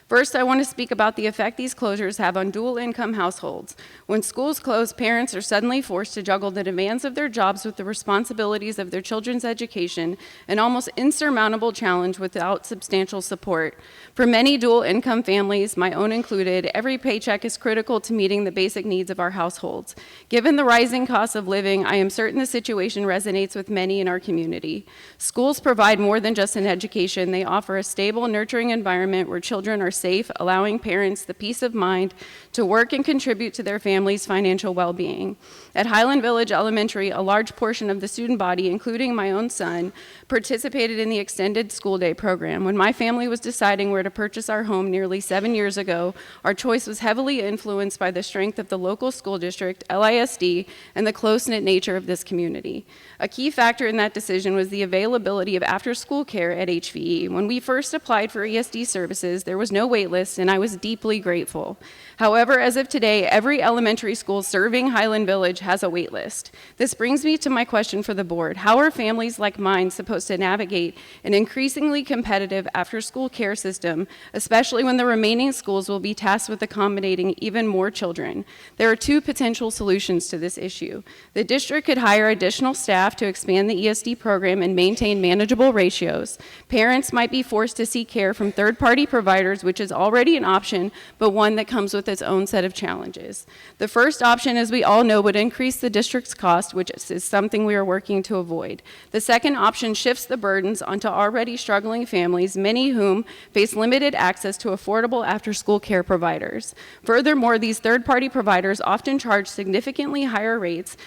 First, I want to speak about the effect these closures have on dual-income households. When schools close, parents are suddenly forced to juggle the demands of their jobs with the responsibilities of their children's education, an almost insurmountable challenge without substantial support. For many dual-income families, my own included, every paycheck is critical to meeting the basic needs of our households. Given the rising cost of living, I am certain the situation resonates with many in our community. Schools provide more than just an education. They offer a stable, nurturing environment where children are safe, allowing parents the peace of mind to work and contribute to their family's financial well-being. At Highland Village Elementary, a large portion of the student body, including my own son, participated in the extended school day program. When my family was deciding where to purchase our home nearly 7 years ago, our choice was heavily influenced by the strength of the local school district, LISD, and the close-knit nature of this community. A key factor in that decision was the availability of after-school care at HVE. When we first applied for ESD services, there was no wait list, and I was deeply grateful. However, as of today, every elementary school serving Highland Village has a wait list. This brings me to my question for the board. How are families like mine supposed to navigate an increasingly competitive after-school care system, especially when the remaining schools will be tasked with accommodating even more children? There are two potential solutions to this issue. The district could hire additional staff to expand the ESD program and maintain manageable ratios. Parents might be forced to seek care from third-party providers, which is already an option, but one that comes with its own set of challenges. The first option, as we all know, would increase the district's cost, which is something we are working to avoid. The second option shifts the burdens onto already struggling families, many whom face limited access to affordable after-school care providers. Furthermore, these third-party providers often charge significantly higher rates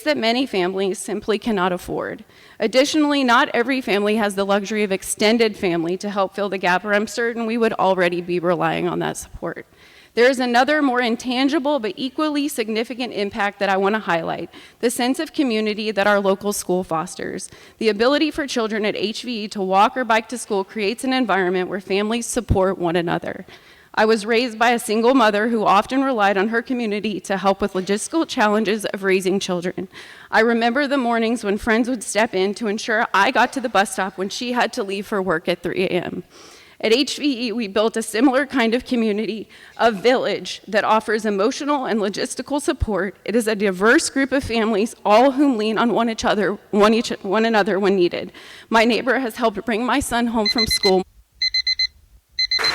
that many families simply cannot afford. Additionally, not every family has the luxury of extended family to help fill the gap, or I'm certain we would already be relying on that support. There is another more intangible but equally significant impact that I want to highlight, the sense of community that our local school fosters. The ability for children at HVE to walk or bike to school creates an environment where families support one another. I was raised by a single mother who often relied on her community to help with logistical challenges of raising children. I remember the mornings when friends would step in to ensure I got to the bus stop when she had to leave for work at 3 a.m. At HVE, we built a similar kind of community, a village that offers emotional and logistical support. It is a diverse group of families, all whom lean on one another when needed. My neighbor has helped bring my son home from school.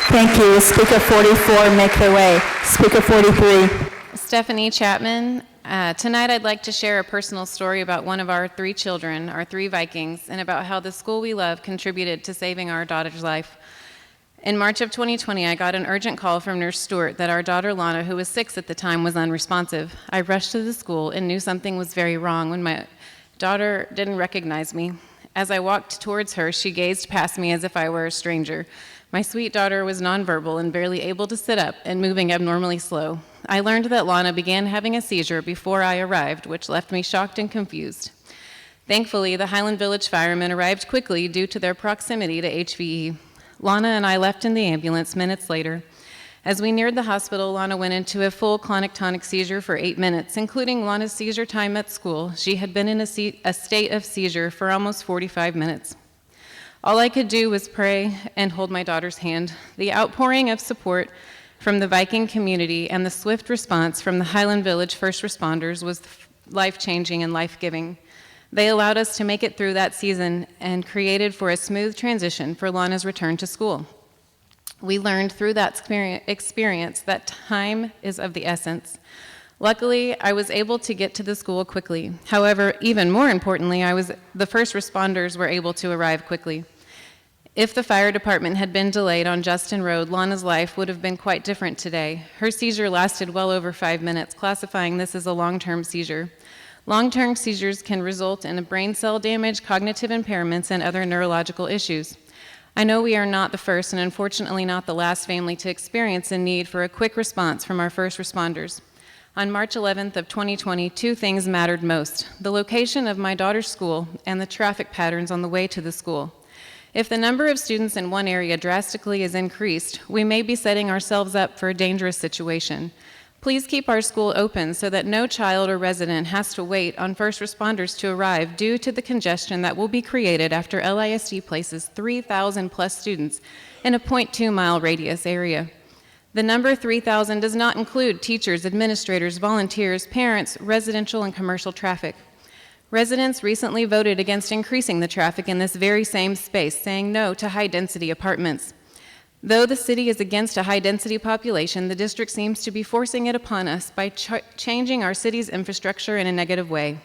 Thank you. Speaker 44, make their way. Speaker 43. Stephanie Chapman. Tonight I'd like to share a personal story about one of our 3 children, our 3 Vikings, and about how the school we love contributed to saving our daughter's life. In March of 2020, I got an urgent call from Nurse Stewart that our daughter Lana, who was 6 at the time, was unresponsive. I rushed to the school and knew something was very wrong when my daughter didn't recognize me. As I walked towards her, she gazed past me as if I were a stranger. My sweet daughter was nonverbal and barely able to sit up and moving abnormally slow. I learned that Lana began having a seizure before I arrived, which left me shocked and confused. Thankfully, the Highland Village firemen arrived quickly due to their proximity to HVE. Lana and I left in the ambulance minutes later. As we neared the hospital, Lana went into a full clonic-tonic seizure for 8 minutes, including Lana's seizure time at school. She had been in a state of seizure for almost 45 minutes. All I could do was pray and hold my daughter's hand. The outpouring of support from the Viking community and the swift response from the Highland Village first responders was life-changing and life-giving. They allowed us to make it through that season and created for a smooth transition for Lana's return to school. We learned through that experience that time is of the essence. Luckily, I was able to get to the school quickly. However, even more importantly, the first responders were able to arrive quickly. If the fire department had been delayed on Justin Road, Lana's life would have been quite different today. Her seizure lasted well over 5 minutes, classifying this as a long-term seizure. Long-term seizures can result in brain cell damage, cognitive impairments, and other neurological issues. I know we are not the first and unfortunately not the last family to experience a need for a quick response from our first responders. On March 11th of 2020, 2 things mattered most: the location of my daughter's school and the traffic patterns on the way to the school. If the number of students in one area drastically is increased, we may be setting ourselves up for a dangerous situation. Please keep our school open so that no child or resident has to wait on first responders to arrive due to the congestion that will be created after LISD places 3,000 plus students in a 0.2-mile radius area. The number 3,000 does not include teachers, administrators, volunteers, parents, residential and commercial traffic. Residents recently voted against increasing the traffic in this very same space, saying no to high-density apartments. Though the city is against a high-density population, the district seems to be forcing it upon us by changing our city's infrastructure in a negative way.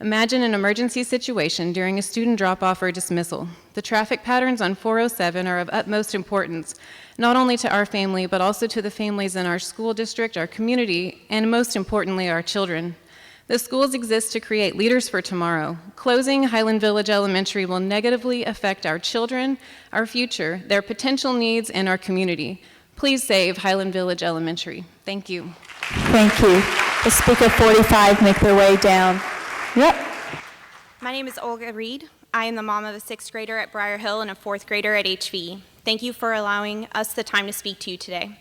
Imagine an emergency situation during a student drop-off or dismissal. The traffic patterns on 407 are of utmost importance, not only to our family, but also to the families in our school district, our community, and most importantly, our children. The schools exist to create leaders for tomorrow. Closing Highland Village Elementary will negatively affect our children, our future, their potential needs, and our community. Please save Highland Village Elementary. Thank you. Thank you. The speaker 45 make their way down. Yep. My name is Olga Reed. I am the mom of a 6th grader at Briar Hill and a 4th grader at HVE. Thank you for allowing us the time to speak to you today.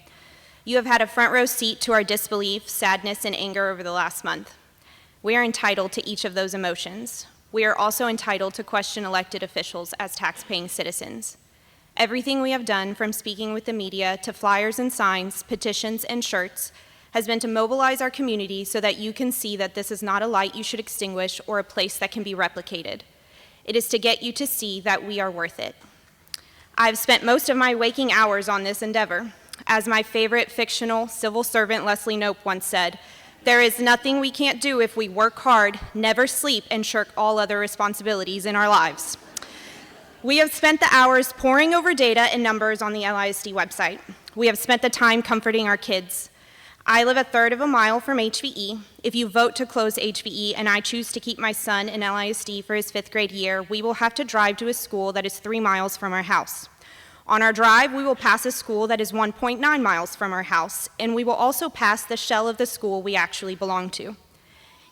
You have had a front row seat to our disbelief, sadness, and anger over the last month. We are entitled to each of those emotions. We are also entitled to question elected officials as tax-paying citizens. Everything we have done, from speaking with the media to flyers and signs, petitions and shirts, has been to mobilize our community so that you can see that this is not a light you should extinguish or a place that can be replicated. It is to get you to see that we are worth it. I've spent most of my waking hours on this endeavor. As my favorite fictional civil servant Leslie Knope once said, "There is nothing we can't do if we work hard, never sleep, and shirk all other responsibilities in our lives." We have spent the hours poring over data and numbers on the LISD website. We have spent the time comforting our kids. I live a third of a mile from HVE. If you vote to close HVE and I choose to keep my son in LISD for his 5th grade year, we will have to drive to a school that is 3 miles from our house. On our drive, we will pass a school that is 1.9 miles from our house, and we will also pass the shell of the school we actually belong to.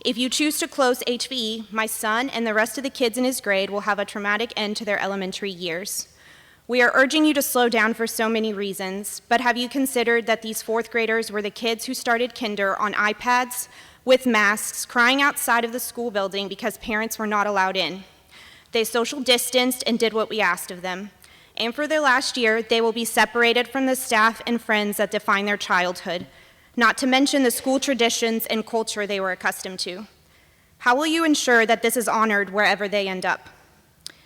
If you choose to close HVE, my son and the rest of the kids in his grade will have a traumatic end to their elementary years. We are urging you to slow down for so many reasons, but have you considered that these 4th graders were the kids who started kinder on iPads with masks, crying outside of the school building because parents were not allowed in? They social distanced and did what we asked of them. And for their last year, they will be separated from the staff and friends that define their childhood, not to mention the school traditions and culture they were accustomed to. How will you ensure that this is honored wherever they end up?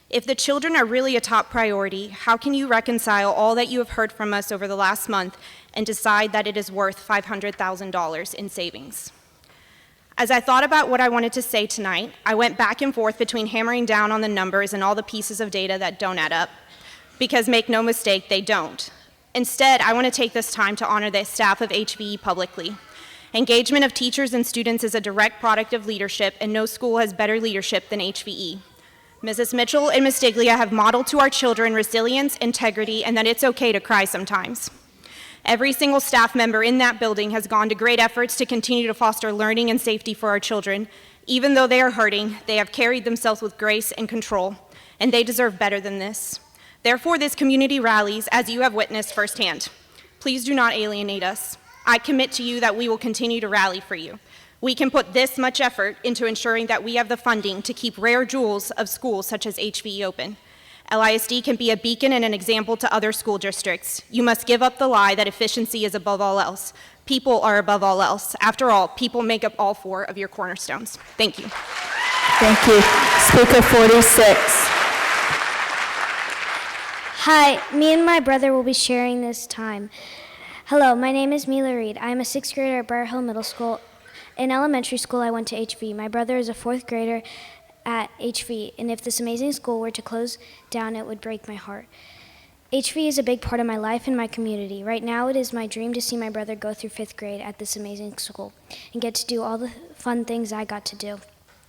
If the children are really a top priority, how can you reconcile all that you have heard from us over the last month and decide that it is worth $500,000 in savings? As I thought about what I wanted to say tonight, I went back and forth between hammering down on the numbers and all the pieces of data that don't add up, because make no mistake, they don't. Instead, I want to take this time to honor the staff of HVE publicly. Engagement of teachers and students is a direct product of leadership, and no school has better leadership than HVE. Mrs. Mitchell and Ms. Stiglia have modeled to our children resilience, integrity, and that it's okay to cry sometimes. Every single staff member in that building has gone to great efforts to continue to foster learning and safety for our children. Even though they are hurting, they have carried themselves with grace and control, and they deserve better than this. Therefore, this community rallies as you have witnessed firsthand. Please do not alienate us. I commit to you that we will continue to rally for you. We can put this much effort into ensuring that we have the funding to keep rare jewels of schools such as HVE open. LISD can be a beacon and an example to other school districts. You must give up the lie that efficiency is above all else. People are above all else. After all, people make up all 4 of your cornerstones. Thank you. Thank you. Speaker 46. Hi, me and my brother will be sharing this time. Hello, my name is Mila Reed. I am a 6th grader at Briar Hill Middle School. In elementary school, I went to HV. My brother is a 4th grader at HV, and if this amazing school were to close down, it would break my heart. HV is a big part of my life and my community. Right now, it is my dream to see my brother go through 5th grade at this amazing school and get to do all the fun things I got to do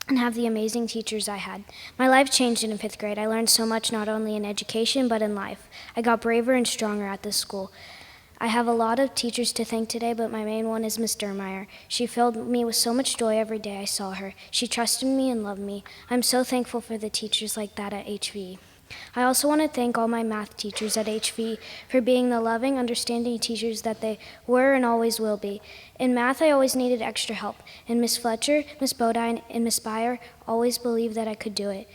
and have the amazing teachers I had. My life changed in 5th grade. I learned so much, not only in education, but in life. I got braver and stronger at this school. I have a lot of teachers to thank today, but my main one is Ms. Dermeyer. She filled me with so much joy every day I saw her. She trusted me and loved me. I'm so thankful for the teachers like that at HV. I also want to thank all my math teachers at HV for being the loving, understanding teachers that they were and always will be. In math, I always needed extra help, and Ms. Fletcher, Ms. Bodine, and Ms. Beyer always believed that I could do it.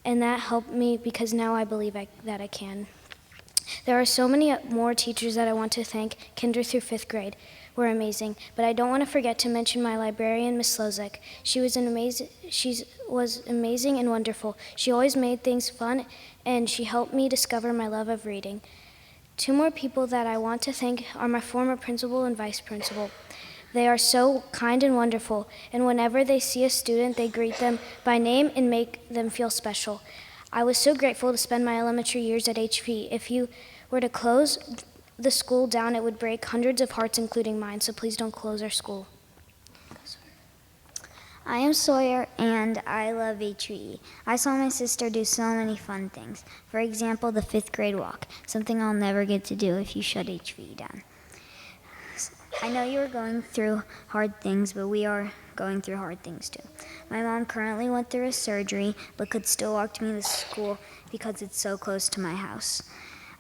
And that helped me because now I believe that I can. There are so many more teachers that I want to thank. Kinder through 5th grade were amazing, but I don't want to forget to mention my librarian, Ms. Slozek. She was amazing and wonderful. She always made things fun, and she helped me discover my love of reading. 2 more people that I want to thank are my former principal and vice principal. They are so kind and wonderful, and whenever they see a student, they greet them by name and make them feel special. I was so grateful to spend my elementary years at HV. If you were to close the school down, it would break hundreds of hearts, including mine, so please don't close our school. I am Sawyer, and I love HVE. I saw my sister do so many fun things. For example, the 5th grade walk, something I'll never get to do if you shut HVE down. I know you are going through hard things, but we are going through hard things too. My mom currently went through a surgery, but could still walk to me to school because it's so close to my house.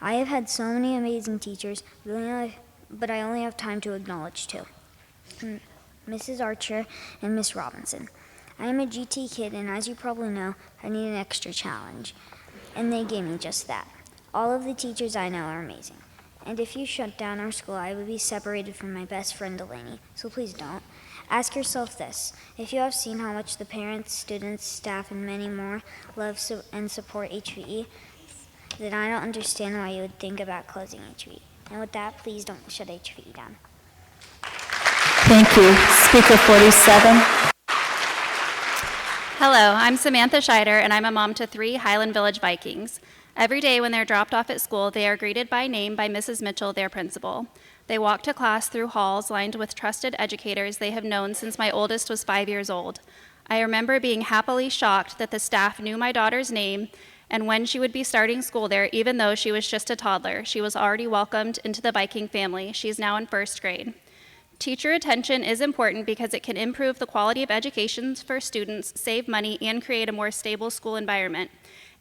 I have had so many amazing teachers, but I only have time to acknowledge two. Mrs. Archer and Miss Robinson. I am a GT kid, and as you probably know, I need an extra challenge, and they gave me just that. All of the teachers I know are amazing, and if you shut down our school, I would be separated from my best friend Delaney, so please don't. Ask yourself this: if you have seen how much the parents, students, staff, and many more love and support HVE, then I don't understand why you would think about closing HVE. And with that, please don't shut HVE down. Thank you. Speaker 47. Hello, I'm Samantha Scheider, and I'm a mom to 3 Highland Village Vikings. Every day when they're dropped off at school, they are greeted by name by Mrs. Mitchell, their principal. They walk to class through halls lined with trusted educators they have known since my oldest was 5 years old. I remember being happily shocked that the staff knew my daughter's name and when she would be starting school there, even though she was just a toddler. She was already welcomed into the Viking family. She's now in 1st grade. Teacher attention is important because it can improve the quality of education for students, save money, and create a more stable school environment.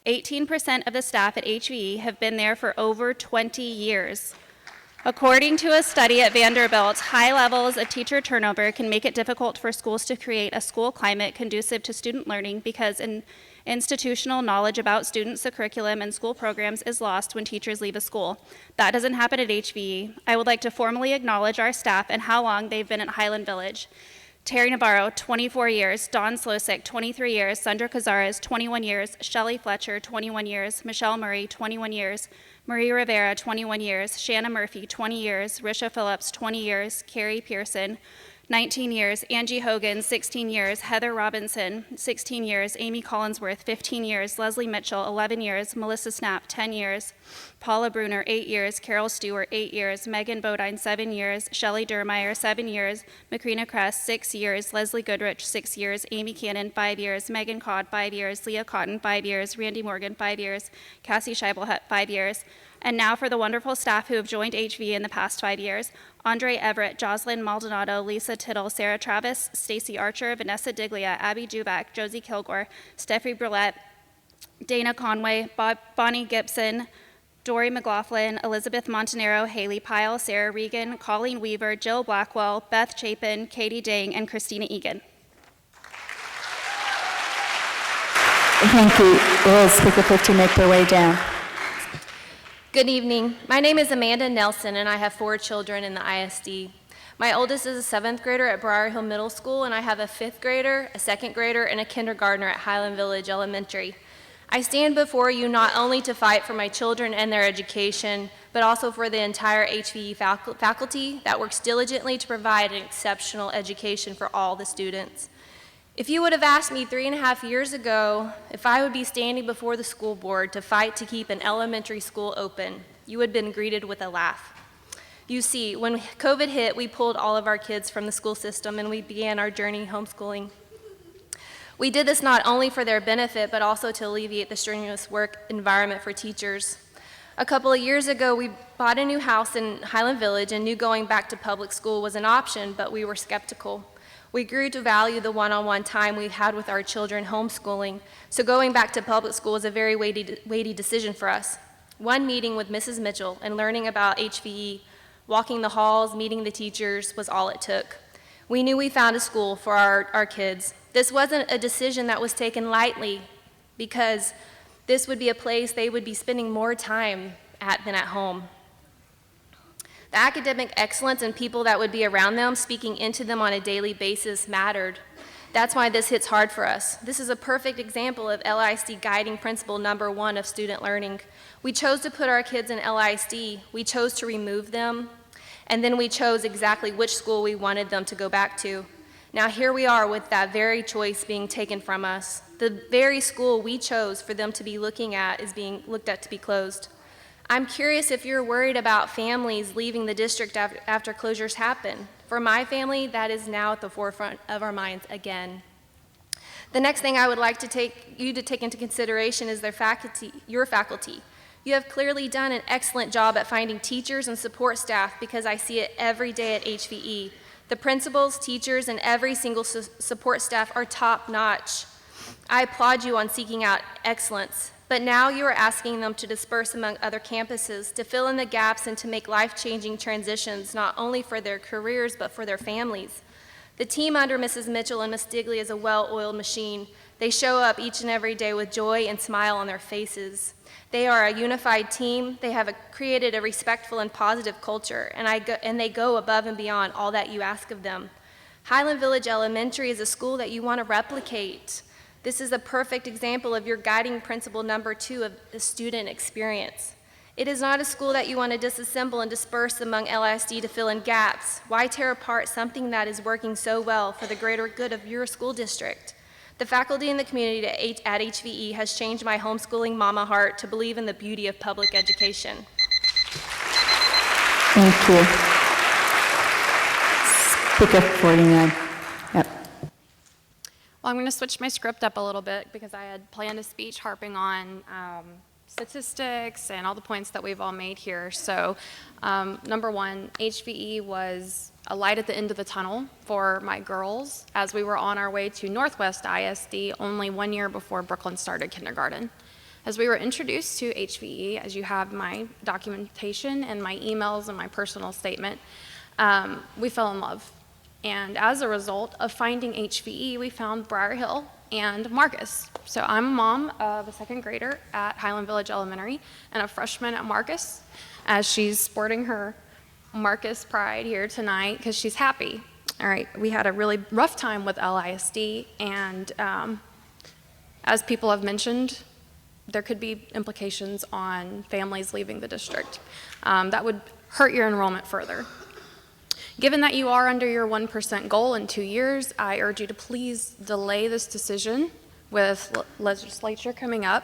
18% of the staff at HVE have been there for over 20 years. According to a study at Vanderbilt, high levels of teacher turnover can make it difficult for schools to create a school climate conducive to student learning because institutional knowledge about students, the curriculum, and school programs is lost when teachers leave a school. That doesn't happen at HVE. I would like to formally acknowledge our staff and how long they've been at Highland Village. Terry Navarro, 24 years, Dawn Slosik, 23 years, Sandra Cazares, 21 years, Shelley Fletcher, 21 years, Michelle Murray, 21 years, Marie Rivera, 21 years, Shanna Murphy, 20 years, Risha Phillips, 20 years, Carrie Pearson, 19 years, Angie Hogan, 16 years, Heather Robinson, 16 years, Amy Collinsworth, 15 years, Leslie Mitchell, 11 years, Melissa Snap, 10 years, Paula Bruner, 8 years, Carol Stewart, 8 years, Megan Bodine, 7 years, Shelley Durmeyer, 7 years, Macrina Kress, 6 years, Leslie Goodrich, 6 years, Amy Cannon, 5 years, Megan Codd, 5 years, Leah Cotton, 5 years, Randy Morgan, 5 years, Cassie Scheibelhut, 5 years. And now for the wonderful staff who have joined HV in the past 5 years: Andre Everett, Jocelyn Maldonado, Lisa Tittle, Sarah Travis, Stacy Archer, Vanessa Diglia, Abby Dubak, Josie Kilgore, Steffi Brulette, Dana Conway, Bonnie Gibson, Dory McLaughlin, Elizabeth Montanero, Haley Pyle, Sarah Regan, Colleen Weaver, Jill Blackwell, Beth Chapin, Katie Dang, and Christina Egan. Thank you. Will Speaker 50 make their way down? Good evening. My name is Amanda Nelson, and I have 4 children in the ISD. My oldest is a 7th grader at Briar Hill Middle School, and I have a 5th grader, a 2nd grader, and a kindergartner at Highland Village Elementary. I stand before you not only to fight for my children and their education, but also for the entire HVE faculty that works diligently to provide an exceptional education for all the students. If you would have asked me 3.5 years ago if I would be standing before the school board to fight to keep an elementary school open, you would have been greeted with a laugh. You see, when COVID hit, we pulled all of our kids from the school system and we began our journey homeschooling. We did this not only for their benefit, but also to alleviate the strenuous work environment for teachers. A couple of years ago, we bought a new house in Highland Village and knew going back to public school was an option, but we were skeptical. We grew to value the one-on-one time we had with our children homeschooling, so going back to public school was a very weighty decision for us. One meeting with Mrs. Mitchell and learning about HVE, walking the halls, meeting the teachers was all it took. We knew we found a school for our kids. This wasn't a decision that was taken lightly because this would be a place they would be spending more time at than at home. The academic excellence and people that would be around them, speaking into them on a daily basis mattered. That's why this hits hard for us. This is a perfect example of LISD guiding principle number 1 of student learning. We chose to put our kids in LISD, we chose to remove them, and then we chose exactly which school we wanted them to go back to. Now here we are with that very choice being taken from us. The very school we chose for them to be looking at is being looked at to be closed. I'm curious if you're worried about families leaving the district after closures happen. For my family, that is now at the forefront of our minds again. The next thing I would like to take into consideration is your faculty. You have clearly done an excellent job at finding teachers and support staff because I see it every day at HVE. The principals, teachers, and every single support staff are top-notch. I applaud you on seeking out excellence. But now you are asking them to disperse among other campuses, to fill in the gaps and to make life-changing transitions, not only for their careers, but for their families. The team under Mrs. Mitchell and Ms. Digley is a well-oiled machine. They show up each and every day with joy and smile on their faces. They are a unified team. They have created a respectful and positive culture, and they go above and beyond all that you ask of them. Highland Village Elementary is a school that you want to replicate. This is a perfect example of your guiding principle number 2 of the student experience. It is not a school that you want to disassemble and disperse among LISD to fill in gaps. Why tear apart something that is working so well for the greater good of your school district? The faculty and the community at HVE has changed my homeschooling mama heart to believe in the beauty of public education. Thank you. Speaker 49. Yep. Well, I'm going to switch my script up a little bit because I had planned a speech harping on statistics and all the points that we've all made here. So, number one, HVE was a light at the end of the tunnel for my girls as we were on our way to Northwest ISD only 1 year before Brooklyn started kindergarten. As we were introduced to HVE, as you have my documentation and my emails and my personal statement, we fell in love. And as a result of finding HVE, we found Briar Hill and Marcus. So I'm a mom of a second grader at Highland Village Elementary and a freshman at Marcus, as she's sporting her Marcus pride here tonight because she's happy. All right, we had a really rough time with LISD, and as people have mentioned, there could be implications on families leaving the district. That would hurt your enrollment further. Given that you are under your 1% goal in 2 years, I urge you to please delay this decision with legislature coming up,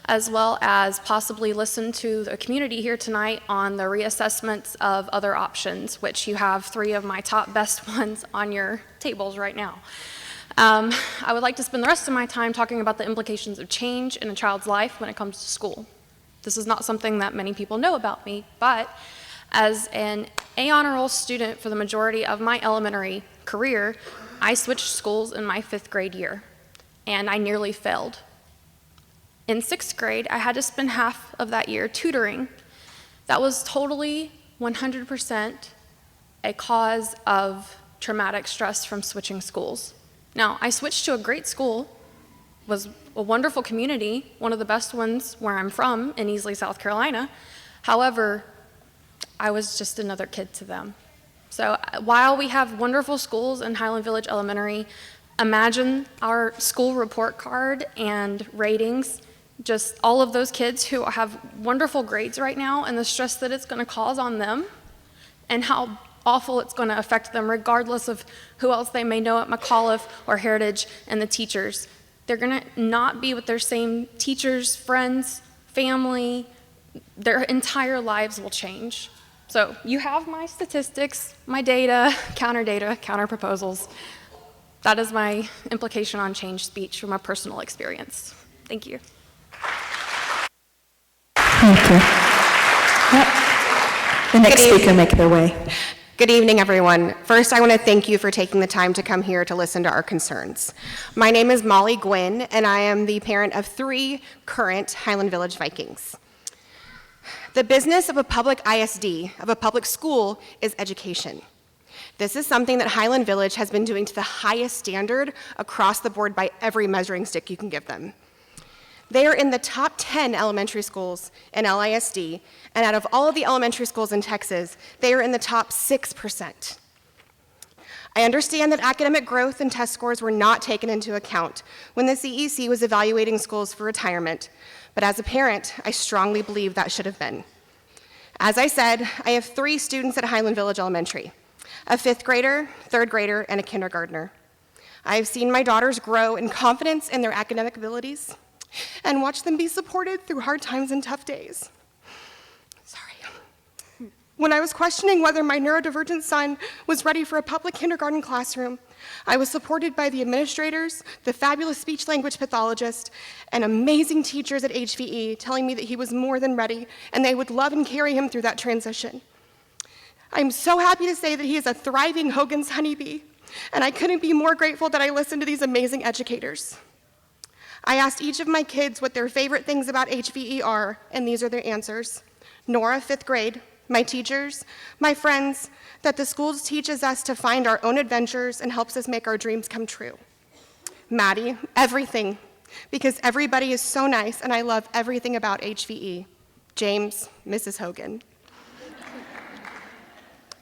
as well as possibly listen to the community here tonight on the reassessments of other options, which you have 3 of my top best ones on your tables right now. I would like to spend the rest of my time talking about the implications of change in a child's life when it comes to school. This is not something that many people know about me, but as an A honor roll student for the majority of my elementary career, I switched schools in my 5th grade year, and I nearly failed. In 6th grade, I had to spend half of that year tutoring. That was totally 100% a cause of traumatic stress from switching schools. Now, I switched to a great school, was a wonderful community, one of the best ones where I'm from in Easley, South Carolina. However, I was just another kid to them. So while we have wonderful schools in Highland Village Elementary, imagine our school report card and ratings, just all of those kids who have wonderful grades right now and the stress that it's going to cause on them and how awful it's going to affect them regardless of who else they may know at McAuliffe or Heritage and the teachers. They're going to not be with their same teachers, friends, family. Their entire lives will change. So you have my statistics, my data, counter proposals. That is my implication on change speech from a personal experience. Thank you. Thank you. Yep. The next speaker make their way. Good evening, everyone. First, I want to thank you for taking the time to come here to listen to our concerns. My name is Molly Gwynn, and I am the parent of 3 current Highland Village Vikings. The business of a public ISD, of a public school, is education. This is something that Highland Village has been doing to the highest standard across the board by every measuring stick you can give them. They are in the top 10 elementary schools in LISD, and out of all of the elementary schools in Texas, they are in the top 6%. I understand that academic growth and test scores were not taken into account when the CEC was evaluating schools for retirement, but as a parent, I strongly believe that should have been. As I said, I have 3 students at Highland Village Elementary, a 5th grader, 3rd grader, and a kindergartner. I have seen my daughters grow in confidence in their academic abilities and watch them be supported through hard times and tough days. When I was questioning whether my neurodivergent son was ready for a public kindergarten classroom, I was supported by the administrators, the fabulous speech-language pathologist, and amazing teachers at HVE telling me that he was more than ready and they would love and carry him through that transition. I'm so happy to say that he is a thriving Hogan's honeybee, and I couldn't be more grateful that I listened to these amazing educators. I asked each of my kids what their favorite things about HVE are, and these are their answers. Nora, 5th grade, my teachers, my friends, that the school teaches us to find our own adventures and helps us make our dreams come true. Maddie, everything, because everybody is so nice and I love everything about HVE. James, Mrs. Hogan.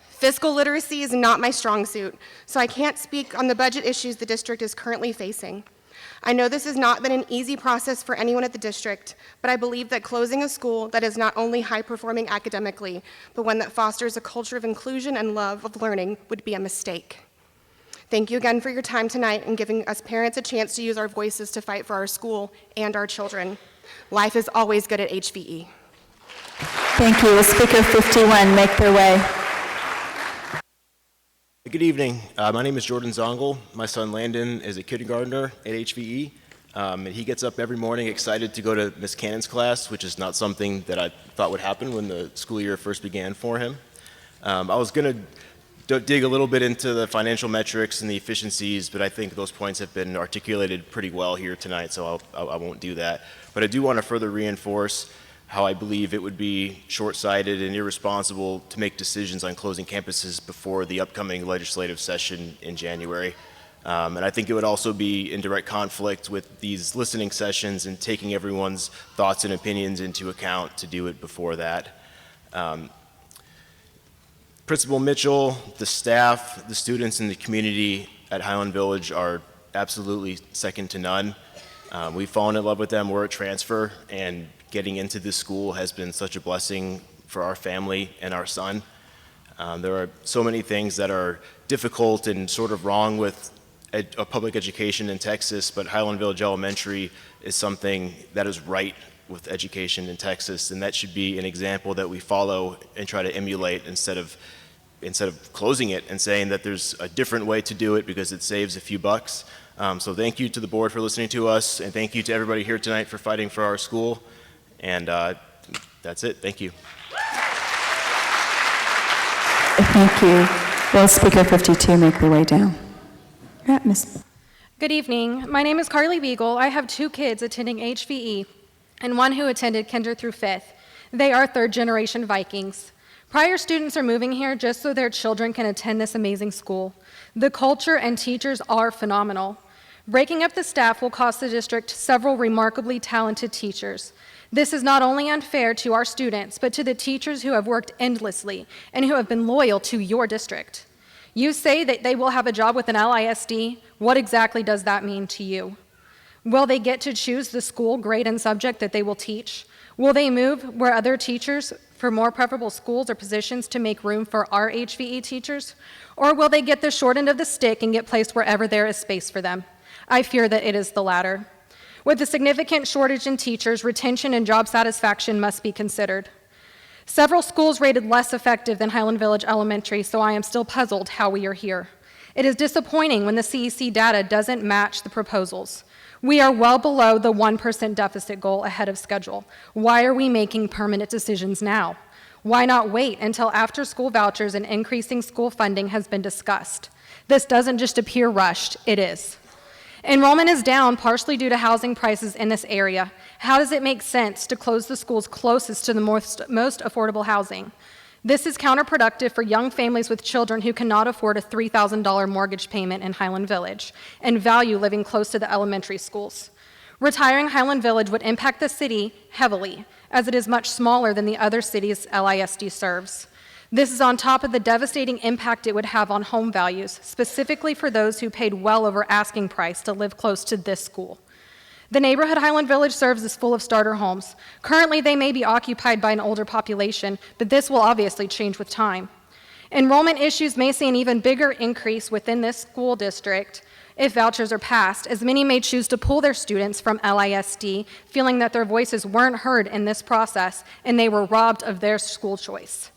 Fiscal literacy is not my strong suit, so I can't speak on the budget issues the district is currently facing. I know this has not been an easy process for anyone at the district, but I believe that closing a school that is not only high-performing academically, but one that fosters a culture of inclusion and love of learning would be a mistake. Thank you again for your time tonight and giving us parents a chance to use our voices to fight for our school and our children. Life is always good at HVE. Thank you. Will Speaker 51 make their way? Good evening. My name is Jordan Zongle. My son Landon is a kindergartner at HVE, and he gets up every morning excited to go to Miss Cannon's class, which is not something that I thought would happen when the school year first began for him. I was going to dig a little bit into the financial metrics and the efficiencies, but I think those points have been articulated pretty well here tonight, so I won't do that. But I do want to further reinforce how I believe it would be short-sighted and irresponsible to make decisions on closing campuses before the upcoming legislative session in January. And I think it would also be in direct conflict with these listening sessions and taking everyone's thoughts and opinions into account to do it before that. Principal Mitchell, the staff, the students, and the community at Highland Village are absolutely second to none. We've fallen in love with them. We're a transfer, and getting into this school has been such a blessing for our family and our son. There are so many things that are difficult and sort of wrong with a public education in Texas, but Highland Village Elementary is something that is right with education in Texas, and that should be an example that we follow and try to emulate instead of closing it and saying that there's a different way to do it because it saves a few bucks. So thank you to the board for listening to us, and thank you to everybody here tonight for fighting for our school. And that's it. Thank you. Thank you. Will Speaker 52 make their way down? Miss. Good evening. My name is Carly Beagle. I have 2 kids attending HVE and one who attended kinder through 5th. They are 3rd-generation Vikings. Prior students are moving here just so their children can attend this amazing school. The culture and teachers are phenomenal. Breaking up the staff will cost the district several remarkably talented teachers. This is not only unfair to our students, but to the teachers who have worked endlessly and who have been loyal to your district. You say that they will have a job with an LISD. What exactly does that mean to you? Will they get to choose the school, grade, and subject that they will teach? Will they move where other teachers for more preferable schools or positions to make room for our HVE teachers? Or will they get the short end of the stick and get placed wherever there is space for them? I fear that it is the latter. With a significant shortage in teachers, retention and job satisfaction must be considered. Several schools rated less effective than Highland Village Elementary, so I am still puzzled how we are here. It is disappointing when the CEC data doesn't match the proposals. We are well below the 1% deficit goal ahead of schedule. Why are we making permanent decisions now? Why not wait until after school vouchers and increasing school funding has been discussed? This doesn't just appear rushed, it is. Enrollment is down partially due to housing prices in this area. How does it make sense to close the schools closest to the most affordable housing? This is counterproductive for young families with children who cannot afford a $3,000 mortgage payment in Highland Village and value living close to the elementary schools. Retiring Highland Village would impact the city heavily, as it is much smaller than the other cities LISD serves. This is on top of the devastating impact it would have on home values, specifically for those who paid well over asking price to live close to this school. The neighborhood Highland Village serves is full of starter homes. Currently, they may be occupied by an older population, but this will obviously change with time. Enrollment issues may see an even bigger increase within this school district if vouchers are passed, as many may choose to pull their students from LISD, feeling that their voices weren't heard in this process and they were robbed of their school choice.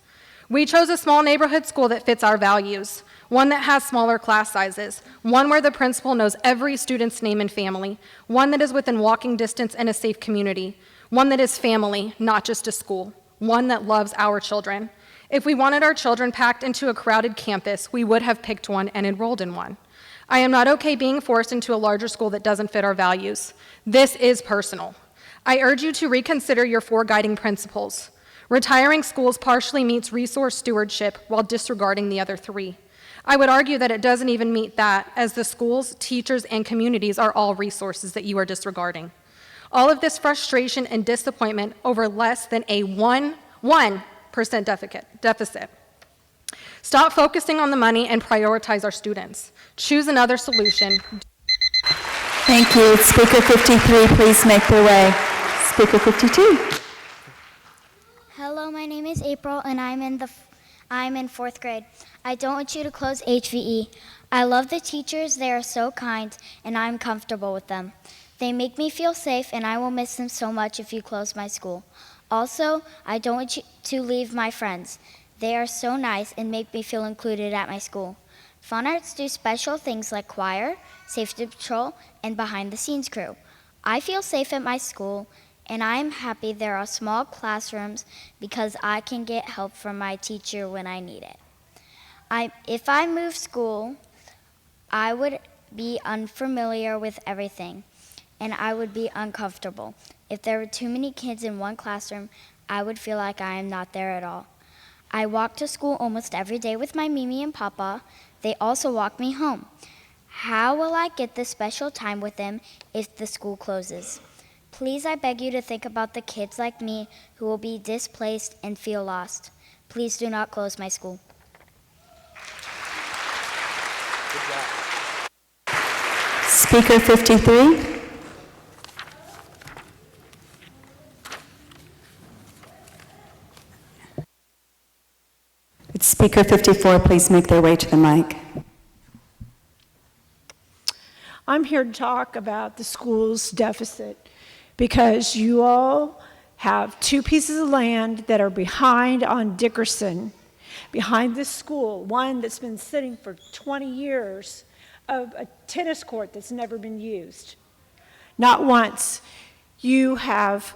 We chose a small neighborhood school that fits our values, one that has smaller class sizes, one where the principal knows every student's name and family, one that is within walking distance and a safe community, one that is family, not just a school, one that loves our children. If we wanted our children packed into a crowded campus, we would have picked one and enrolled in one. I am not okay being forced into a larger school that doesn't fit our values. This is personal. I urge you to reconsider your 4 guiding principles. Retiring schools partially meets resource stewardship while disregarding the other 3. I would argue that it doesn't even meet that, as the schools, teachers, and communities are all resources that you are disregarding. All of this frustration and disappointment over less than a 1% deficit. Stop focusing on the money and prioritize our students. Choose another solution. Thank you. Speaker 53, please make their way. Speaker 52. Hello, my name is April, and I'm in 4th grade. I don't want you to close HVE. I love the teachers. They are so kind, and I'm comfortable with them. They make me feel safe, and I will miss them so much if you close my school. Also, I don't want you to leave my friends. They are so nice and make me feel included at my school. Fun Arts do special things like choir, safety patrol, and behind-the-scenes crew. I feel safe at my school, and I am happy there are small classrooms because I can get help from my teacher when I need it. If I move school, I would be unfamiliar with everything, and I would be uncomfortable. If there were too many kids in one classroom, I would feel like I am not there at all. I walk to school almost every day with my Mimi and Papa. They also walk me home. How will I get this special time with them if the school closes? Please, I beg you to think about the kids like me who will be displaced and feel lost. Please do not close my school. Speaker 53. Would Speaker 54 please make their way to the mic? I'm here to talk about the school's deficit because you all have 2 pieces of land that are behind on Dickerson, behind this school, one that's been sitting for 20 years, of a tennis court that's never been used. Not once. You have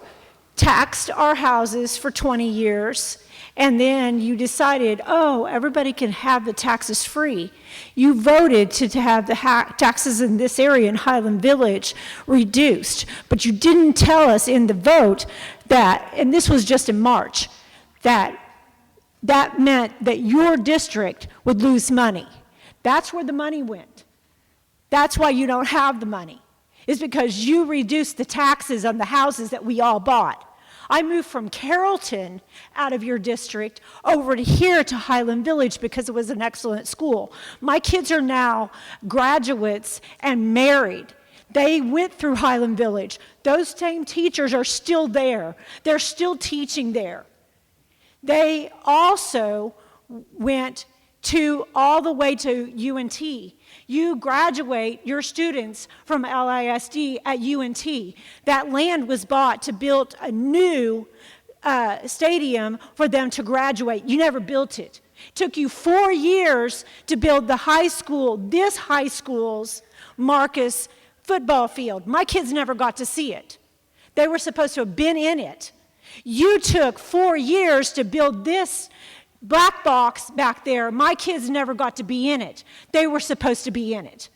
taxed our houses for 20 years, and then you decided, oh, everybody can have the taxes free. You voted to have the taxes in this area in Highland Village reduced, but you didn't tell us in the vote that, and this was just in March, that meant that your district would lose money. That's where the money went. That's why you don't have the money, is because you reduced the taxes on the houses that we all bought. I moved from Carrollton out of your district over to here to Highland Village because it was an excellent school. My kids are now graduates and married. They went through Highland Village. Those same teachers are still there. They're still teaching there. They also went all the way to UNT. You graduate your students from LISD at UNT. That land was bought to build a new stadium for them to graduate. You never built it. It took you 4 years to build the high school, this high school's Marcus football field. My kids never got to see it. They were supposed to have been in it. You took 4 years to build this black box back there. My kids never got to be in it. They were supposed to be in it.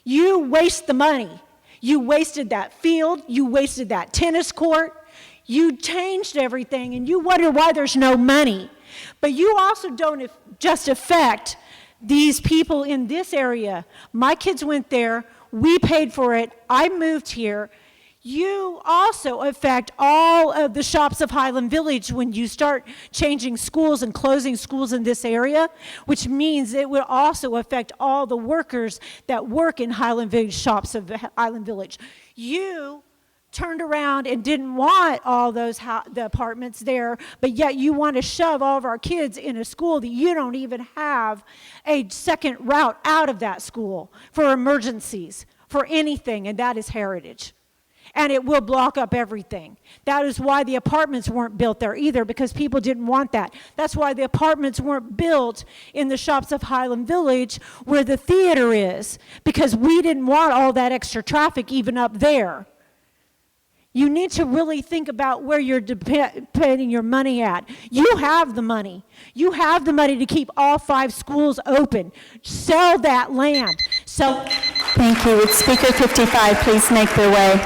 You waste the money. You wasted that field. You wasted that tennis court. You changed everything, and you wonder why there's no money. But you also don't just affect these people in this area. My kids went there. We paid for it. I moved here. You also affect all of the shops of Highland Village when you start changing schools and closing schools in this area, which means it will also affect all the workers that work in Highland Village shops of Highland Village. You turned around and didn't want all those the apartments there, but yet you want to shove all of our kids in a school that you don't even have a second route out of that school for emergencies, for anything, and that is Heritage. And it will block up everything. That is why the apartments weren't built there either, because people didn't want that. That's why the apartments weren't built in the shops of Highland Village where the theater is, because we didn't want all that extra traffic even up there. You need to really think about where you're putting your money at. You have the money. You have the money to keep all 5 schools open. Sell that land. So, thank you. Would Speaker 55 please make their way?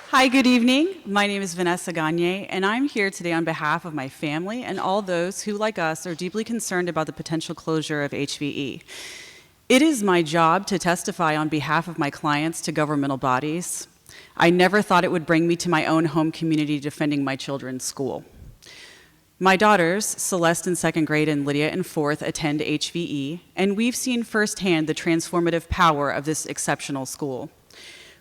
Hi, good evening. My name is Vanessa Gagne, and I'm here today on behalf of my family and all those who, like us, are deeply concerned about the potential closure of HVE. It is my job to testify on behalf of my clients to governmental bodies. I never thought it would bring me to my own home community defending my children's school. My daughters, Celeste in 2nd grade and Lydia in 4th, attend HVE, and we've seen firsthand the transformative power of this exceptional school.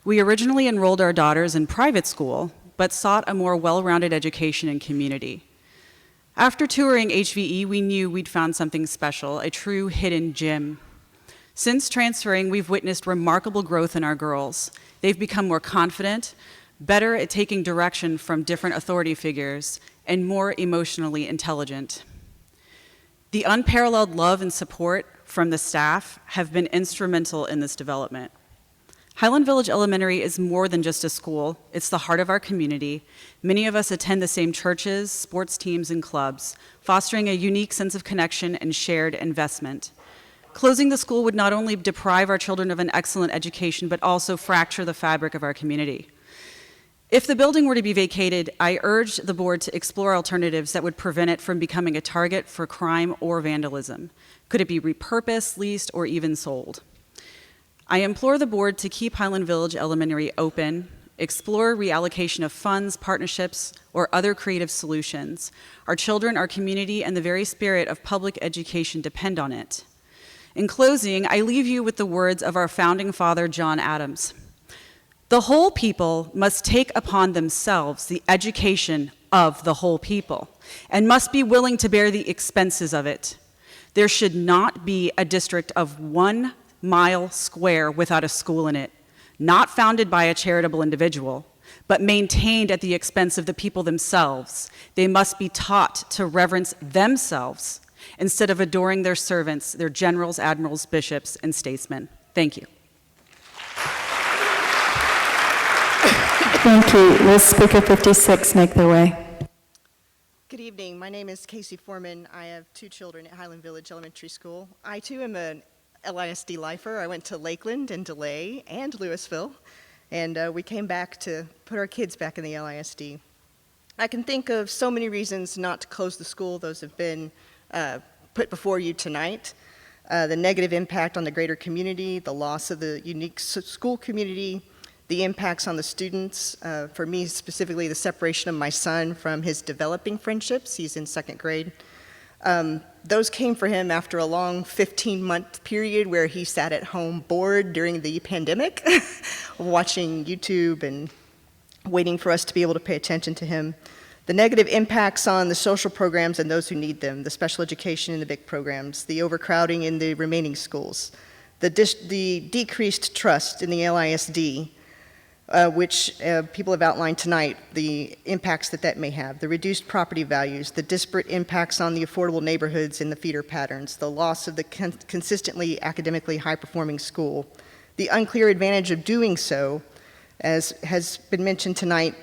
We originally enrolled our daughters in private school, but sought a more well-rounded education and community. After touring HVE, we knew we'd found something special, a true hidden gem. Since transferring, we've witnessed remarkable growth in our girls. They've become more confident, better at taking direction from different authority figures, and more emotionally intelligent. The unparalleled love and support from the staff have been instrumental in this development. Highland Village Elementary is more than just a school. It's the heart of our community. Many of us attend the same churches, sports teams, and clubs, fostering a unique sense of connection and shared investment. Closing the school would not only deprive our children of an excellent education, but also fracture the fabric of our community. If the building were to be vacated, I urge the board to explore alternatives that would prevent it from becoming a target for crime or vandalism. Could it be repurposed, leased, or even sold? I implore the board to keep Highland Village Elementary open, explore reallocation of funds, partnerships, or other creative solutions. Our children, our community, and the very spirit of public education depend on it. In closing, I leave you with the words of our founding father, John Adams. The whole people must take upon themselves the education of the whole people and must be willing to bear the expenses of it. There should not be a district of 1 mile square without a school in it, not founded by a charitable individual, but maintained at the expense of the people themselves. They must be taught to reverence themselves instead of adoring their servants, their generals, admirals, bishops, and statesmen. Thank you. Thank you. Will Speaker 56 make their way? Good evening. My name is Casey Foreman. I have 2 children at Highland Village Elementary School. I, too, am an LISD lifer. I went to Lakeland and DeLay and Lewisville, and we came back to put our kids back in the LISD. I can think of so many reasons not to close the school. Those have been put before you tonight. The negative impact on the greater community, the loss of the unique school community, the impacts on the students. For me specifically, the separation of my son from his developing friendships. He's in 2nd grade. Those came for him after a long 15-month period where he sat at home bored during the pandemic, watching YouTube and waiting for us to be able to pay attention to him. The negative impacts on the social programs and those who need them, the special education and the big programs, the overcrowding in the remaining schools, the decreased trust in the LISD, which people have outlined tonight, the impacts that may have, the reduced property values, the disparate impacts on the affordable neighborhoods and the feeder patterns, the loss of the consistently academically high-performing school, the unclear advantage of doing so, as has been mentioned tonight.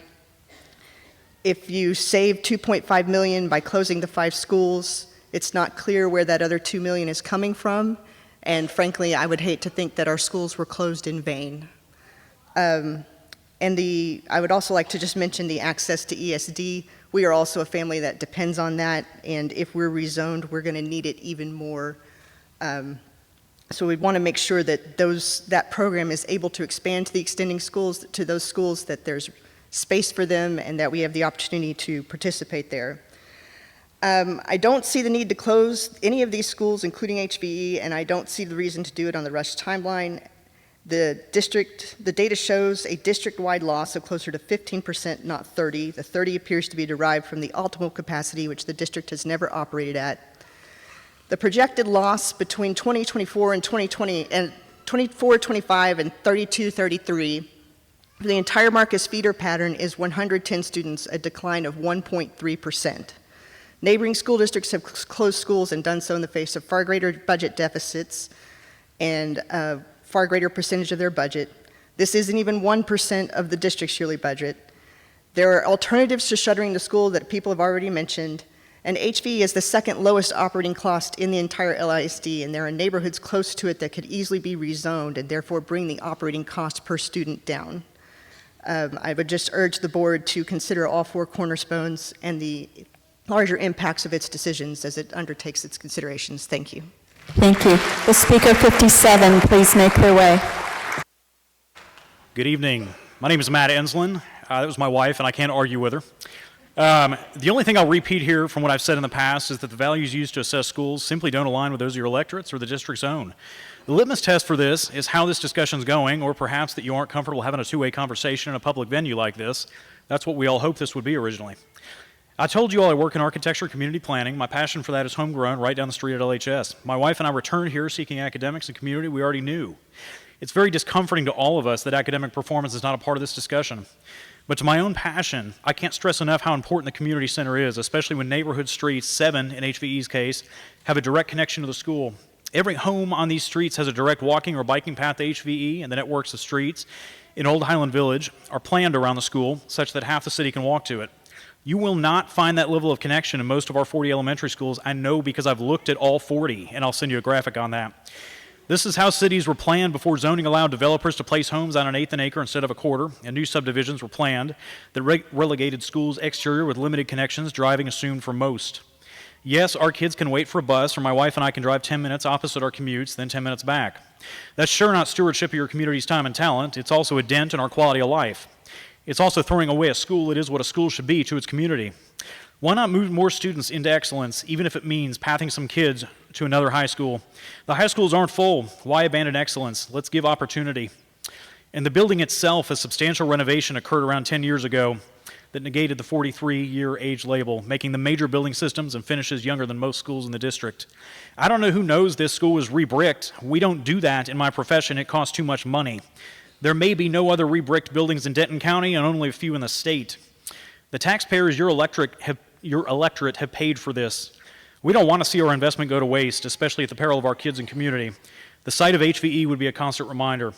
If you save $2.5 million by closing the 5 schools, it's not clear where that other $2 million is coming from, and frankly, I would hate to think that our schools were closed in vain. I would also like to just mention the access to ESD. We are also a family that depends on that, and if we're rezoned, we're going to need it even more. So we want to make sure that that program is able to expand to the extending schools, to those schools, that there's space for them, and that we have the opportunity to participate there. I don't see the need to close any of these schools, including HVE, and I don't see the reason to do it on the rushed timeline. The data shows a district-wide loss of closer to 15%, not 30. The 30 appears to be derived from the optimal capacity, which the district has never operated at. The projected loss between 2024 and 2020, and 24-25 and 32-33, for the entire Marcus feeder pattern is 110 students, a decline of 1.3%. Neighboring school districts have closed schools and done so in the face of far greater budget deficits and far greater percentage of their budget. This isn't even 1% of the district's yearly budget. There are alternatives to shuttering the school that people have already mentioned, And HVE is the second lowest operating cost in the entire LISD, and there are neighborhoods close to it that could easily be rezoned and therefore bring the operating cost per student down. I would just urge the board to consider all four cornerstones and the larger impacts of its decisions as it undertakes its considerations. Thank you. Thank you. The speaker 57, please make their way. Good evening. My name is Matt Enslin. That was my wife, and I can't argue with her. The only thing I'll repeat here from what I've said in the past is that the values used to assess schools simply don't align with those of your electorates or the district's own. The litmus test for this is how this discussion's going, or perhaps that you aren't comfortable having a two-way conversation in a public venue like this. That's what we all hoped this would be originally. I told you all I work in architecture and community planning. My passion for that is homegrown right down the street at LHS. My wife and I returned here seeking academics and community we already knew. It's very discomforting to all of us that academic performance is not a part of this discussion. But to my own passion, I can't stress enough how important the community center is, especially when neighborhood streets, 7 in HVE's case, have a direct connection to the school. Every home on these streets has a direct walking or biking path to HVE, and the networks of streets in Old Highland Village are planned around the school such that half the city can walk to it. You will not find that level of connection in most of our 40 elementary schools. I know because I've looked at all 40, and I'll send you a graphic on that. This is how cities were planned before zoning allowed developers to place homes on an eighth an acre instead of a quarter, and new subdivisions were planned that relegated schools' exterior with limited connections, driving assumed for most. Yes, our kids can wait for a bus, or my wife and I can drive 10 minutes opposite our commutes, then 10 minutes back. That's sure not stewardship of your community's time and talent. It's also a dent in our quality of life. It's also throwing away a school that is what a school should be to its community. Why not move more students into excellence, even if it means pathing some kids to another high school? The high schools aren't full. Why abandon excellence? Let's give opportunity. And the building itself, a substantial renovation occurred around 10 years ago that negated the 43-year age label, making the major building systems and finishes younger than most schools in the district. I don't know who knows this school was re-bricked. We don't do that in my profession. It costs too much money. There may be no other re-bricked buildings in Denton County and only a few in the state. The taxpayers, your electorate have paid for this. We don't want to see our investment go to waste, especially at the peril of our kids and community. The site of HVE would be a constant reminder.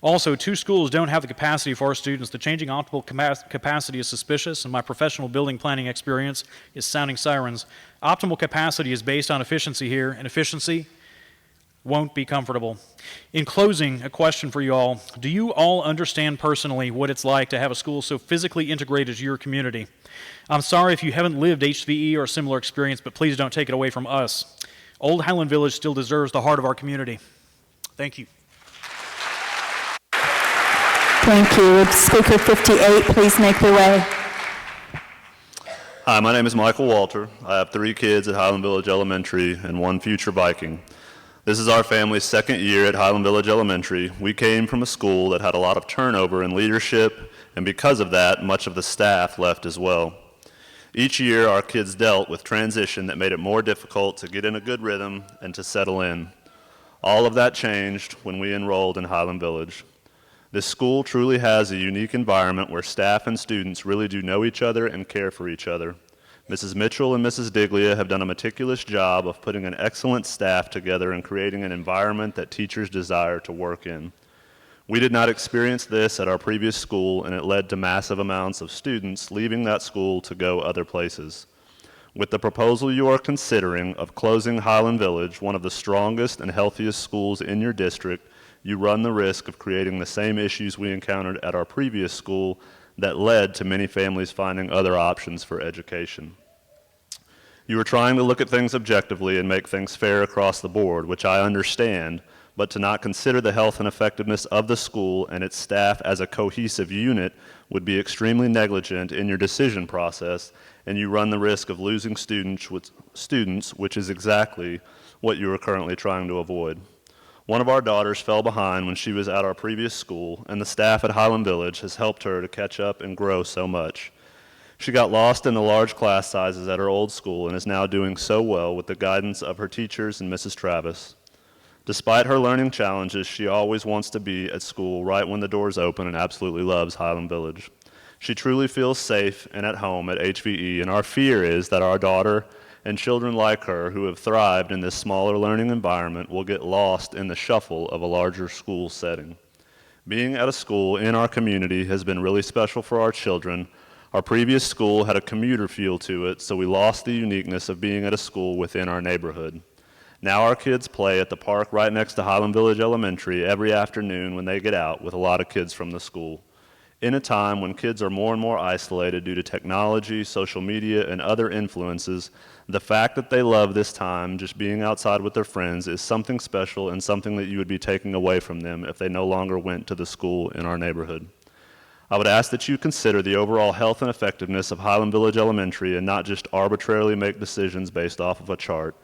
Also, 2 schools don't have the capacity for our students. The changing optimal capacity is suspicious, and my professional building planning experience is sounding sirens. Optimal capacity is based on efficiency here, and efficiency won't be comfortable. In closing, a question for you all. Do you all understand personally what it's like to have a school so physically integrated to your community? I'm sorry if you haven't lived HVE or a similar experience, but please don't take it away from us. Old Highland Village still deserves the heart of our community. Thank you. Thank you. Would Speaker 58 please make their way? Hi, my name is Michael Walter. I have 3 kids at Highland Village Elementary and 1 future Viking. This is our family's 2nd year at Highland Village Elementary. We came from a school that had a lot of turnover in leadership, and because of that, much of the staff left as well. Each year, our kids dealt with transition that made it more difficult to get in a good rhythm and to settle in. All of that changed when we enrolled in Highland Village. This school truly has a unique environment where staff and students really do know each other and care for each other. Mrs. Mitchell and Mrs. Diglia have done a meticulous job of putting an excellent staff together and creating an environment that teachers desire to work in. We did not experience this at our previous school, and it led to massive amounts of students leaving that school to go other places. With the proposal you are considering of closing Highland Village, one of the strongest and healthiest schools in your district, you run the risk of creating the same issues we encountered at our previous school that led to many families finding other options for education. You are trying to look at things objectively and make things fair across the board, which I understand, but to not consider the health and effectiveness of the school and its staff as a cohesive unit would be extremely negligent in your decision process, and you run the risk of losing students, which is exactly what you are currently trying to avoid. One of our daughters fell behind when she was at our previous school, and the staff at Highland Village has helped her to catch up and grow so much. She got lost in the large class sizes at her old school and is now doing so well with the guidance of her teachers and Mrs. Travis. Despite her learning challenges, she always wants to be at school right when the doors open and absolutely loves Highland Village. She truly feels safe and at home at HVE, and our fear is that our daughter and children like her who have thrived in this smaller learning environment will get lost in the shuffle of a larger school setting. Being at a school in our community has been really special for our children. Our previous school had a commuter feel to it, so we lost the uniqueness of being at a school within our neighborhood. Now our kids play at the park right next to Highland Village Elementary every afternoon when they get out with a lot of kids from the school. In a time when kids are more and more isolated due to technology, social media, and other influences, the fact that they love this time just being outside with their friends is something special and something that you would be taking away from them if they no longer went to the school in our neighborhood. I would ask that you consider the overall health and effectiveness of Highland Village Elementary and not just arbitrarily make decisions based off of a chart.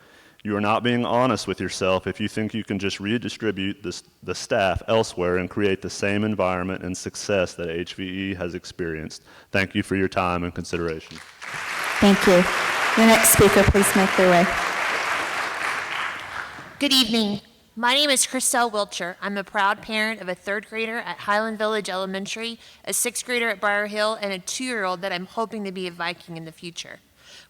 You are not being honest with yourself if you think you can just redistribute the staff elsewhere and create the same environment and success that HVE has experienced. Thank you for your time and consideration. Thank you. The next speaker, please make their way. Good evening. My name is Christelle Wiltshire. I'm a proud parent of a 3rd grader at Highland Village Elementary, a 6th grader at Briar Hill, and a 2-year-old that I'm hoping to be a Viking in the future.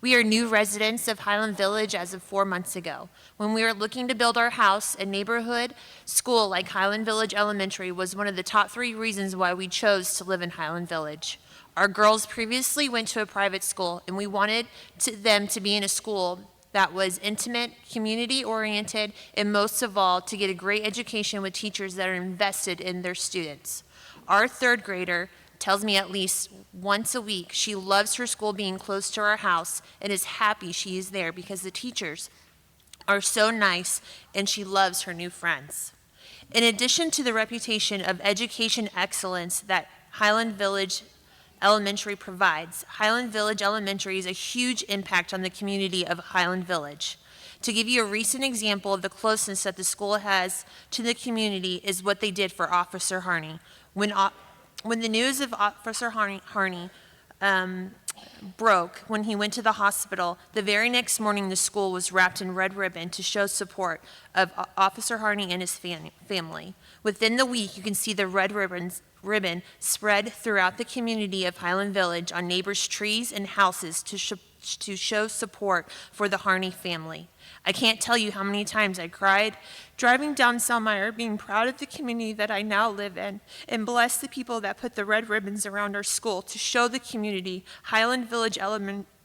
We are new residents of Highland Village as of 4 months ago. When we were looking to build our house, a neighborhood school like Highland Village Elementary was one of the top 3 reasons why we chose to live in Highland Village. Our girls previously went to a private school, and we wanted them to be in a school that was intimate, community-oriented, and most of all, to get a great education with teachers that are invested in their students. Our 3rd grader tells me at least once a week she loves her school being close to our house and is happy she is there because the teachers are so nice and she loves her new friends. In addition to the reputation of education excellence that Highland Village Elementary provides, Highland Village Elementary is a huge impact on the community of Highland Village. To give you a recent example of the closeness that the school has to the community is what they did for Officer Harney. When the news of Officer Harney broke when he went to the hospital, the very next morning the school was wrapped in red ribbon to show support of Officer Harney and his family. Within the week, you can see the red ribbon spread throughout the community of Highland Village on neighbors' trees and houses to show support for the Harney family. I can't tell you how many times I cried driving down Selmeyer, being proud of the community that I now live in, and bless the people that put the red ribbons around our school to show the community Highland Village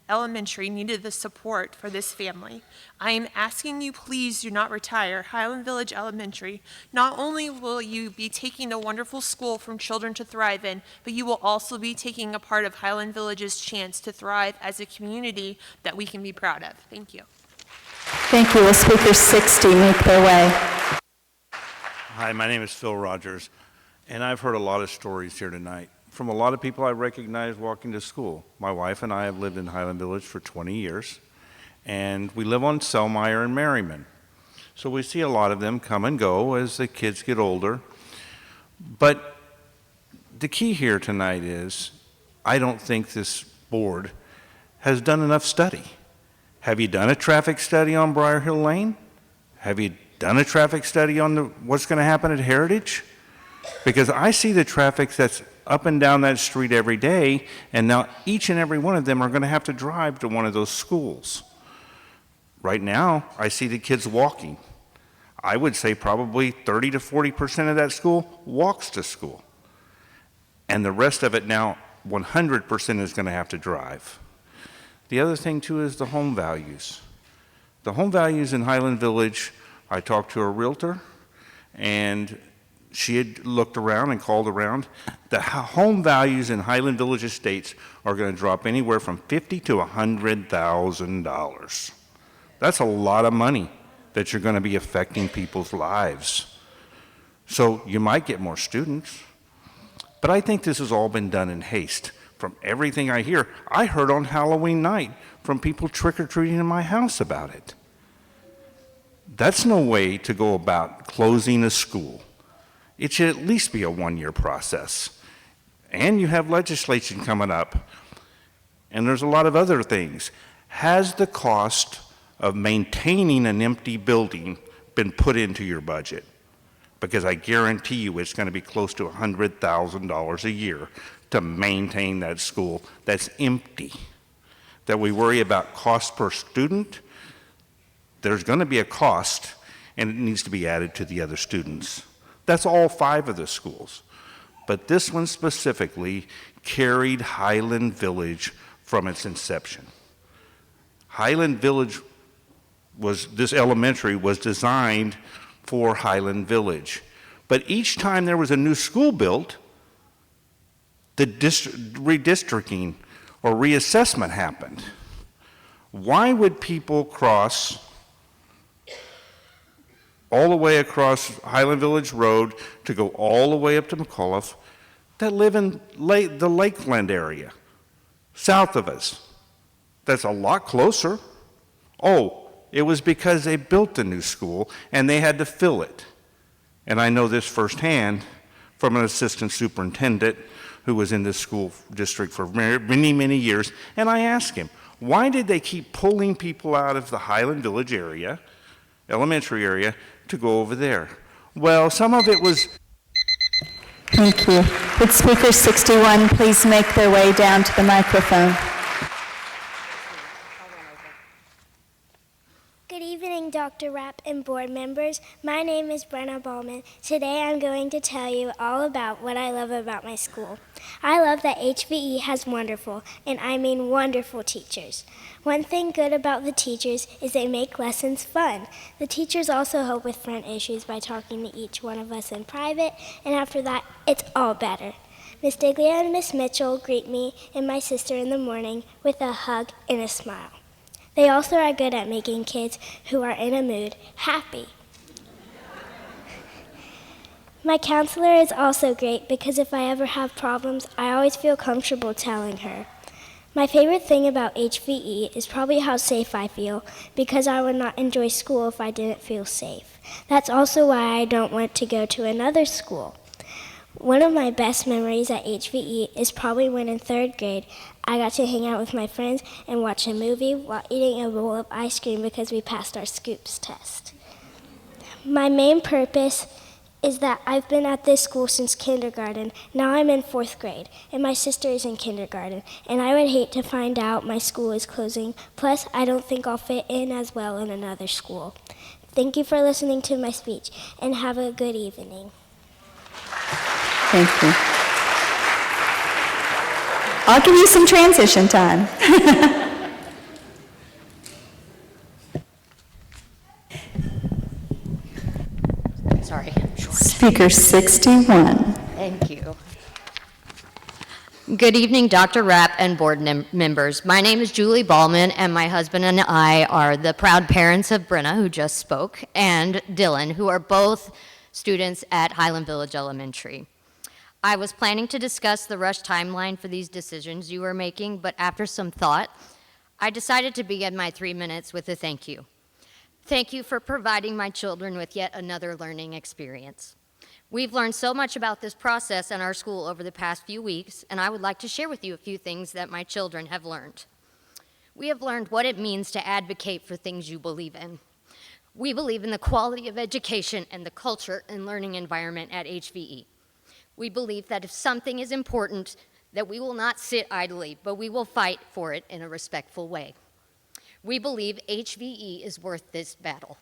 Elementary needed the support for this family. I am asking you, please do not retire Highland Village Elementary. Not only will you be taking a wonderful school from children to thrive in, but you will also be taking a part of Highland Village's chance to thrive as a community that we can be proud of. Thank you. Thank you. Will speaker 60 make their way? Hi, my name is Phil Rogers, and I've heard a lot of stories here tonight from a lot of people I recognize walking to school. My wife and I have lived in Highland Village for 20 years, and we live on Selmeyer and Merriman. So we see a lot of them come and go as the kids get older. But the key here tonight is I don't think this board has done enough study. Have you done a traffic study on Briar Hill Lane? Have you done a traffic study on what's going to happen at Heritage? Because I see the traffic that's up and down that street every day, and now each and every one of them are going to have to drive to one of those schools. Right now, I see the kids walking. I would say probably 30 to 40% of that school walks to school. And the rest of it now, 100% is going to have to drive. The other thing, too, is the home values. The home values in Highland Village, I talked to a realtor, and she had looked around and called around. The home values in Highland Village estates are going to drop anywhere from $50,000 to $100,000. That's a lot of money that you're going to be affecting people's lives. So you might get more students, but I think this has all been done in haste. From everything I hear, I heard on Halloween night from people trick-or-treating in my house about it. That's no way to go about closing a school. It should at least be a one-year process. And you have legislation coming up, and there's a lot of other things. Has the cost of maintaining an empty building been put into your budget? Because I guarantee you it's going to be close to $100,000 a year to maintain that school that's empty. That we worry about cost per student, there's going to be a cost, and it needs to be added to the other students. That's all 5 of the schools. but this one specifically carried Highland Village from its inception. Highland Village this elementary was designed for Highland Village. But each time there was a new school built, the redistricting or reassessment happened. Why would people cross all the way across Highland Village Road to go all the way up to McAuliffe that live in the Lakeland area, south of us? That's a lot closer. Oh, it was because they built a new school and they had to fill it. And I know this firsthand from an assistant superintendent who was in this school district for many, many years. And I asked him, why did they keep pulling people out of the Highland Village area, elementary area, to go over there? Well, some of it was... Thank you. Would speaker 61 please make their way down to the microphone? Good evening, Dr. Rapp and board members. My name is Brenna Ballman. Today I'm going to tell you all about what I love about my school. I love that HVE has wonderful, and I mean wonderful teachers. One thing good about the teachers is they make lessons fun. The teachers also help with front issues by talking to each one of us in private, and after that, it's all better. Miss Diglia and Miss Mitchell greet me and my sister in the morning with a hug and a smile. They also are good at making kids who are in a mood happy. My counselor is also great because if I ever have problems, I always feel comfortable telling her. My favorite thing about HVE is probably how safe I feel, because I would not enjoy school if I didn't feel safe. That's also why I don't want to go to another school. One of my best memories at HVE is probably when in 3rd grade, I got to hang out with my friends and watch a movie while eating a bowl of ice cream because we passed our scoops test. My main purpose is that I've been at this school since kindergarten. Now I'm in 4th grade, and my sister is in kindergarten, and I would hate to find out my school is closing. Plus, I don't think I'll fit in as well in another school. Thank you for listening to my speech, and have a good evening. Thank you. I'll give you some transition time. Sorry. Speaker 61. Thank you. Good evening, Dr. Rapp and board members. My name is Julie Ballman, and my husband and I are the proud parents of Brenna, who just spoke, and Dylan, who are both students at Highland Village Elementary. I was planning to discuss the rush timeline for these decisions you are making, but after some thought, I decided to begin my 3 minutes with a thank you. Thank you for providing my children with yet another learning experience. We've learned so much about this process in our school over the past few weeks, and I would like to share with you a few things that my children have learned. We have learned what it means to advocate for things you believe in. We believe in the quality of education and the culture and learning environment at HVE. We believe that if something is important, that we will not sit idly, but we will fight for it in a respectful way. We believe HVE is worth this battle.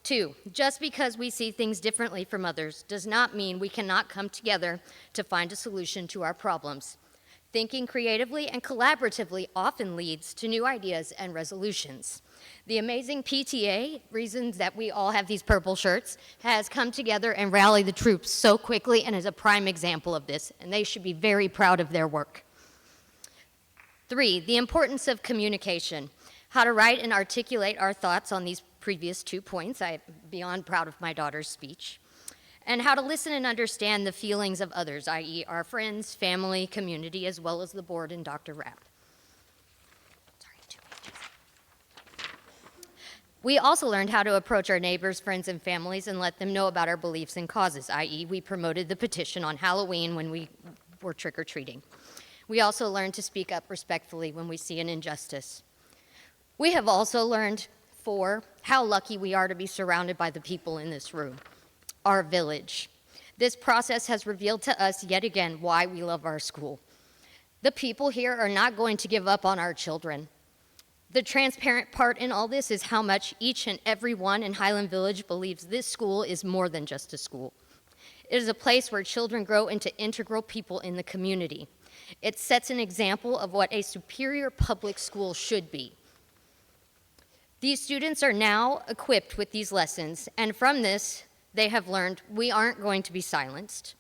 2, just because we see things differently from others does not mean we cannot come together to find a solution to our problems. Thinking creatively and collaboratively often leads to new ideas and resolutions. The amazing PTA, reasons that we all have these purple shirts, has come together and rallied the troops so quickly and is a prime example of this, and they should be very proud of their work. 3, the importance of communication. How to write and articulate our thoughts on these previous 2 points. I am beyond proud of my daughter's speech. And how to listen and understand the feelings of others, i.e. our friends, family, community, as well as the board and Dr. Rapp. We also learned how to approach our neighbors, friends, and families and let them know about our beliefs and causes, i.e. we promoted the petition on Halloween when we were trick-or-treating. We also learned to speak up respectfully when we see an injustice. We have also learned, 4, how lucky we are to be surrounded by the people in this room, our village. This process has revealed to us yet again why we love our school. The people here are not going to give up on our children. The transparent part in all this is how much each and every one in Highland Village believes this school is more than just a school. It is a place where children grow into integral people in the community. It sets an example of what a superior public school should be. These students are now equipped with these lessons, and from this, they have learned we aren't going to be silenced.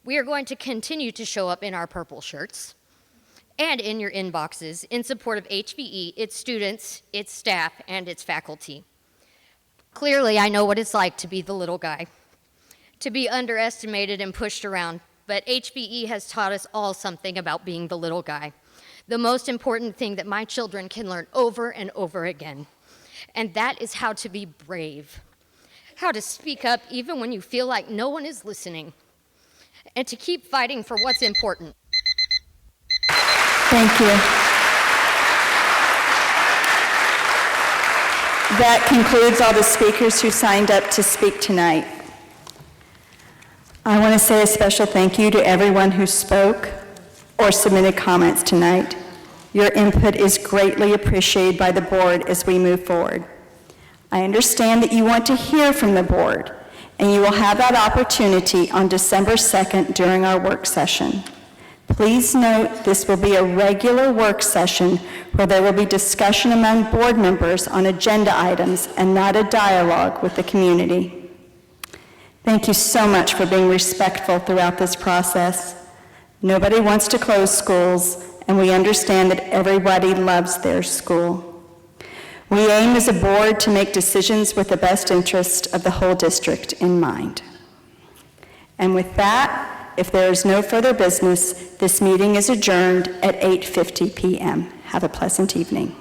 We are going to continue to show up in our purple shirts and in your inboxes in support of HVE, its students, its staff, and its faculty. Clearly, I know what it's like to be the little guy, to be underestimated and pushed around, but HVE has taught us all something about being the little guy. The most important thing that my children can learn over and over again, and that is how to be brave, how to speak up even when you feel like no one is listening, and to keep fighting for what's important. Thank you. That concludes all the speakers who signed up to speak tonight. I want to say a special thank you to everyone who spoke or submitted comments tonight. Your input is greatly appreciated by the board as we move forward. I understand that you want to hear from the board, and you will have that opportunity on December 2nd during our work session. Please note this will be a regular work session where there will be discussion among board members on agenda items and not a dialogue with the community. Thank you so much for being respectful throughout this process. Nobody wants to close schools, and we understand that everybody loves their school. We aim as a board to make decisions with the best interest of the whole district in mind. And with that, if there is no further business, this meeting is adjourned at 8:50 p.m. Have a pleasant evening.